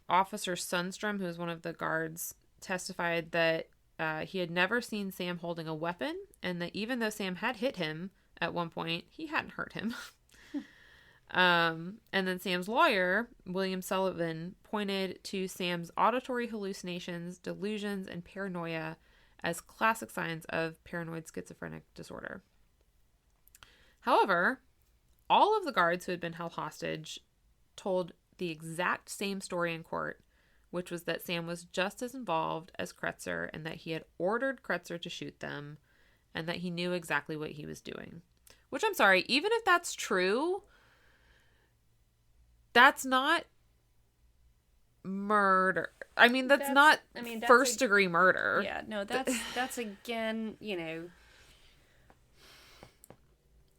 Officer Sundstrom, who was one of the guards, testified that he had never seen Sam holding a weapon, and that even though Sam had hit him at one point, he hadn't hurt him. And then Sam's lawyer, William Sullivan, pointed to Sam's auditory hallucinations, delusions, and paranoia as classic signs of paranoid schizophrenic disorder. However, all of the guards who had been held hostage told the exact same story in court, which was that Sam was just as involved as Kretzer and that he had ordered Kretzer to shoot them and that he knew exactly what he was doing. Which, I'm sorry, even if that's true, that's not murder. I mean, that's not first-degree murder. Yeah, no, that's again,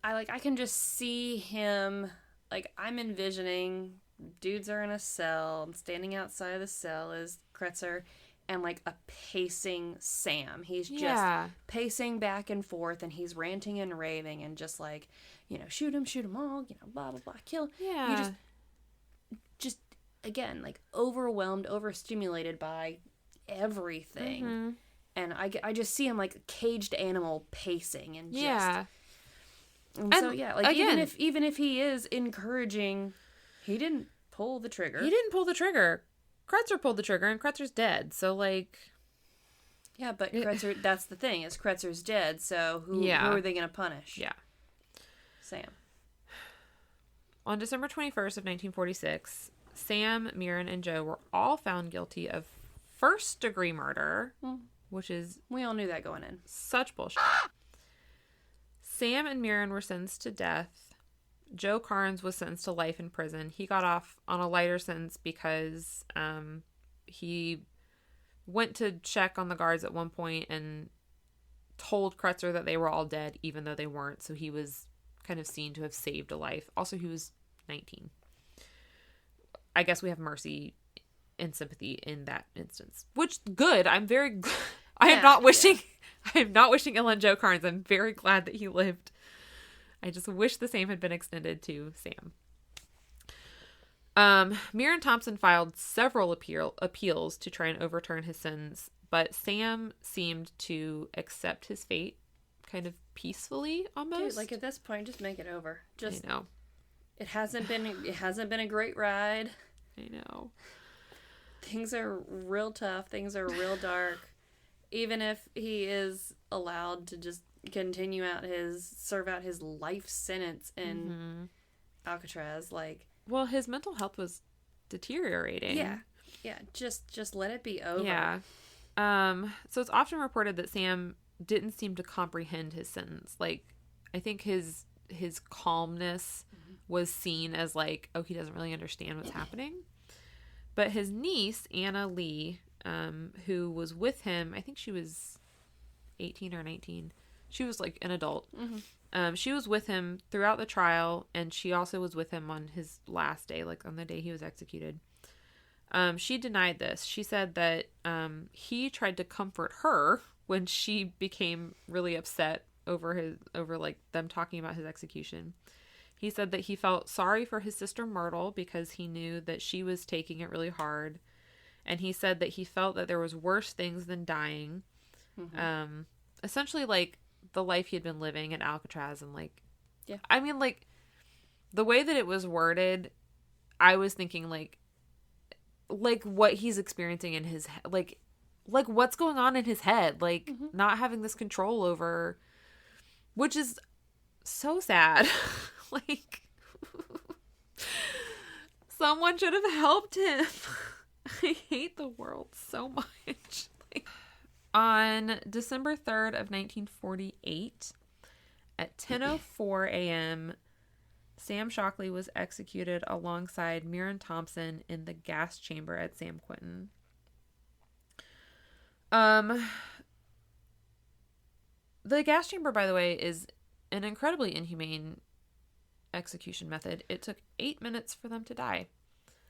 I can just see him, like, I'm envisioning dudes are in a cell, and standing outside of the cell is Kretzer, and like a pacing Sam. He's just pacing back and forth, and he's ranting and raving, and just like, shoot him all, blah, blah, blah, kill. Yeah. You just again, like overwhelmed, overstimulated by everything. And I just see him like a caged animal pacing and just... And so, like, again, even if he is encouraging... He didn't pull the trigger. Kretzer pulled the trigger, and Kretzer's dead. So, like... Yeah, but Kretzer... That's the thing, is Kretzer's dead, so who are they going to punish? Yeah. Sam. On December 21st of 1946, Sam, Miran, and Joe were all found guilty of first-degree murder, which is... We all knew that going in. Such bullshit. Sam and Miran were sentenced to death. Joe Carnes was sentenced to life in prison. He got off on a lighter sentence because he went to check on the guards at one point and told Kretzer that they were all dead, even though they weren't. So he was kind of seen to have saved a life. Also, he was 19. I guess we have mercy and sympathy in that instance. Which, good. I'm very... I am not wishing ill on Joe Carnes. I'm very glad that he lived. I just wish the same had been extended to Sam. Miran Thompson filed several appeals to try and overturn his sentence, but Sam seemed to accept his fate kind of peacefully, almost. Dude, like, at this point, just make it over. Just, I know. It hasn't been a great ride. I know. Things are real tough. Things are real dark. Even if he is allowed to just continue serve out his life sentence in Alcatraz, like... Well, his mental health was deteriorating. Yeah. Yeah, just let it be over. Yeah. So it's often reported that Sam didn't seem to comprehend his sentence. Like, I think his calmness was seen as like, oh, he doesn't really understand what's happening. But his niece, Anna Lee, who was with him, I think she was 18 or 19. She was like an adult. She was with him throughout the trial, and she also was with him on his last day, like on the day he was executed. She denied this. She said that he tried to comfort her when she became really upset over like them talking about his execution. He said that he felt sorry for his sister Myrtle because he knew that she was taking it really hard. And he said that he felt that there was worse things than dying. Essentially, like, the life he had been living at Alcatraz. And, like, yeah. I mean, like, the way that it was worded, I was thinking, like what he's experiencing in his head. Like, what's going on in his head. Like, not having this control over... Which is so sad. Like, someone should have helped him. I hate the world so much. Like, on December 3rd of 1948, at 10:04 a.m., Sam Shockley was executed alongside Miran Thompson in the gas chamber at San Quentin. The gas chamber, by the way, is an incredibly inhumane execution method. It took 8 minutes for them to die.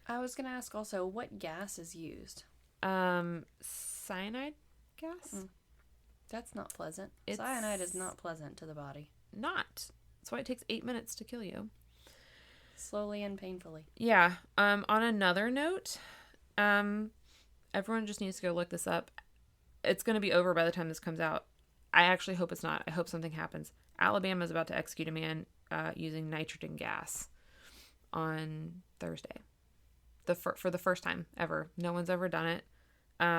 I was going to ask also, what gas is used? Cyanide gas? That's not pleasant. Cyanide is not pleasant to the body. Not. That's why it takes 8 minutes to kill you. Slowly and painfully. Yeah. On another note, everyone just needs to go look this up. It's going to be over by the time this comes out. I actually hope it's not. I hope something happens. Alabama is about to execute a man using nitrogen gas on Thursday. For the first time ever. No one's ever done it.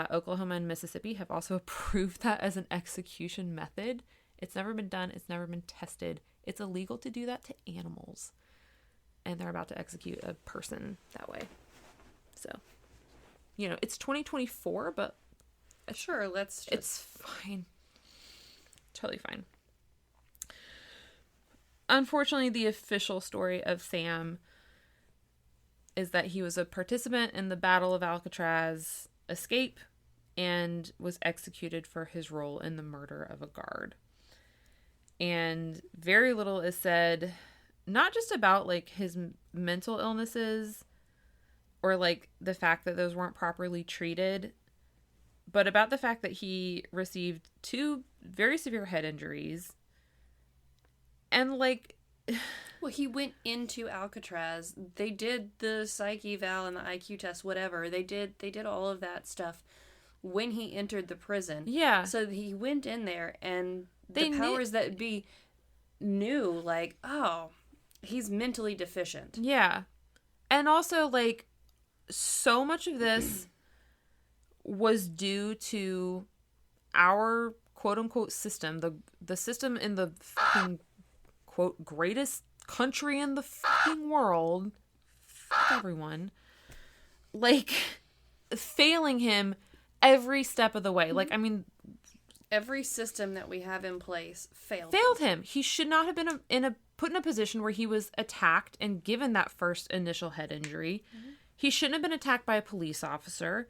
Oklahoma and Mississippi have also approved that as an execution method. It's never been done. It's never been tested. It's illegal to do that to animals. And they're about to execute a person that way. So, you know, it's 2024, but... Sure, It's fine. Totally fine. Unfortunately, the official story of Sam is that he was a participant in the Battle of Alcatraz escape and was executed for his role in the murder of a guard. And very little is said, not just about like his mental illnesses or like the fact that those weren't properly treated, but about the fact that he received 2 very severe head injuries. And like... Well, he went into Alcatraz. They did the psych eval and the IQ test, whatever. They did all of that stuff when he entered the prison. Yeah. So he went in there and the powers that be knew, like, oh, he's mentally deficient. Yeah. And also, like, so much of this was due to our quote-unquote system, the system in the fucking, quote, greatest country in the fucking world, fuck everyone, like, failing him every step of the way. Like, I mean... Every system that we have in place failed him. He should not have been put in a position where he was attacked and given that first initial head injury. He shouldn't have been attacked by a police officer.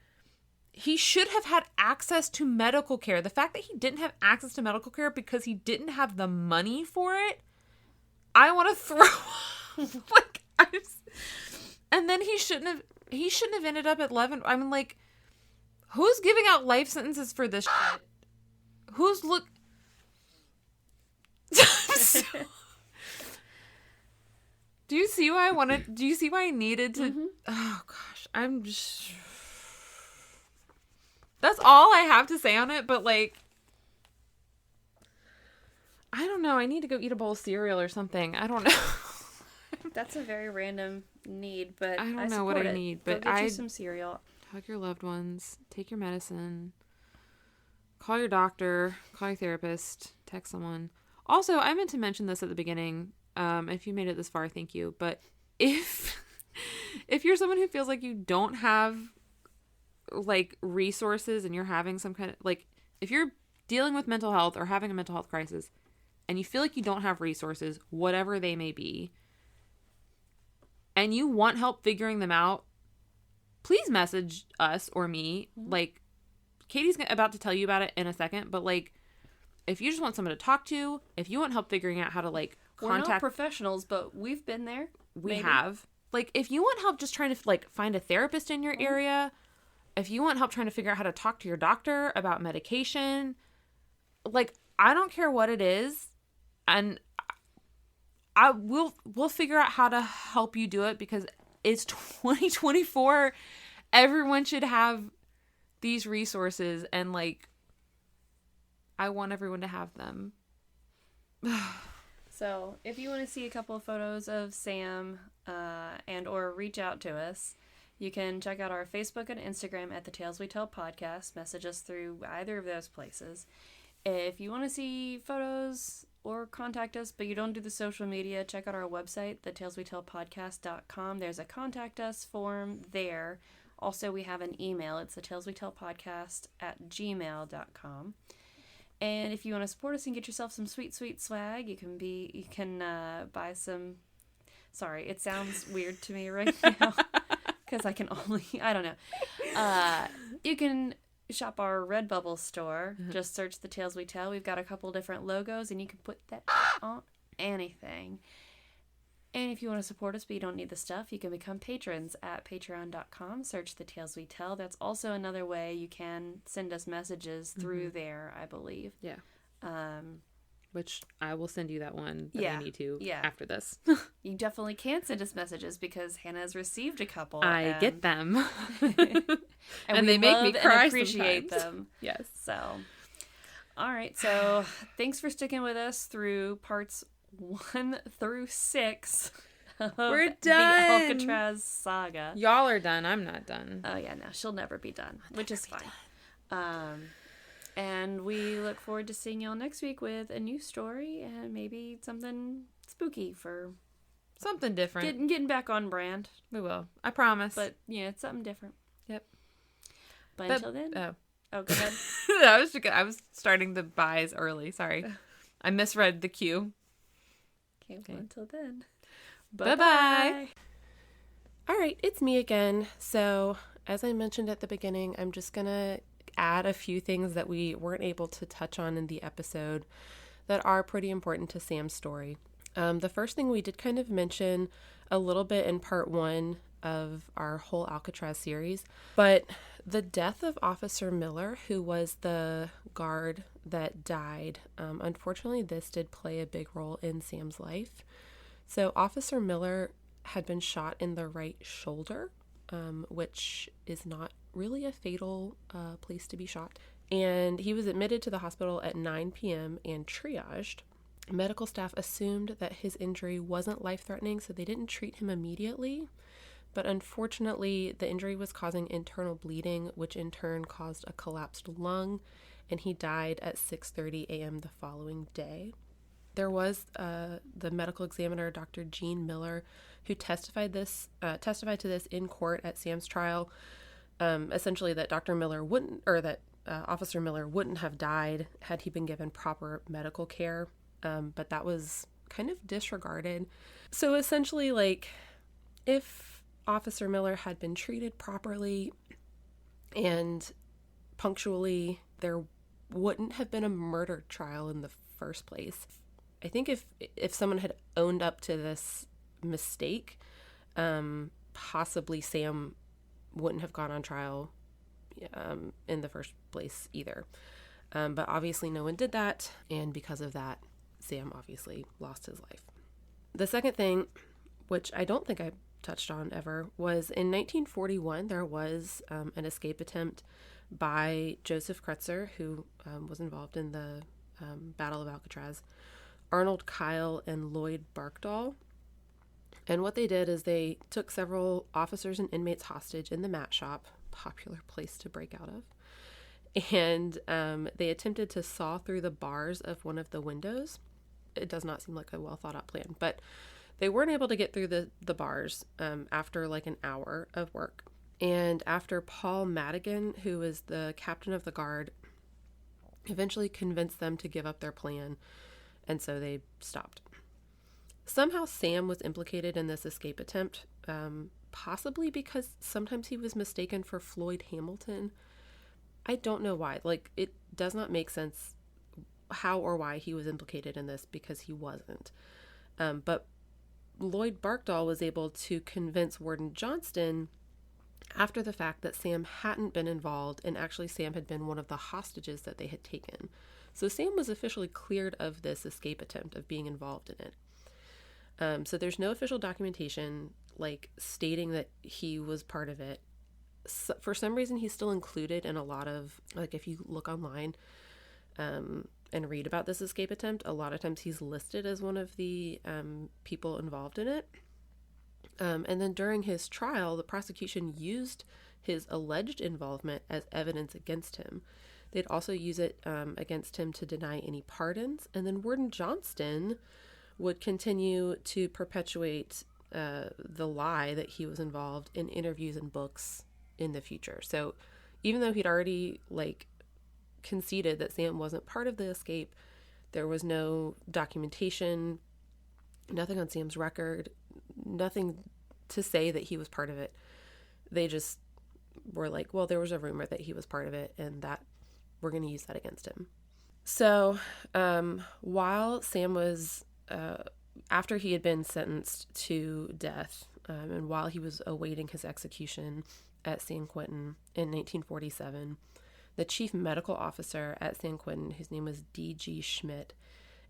He should have had access to medical care. The fact that he didn't have access to medical care because he didn't have the money for it, I want to throw like, and then he shouldn't have ended up at 11. I mean, like, who's giving out life sentences for this shit? Who's Do you see why I needed to? Mm-hmm. Oh gosh, I'm just. That's all I have to say on it. But like, I don't know. I need to go eat a bowl of cereal or something. I don't know. That's a very random need, but I don't know what I need. But go get you some cereal. Hug your loved ones. Take your medicine. Call your doctor. Call your therapist. Text someone. Also, I meant to mention this at the beginning. If you made it this far, thank you. But if you're someone who feels like you don't have like resources and you're having some kind of like, if you're dealing with mental health or having a mental health crisis and you feel like you don't have resources, whatever they may be, and you want help figuring them out, please message us or me. Mm-hmm. Like, Katie's about to tell you about it in a second, but like, if you just want someone to talk to, if you want help figuring out how to like contact... We're not professionals, but we've been there. We have. Like, if you want help just trying to like find a therapist in your area, if you want help trying to figure out how to talk to your doctor about medication, like, I don't care what it is, and we'll figure out how to help you do it, because it's 2024. Everyone should have these resources, and like, I want everyone to have them. So if you want to see a couple of photos of Sam and or reach out to us, you can check out our Facebook and Instagram at the Tales We Tell podcast. Message us through either of those places. If you want to see photos or contact us, but you don't do the social media, check out our website, thetaleswetellpodcast.com. There's a contact us form there. Also, we have an email. It's thetaleswetellpodcast@gmail.com. And if you want to support us and get yourself some sweet, sweet swag, you can buy some. Sorry, it sounds weird to me right now because I don't know. You can shop our Redbubble store. Mm-hmm. Just search The Tales We Tell. We've got a couple different logos, and you can put that on anything. And if you want to support us but you don't need the stuff, you can become patrons at patreon.com. Search The Tales We Tell. That's also another way you can send us messages through there, I believe. Yeah. Which I will send you that one that I need to after this. You definitely can send us messages because Hannah has received a couple. I get them. and they make me cry and appreciate them. Yes. So, all right. So thanks for sticking with us through parts 1 through 6 We're done. The Alcatraz saga. Y'all are done. I'm not done. Oh yeah, no, she'll never be done, which is fine. And we look forward to seeing y'all next week with a new story and maybe something spooky for something different. Getting back on brand. We will. I promise. But yeah, it's something different. Yep. But until then. Oh, go ahead. I was starting the buys early. Sorry, I misread the cue. Okay. Well, until then. Bye-bye. All right, it's me again. So, as I mentioned at the beginning, I'm just going to add a few things that we weren't able to touch on in the episode that are pretty important to Sam's story. The first thing we did kind of mention a little bit in part 1 of our whole Alcatraz series, but the death of Officer Miller, who was the guard that died, unfortunately, this did play a big role in Sam's life. So Officer Miller had been shot in the right shoulder, which is not really a fatal place to be shot. And he was admitted to the hospital at 9 p.m. and triaged. Medical staff assumed that his injury wasn't life-threatening, so they didn't treat him immediately. But unfortunately, the injury was causing internal bleeding, which in turn caused a collapsed lung, and he died at 6:30 a.m. the following day. There was the medical examiner, Dr. Gene Miller, who testified to this in court at Sam's trial. Essentially, that Officer Miller wouldn't have died had he been given proper medical care, but that was kind of disregarded. So essentially, like, if Officer Miller had been treated properly and punctually, there wouldn't have been a murder trial in the first place. I think if someone had owned up to this mistake, possibly Sam wouldn't have gone on trial in the first place either. But obviously no one did that, and because of that, Sam obviously lost his life. The second thing which I don't think I touched on ever, was in 1941, there was an escape attempt by Joseph Kretzer, who was involved in the Battle of Alcatraz, Arnold Kyle, and Lloyd Barkdahl. And what they did is they took several officers and inmates hostage in the mat shop, popular place to break out of, and they attempted to saw through the bars of one of the windows. It does not seem like a well thought out plan, but they weren't able to get through the bars after like an hour of work. And after Paul Madigan, who was the captain of the guard, eventually convinced them to give up their plan, and so they stopped. Somehow Sam was implicated in this escape attempt, possibly because sometimes he was mistaken for Floyd Hamilton. I don't know why. Like, it does not make sense how or why he was implicated in this, because he wasn't. But Lloyd Barkdahl was able to convince Warden Johnston after the fact that Sam hadn't been involved, and actually Sam had been one of the hostages that they had taken. So Sam was officially cleared of this escape attempt, of being involved in it. So there's no official documentation like stating that he was part of it. So, for some reason, he's still included in a lot of, like, if you look online and read about this escape attempt, a lot of times he's listed as one of the people involved in it. And then during his trial, the prosecution used his alleged involvement as evidence against him. They'd also use it against him to deny any pardons. And then Warden Johnston would continue to perpetuate the lie that he was involved in interviews and books in the future. So even though he'd already conceded that Sam wasn't part of the escape, there was no documentation, nothing on Sam's record, nothing to say that he was part of it. They just were like, well, there was a rumor that he was part of it, and that we're going to use that against him. So while Sam was, after he had been sentenced to death, and while he was awaiting his execution at San Quentin in 1947, the chief medical officer at San Quentin, whose name was D.G. Schmidt,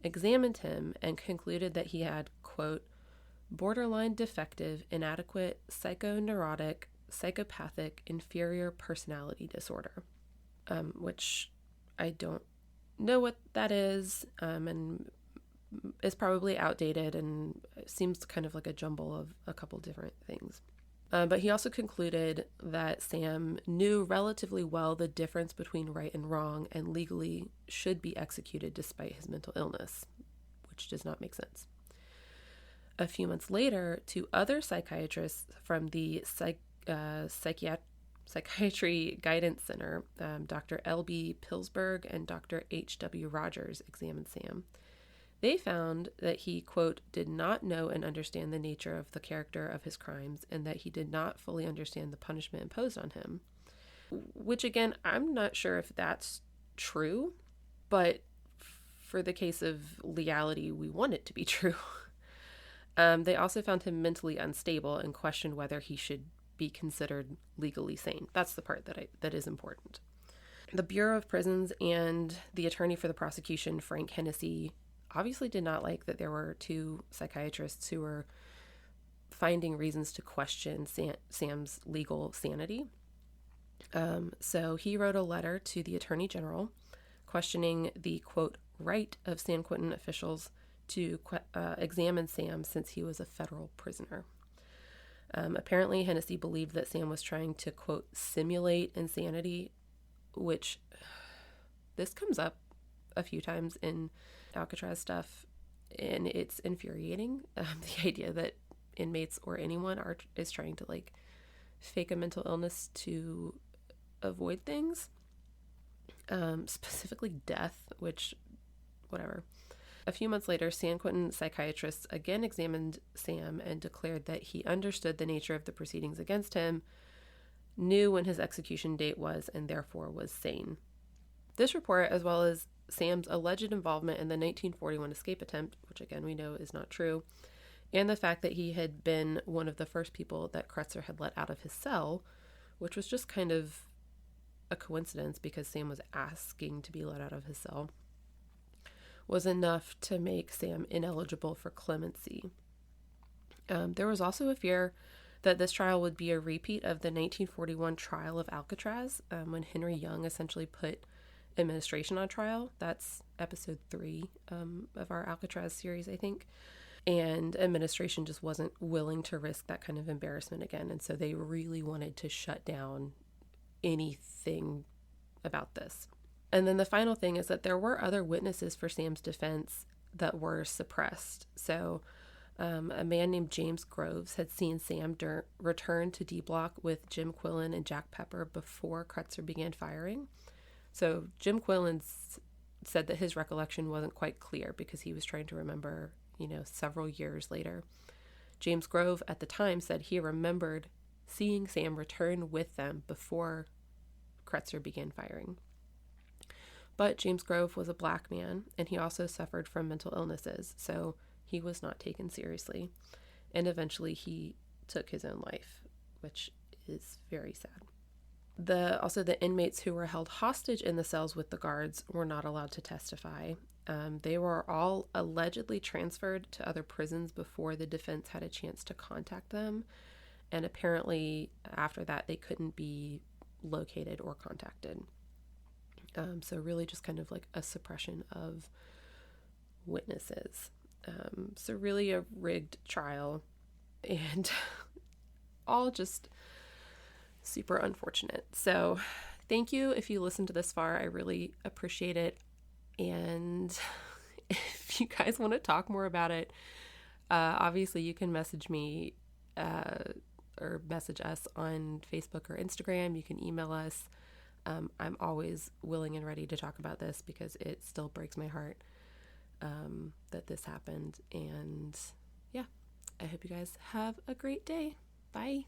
examined him and concluded that he had, quote, borderline defective, inadequate, psychoneurotic, psychopathic, inferior personality disorder, which I don't know what that is, and is probably outdated and seems kind of like a jumble of a couple different things. But he also concluded that Sam knew relatively well the difference between right and wrong and legally should be executed despite his mental illness, which does not make sense. A few months later, two other psychiatrists from the Psychiatry Guidance Center, Dr. L.B. Pillsbury and Dr. H.W. Rogers, examined Sam. They found that he, quote, did not know and understand the nature of the character of his crimes, and that he did not fully understand the punishment imposed on him. Which, again, I'm not sure if that's true, but for the case of legality, we want it to be true. They also found him mentally unstable and questioned whether he should be considered legally sane. That's the part that is important. The Bureau of Prisons and the attorney for the prosecution, Frank Hennessy, obviously did not like that there were two psychiatrists who were finding reasons to question Sam's legal sanity. So he wrote a letter to the Attorney General questioning the, quote, right of San Quentin officials to examine Sam since he was a federal prisoner. Apparently, Hennessy believed that Sam was trying to, quote, simulate insanity, which this comes up a few times in Alcatraz stuff, and it's infuriating. The idea that inmates or anyone is trying to fake a mental illness to avoid things, specifically death, which whatever. A few months later, San Quentin psychiatrists again examined Sam and declared that he understood the nature of the proceedings against him, knew when his execution date was, and therefore was sane. This report, as well as Sam's alleged involvement in the 1941 escape attempt, which again we know is not true, and the fact that he had been one of the first people that Kretzer had let out of his cell, which was just kind of a coincidence because Sam was asking to be let out of his cell, was enough to make Sam ineligible for clemency. There was also a fear that this trial would be a repeat of the 1941 trial of Alcatraz, when Henry Young essentially put administration on trial. That's episode 3 of our Alcatraz series, I think. And administration just wasn't willing to risk that kind of embarrassment again. And so they really wanted to shut down anything about this. And then the final thing is that there were other witnesses for Sam's defense that were suppressed. So a man named James Groves had seen Sam return to D Block with Jim Quillen and Jack Pepper before Crutzer began firing. So Jim Quillen said that his recollection wasn't quite clear because he was trying to remember, several years later. James Grove at the time said he remembered seeing Sam return with them before Crutzer began firing. But James Grove was a black man, and he also suffered from mental illnesses, so he was not taken seriously. And eventually he took his own life, which is very sad. Also, the inmates who were held hostage in the cells with the guards were not allowed to testify. They were all allegedly transferred to other prisons before the defense had a chance to contact them. And apparently after that, they couldn't be located or contacted. So really just kind of like a suppression of witnesses. So really a rigged trial, and all just super unfortunate. So thank you if you listened to this far. I really appreciate it. And if you guys want to talk more about it, obviously you can message me or message us on Facebook or Instagram. You can email us. I'm always willing and ready to talk about this because it still breaks my heart that this happened. And yeah, I hope you guys have a great day. Bye.